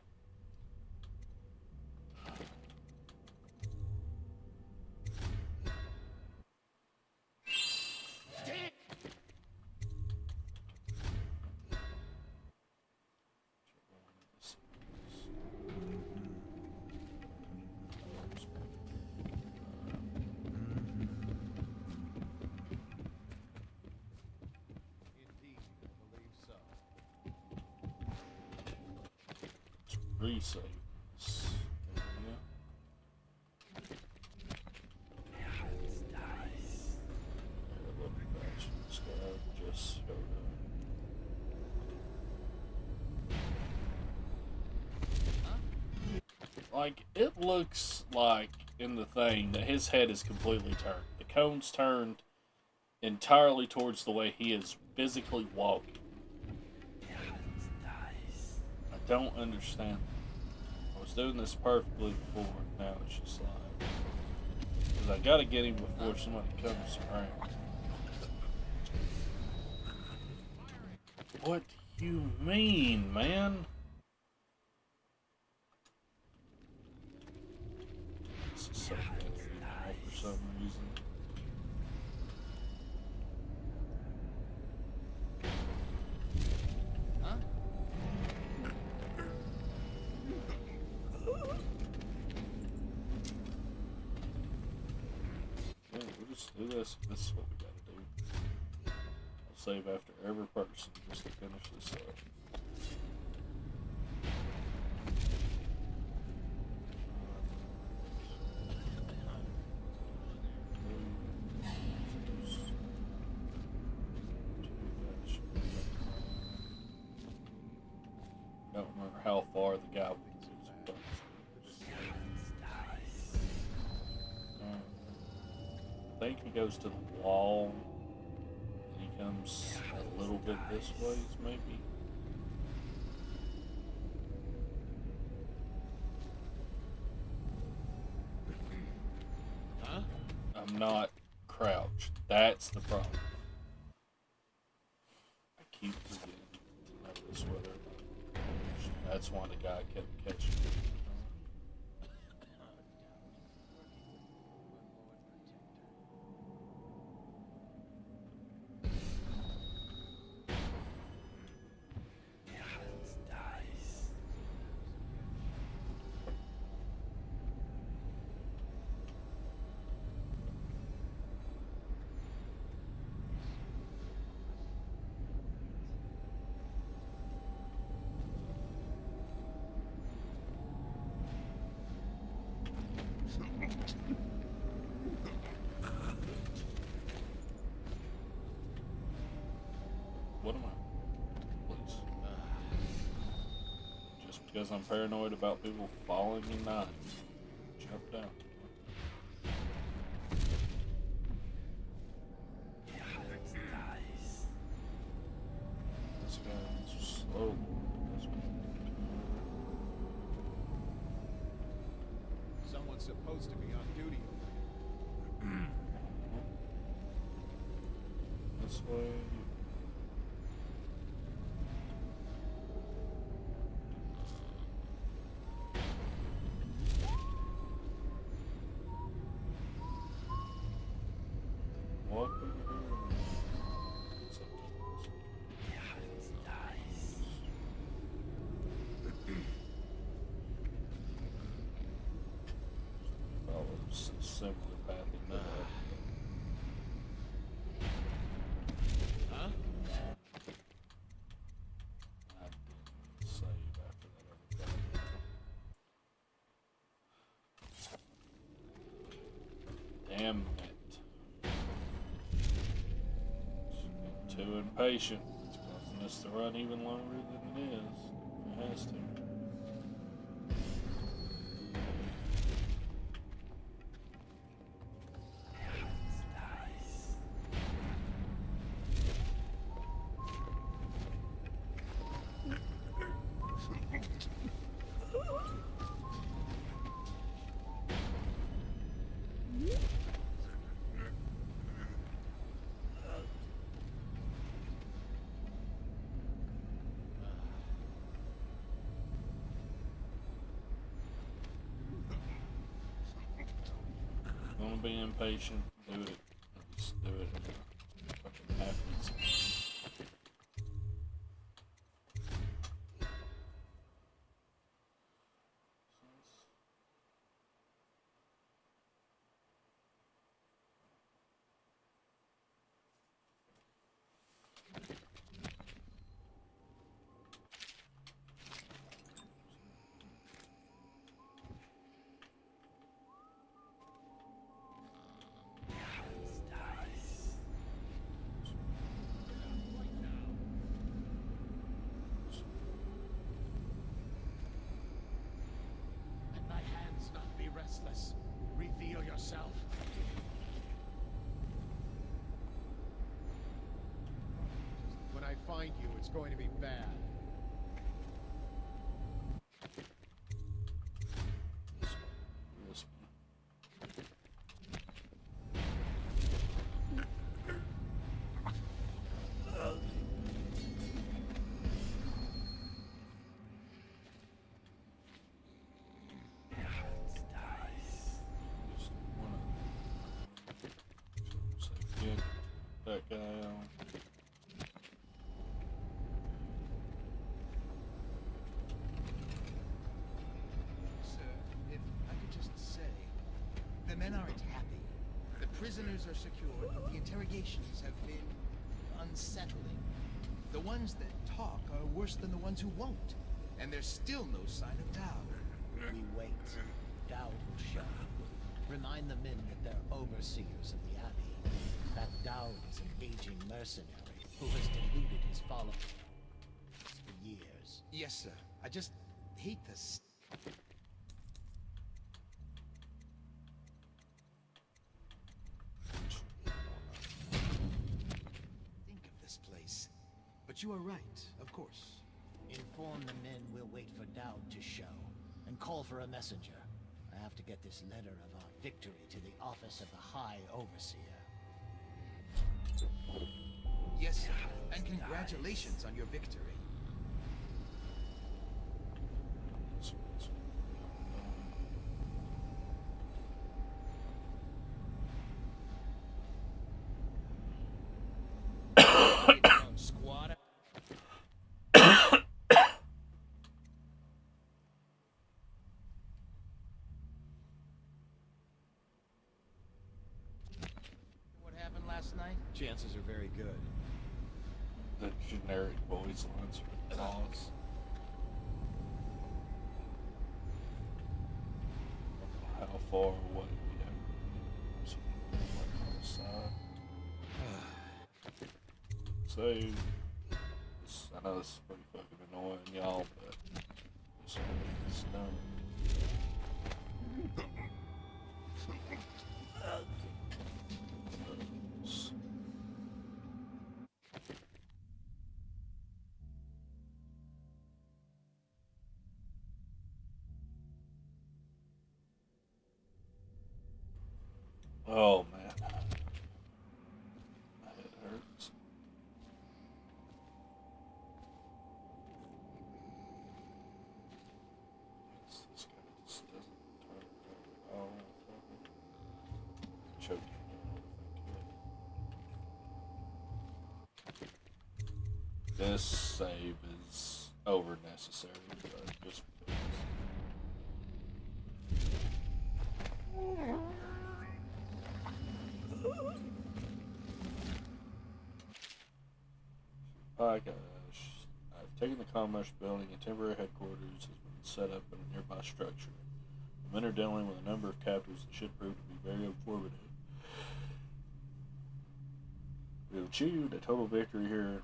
Resave this. This guy just showed up. Like, it looks like in the thing that his head is completely turned. The cone's turned entirely towards the way he is physically walking. I don't understand. I was doing this perfectly before, now it's just like... Because I gotta get him before somebody comes around. What do you mean, man? This is so funny now for some reason. Huh? let's do this. This is what we gotta do. I'll save after every person just to finish this up. Don't remember how far the guy was. I think he goes to the wall. And he comes a little bit this way, maybe. Huh? I'm not crouched. That's the problem. I keep forgetting to notice whether or not. That's why the guy kept catching me. What am I? Please. Just because I'm paranoid about people falling and dying. Jump down. This guy's slow. Someone's supposed to be on duty over here. This way. Walk over here. Follow a similar pathing that. Huh? I didn't save after that other guy. Damn it. Too impatient. It's causing us to run even longer than it is. It has to. Don't be impatient. Do it. Just do it. Fucking happens. Let thy hands not be restless. Reveal yourself. When I find you, it's going to be bad. This that guy on. Sir, if I could just say, the men aren't happy. The prisoners are secured, but the interrogations have been unsettling. The ones that talk are worse than the ones who won't. And there's still no sign of Dowd. We wait. Dowd will show. Remind the men that they're overseers of the Abbey. That Dowd is an aging mercenary who has deluded his followers for years. Yes, sir. I just hate this. Think of this place. But you are right, of course. Inform the men we'll wait for Dowd to show, and call for a messenger. I have to get this letter of our victory to the office of the High Overseer. Yes, sir. And congratulations on your victory. Squad. What happened last night? Chances are very good. The generic voice lines are laws. How far away we have outside. So, I know this is pretty fucking annoying, y'all, but it's done. Oh man, my head hurts. This guy just doesn't turn at all. Choking. This save is over necessary, but just because. Hi gosh, I've taken the Commerce Building. A temporary headquarters has been set up in a nearby structure. The men are dealing with a number of captives that should prove to be very informative. We have achieved a total victory here,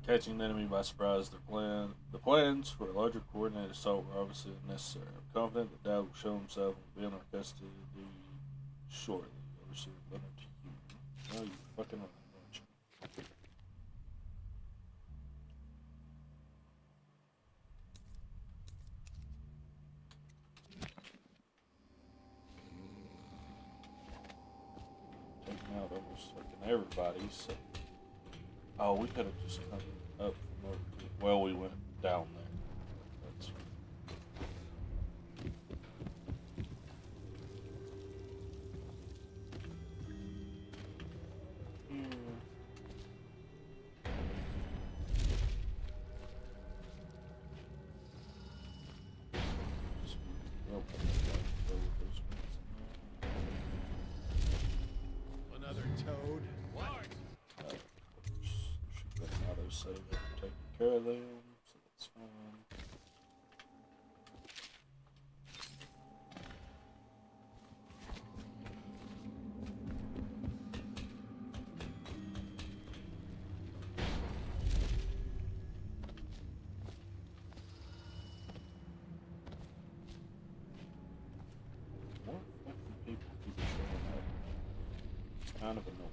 catching the enemy by surprise. The plans for a larger coordinated assault were obviously unnecessary. I'm confident that Dowd will show himself and be in our custody shortly. Overseer Leonard Hugh. No, you fucking right, don't you? Taking out almost fucking everybody, so. Oh, we could have just come up from over here. Well, we went down there. That's Another toad? What? of course. There should be an autosave after taking care of them, so that's fine. More fucking people keep showing up. It's kind of annoying.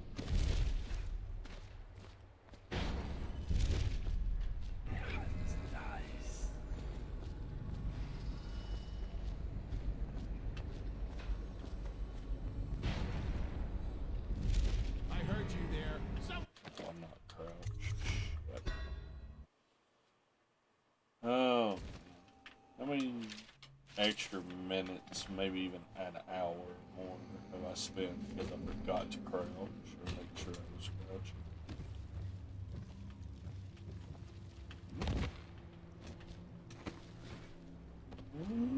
I heard you there. Oh, I'm not crouched. Shit. Oh, how many extra minutes, maybe even an hour more, have I spent because I forgot to crouch or make sure I was crouching?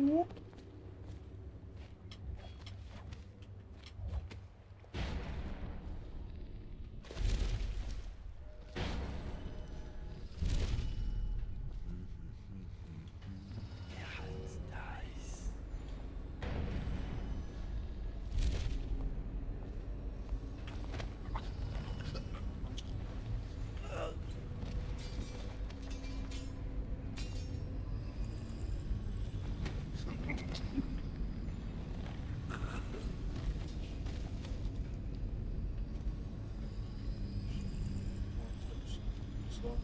Whoop. far.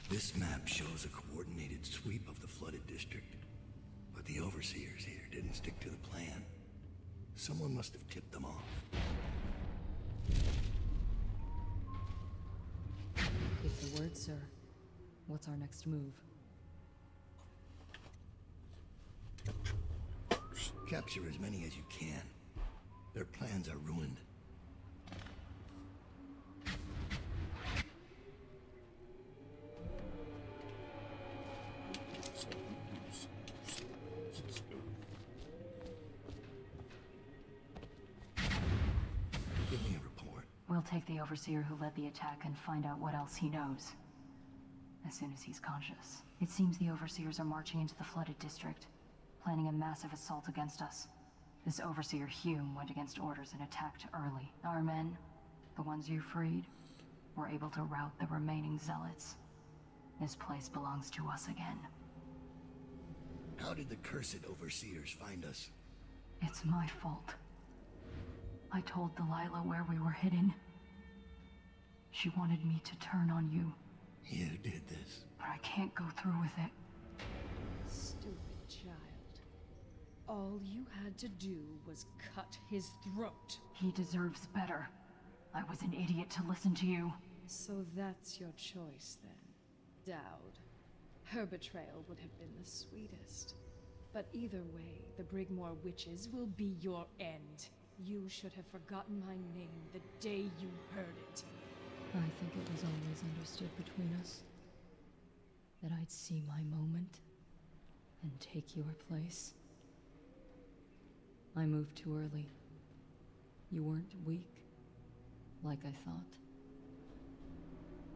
This map shows a coordinated sweep of the flooded district, but the overseers here didn't stick to the plan. Someone must have tipped them off. Give the word, sir. What's our next move? Capture as many as you can. Their plans are ruined. Give me a report. We'll take the Overseer who led the attack and find out what else he knows. As soon as he's conscious. It seems the Overseers are marching into the flooded district, planning a massive assault against us. This Overseer Hume went against orders and attacked early. Our men, the ones you freed, were able to rout the remaining zealots. This place belongs to us again. How did the cursed overseers find us? It's my fault. I told Delilah where we were hidden. She wanted me to turn on you. You did this. But I can't go through with it. Stupid child. All you had to do was cut his throat. He deserves better. I was an idiot to listen to you. So that's your choice, then. Dowd. Her betrayal would have been the sweetest. But either way, the Brigmore witches will be your end. You should have forgotten my name the day you heard it. I think it was always understood between us that I'd see my moment and take your place. I moved too early. You weren't weak, like I thought.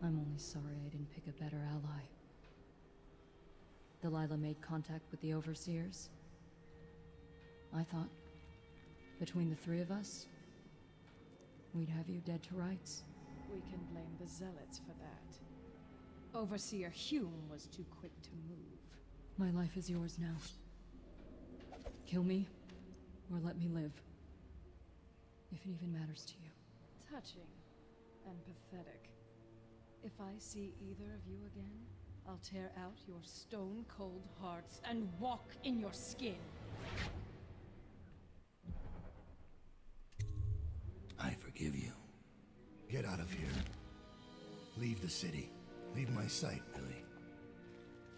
I'm only sorry I didn't pick a better ally. Delilah made contact with the Overseers. I thought, between the three of us, we'd have you dead to rights. We can blame the Zealots for that. Overseer Hume was too quick to move. My life is yours now. Kill me, or let me live. If it even matters to you. Touching and pathetic. If I see either of you again, I'll tear out your stone-cold hearts and walk in your skin. I forgive you. Get out of here. Leave the city. Leave my sight, Millie.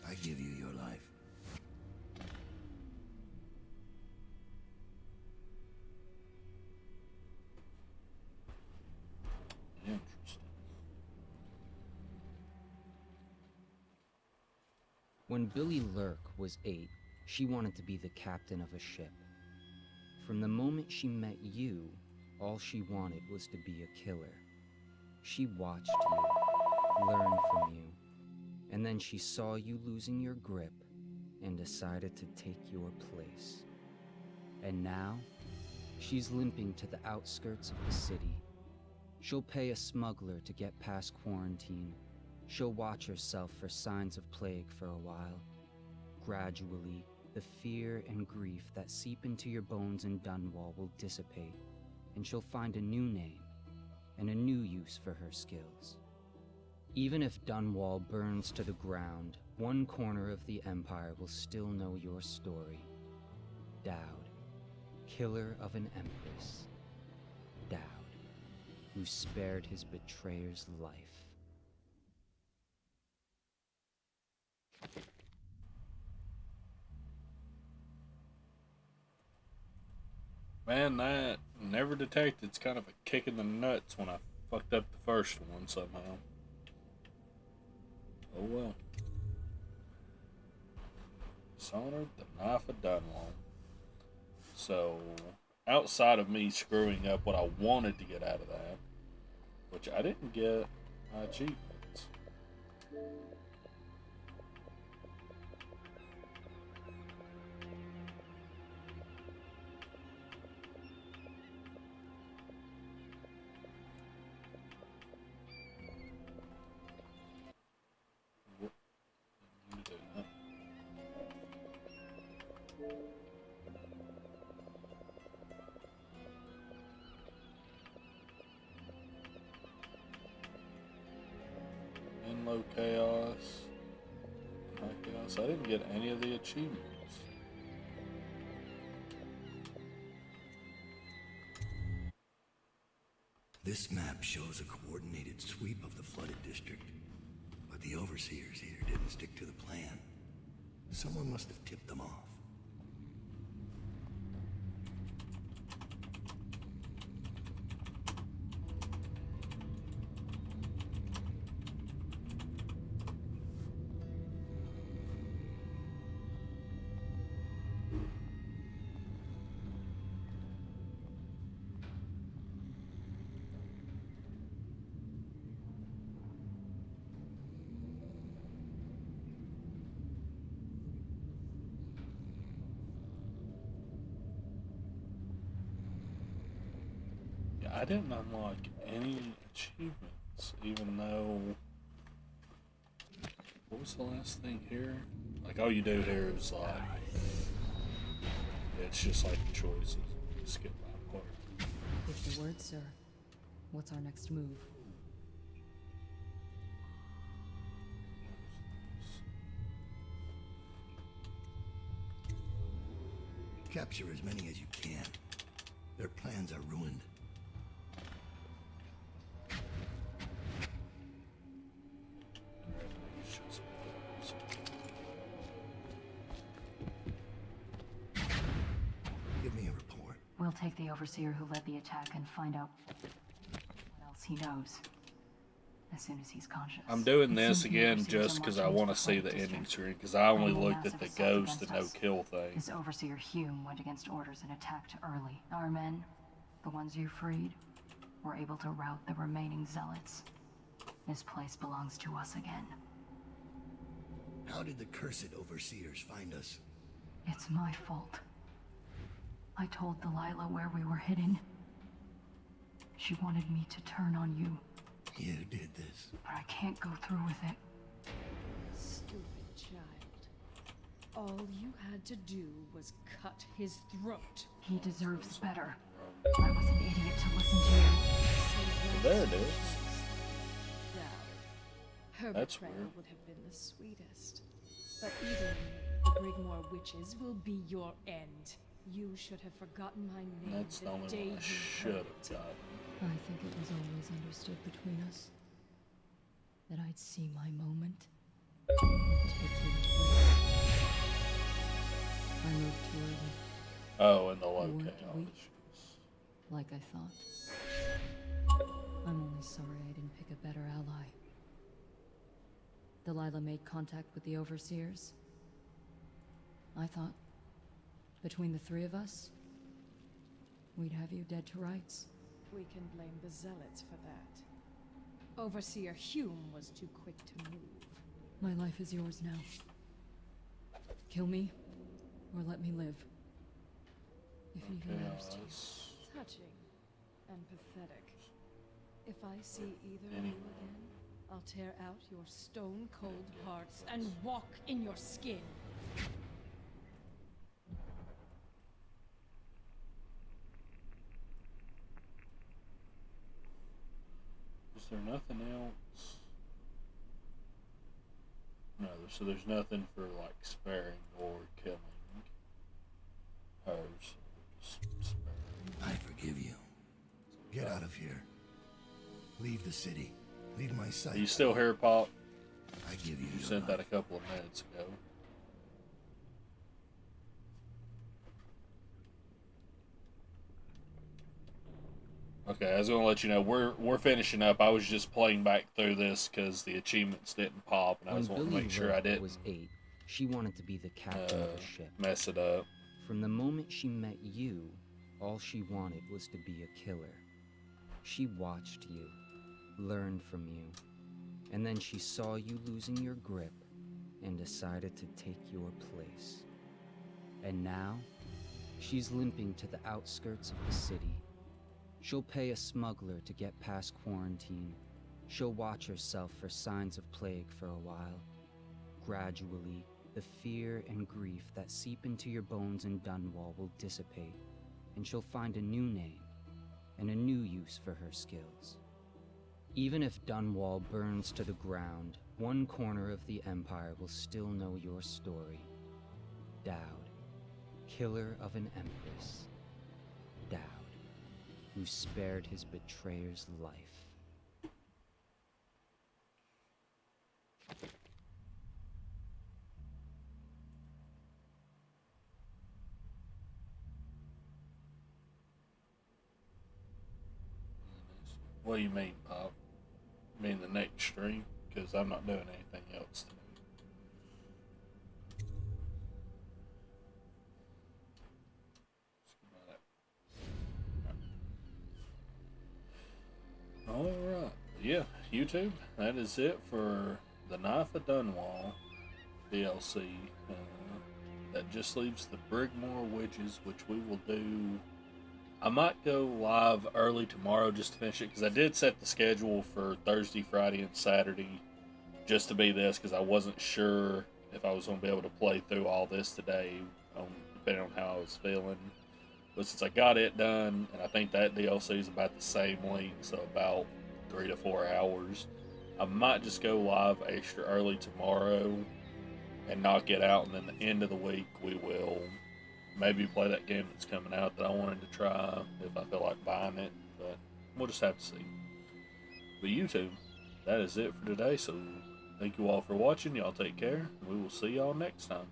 I give you your life. Interesting. When Billy Lurk was 8, she wanted to be the captain of a ship. From the moment she met you, all she wanted was to be a killer. She watched you, learned from you, and then she saw you losing your grip and decided to take your place. And now, she's limping to the outskirts of the city. She'll pay a smuggler to get past quarantine. She'll watch herself for signs of plague for a while. Gradually, the fear and grief that seep into your bones in Dunwall will dissipate, and she'll find a new name and a new use for her skills. Even if Dunwall burns to the ground, one corner of the Empire will still know your story. Dowd, killer of an empress. Dowd, who spared his betrayer's life. Man, that Never Detected's kind of a kick in the nuts when I fucked up the first one somehow. Oh well. Dishonored, the Knife of Dunwall. So, outside of me screwing up what I wanted to get out of that, Which I didn't get my achievements. Low chaos. High chaos. I didn't get any of the achievements. This map shows a coordinated sweep of the flooded district, but the overseers here didn't stick to the plan. Someone must have tipped them off. I didn't unlock any achievements, even though... What was the last thing here? Like, all you do here is, like... It's just, like, choices. Skip that part. Give the word, sir. What's our next move? Capture as many as you can. Their plans are ruined. Give me a report. We'll take the overseer who led the attack and find out what else he knows. As soon as he's conscious. I'm doing this again just because I want to see the ending screen, because I only looked at the ghost and no-kill thing. This overseer Hume went against orders and attacked early. Our men, the ones you freed, were able to rout the remaining zealots. This place belongs to us again. How did the cursed overseers find us? It's my fault. I told Delilah where we were hidden. She wanted me to turn on you. You did this. But I can't go through with it. Stupid child. All you had to do was cut his throat. He deserves better. I was an idiot to listen to you. There it is. Her That's betrayal weird. would have been the sweetest. But either the Brigmore witches will be your end. You should have forgotten my name. That's the only day one I you should heard have it. got. I think it was always understood between us that I'd see my moment and take your place. I moved too early. Oh, and the low You weren't chaos. weak, like I thought. I'm only sorry I didn't pick a better ally. Delilah made contact with the overseers. I thought, between the three of us, we'd have you dead to rights. We can blame the Zealots for that. Overseer Hume was too quick to move. My life is yours now. Kill me, or let me live. If it even matters to you. Touching and pathetic. If I see either of you again, I'll tear out your stone-cold hearts and walk in your skin. Is there nothing else? No, so there's nothing for like sparing or killing her. So just sparing. I forgive you. Get out of here. Leave the city. Leave my sight. Are you still here, Pop? I give you. You sent that a couple of minutes ago. Okay, I was gonna let you know we're finishing up. I was just playing back through this because the achievements didn't pop, and I was wanting to make sure I didn't. Was 8. She wanted to be the captain of the ship. Mess it up. From the moment she met you, all she wanted was to be a killer. She watched you, learned from you, and then she saw you losing your grip and decided to take your place. And now, she's limping to the outskirts of the city. She'll pay a smuggler to get past quarantine. She'll watch herself for signs of plague for a while. Gradually, the fear and grief that seep into your bones in Dunwall will dissipate, and she'll find a new name and a new use for her skills. Even if Dunwall burns to the ground, one corner of the Empire will still know your story. Dowd, killer of an Empress. Dowd, who spared his betrayer's life. What do you mean, Pop? You mean the next stream? Because I'm not doing anything else today. Alright, yeah, YouTube, that is it for the Knife of Dunwall DLC. That just leaves the Brigmore Witches, which we will do. I might go live early tomorrow just to finish it, because I did set the schedule for Thursday, Friday, and Saturday just to be this, because I wasn't sure if I was going to be able to play through all this today, depending on how I was feeling. But since I got it done, and I think that DLC is about the same length, so about 3 to 4 hours, I might just go live extra early tomorrow and knock it out, and then the end of the week we will maybe play that game that's coming out that I wanted to try if I feel like buying it, but we'll just have to see. But YouTube, that is it for today, so thank you all for watching. Y'all take care, and we will see y'all next time.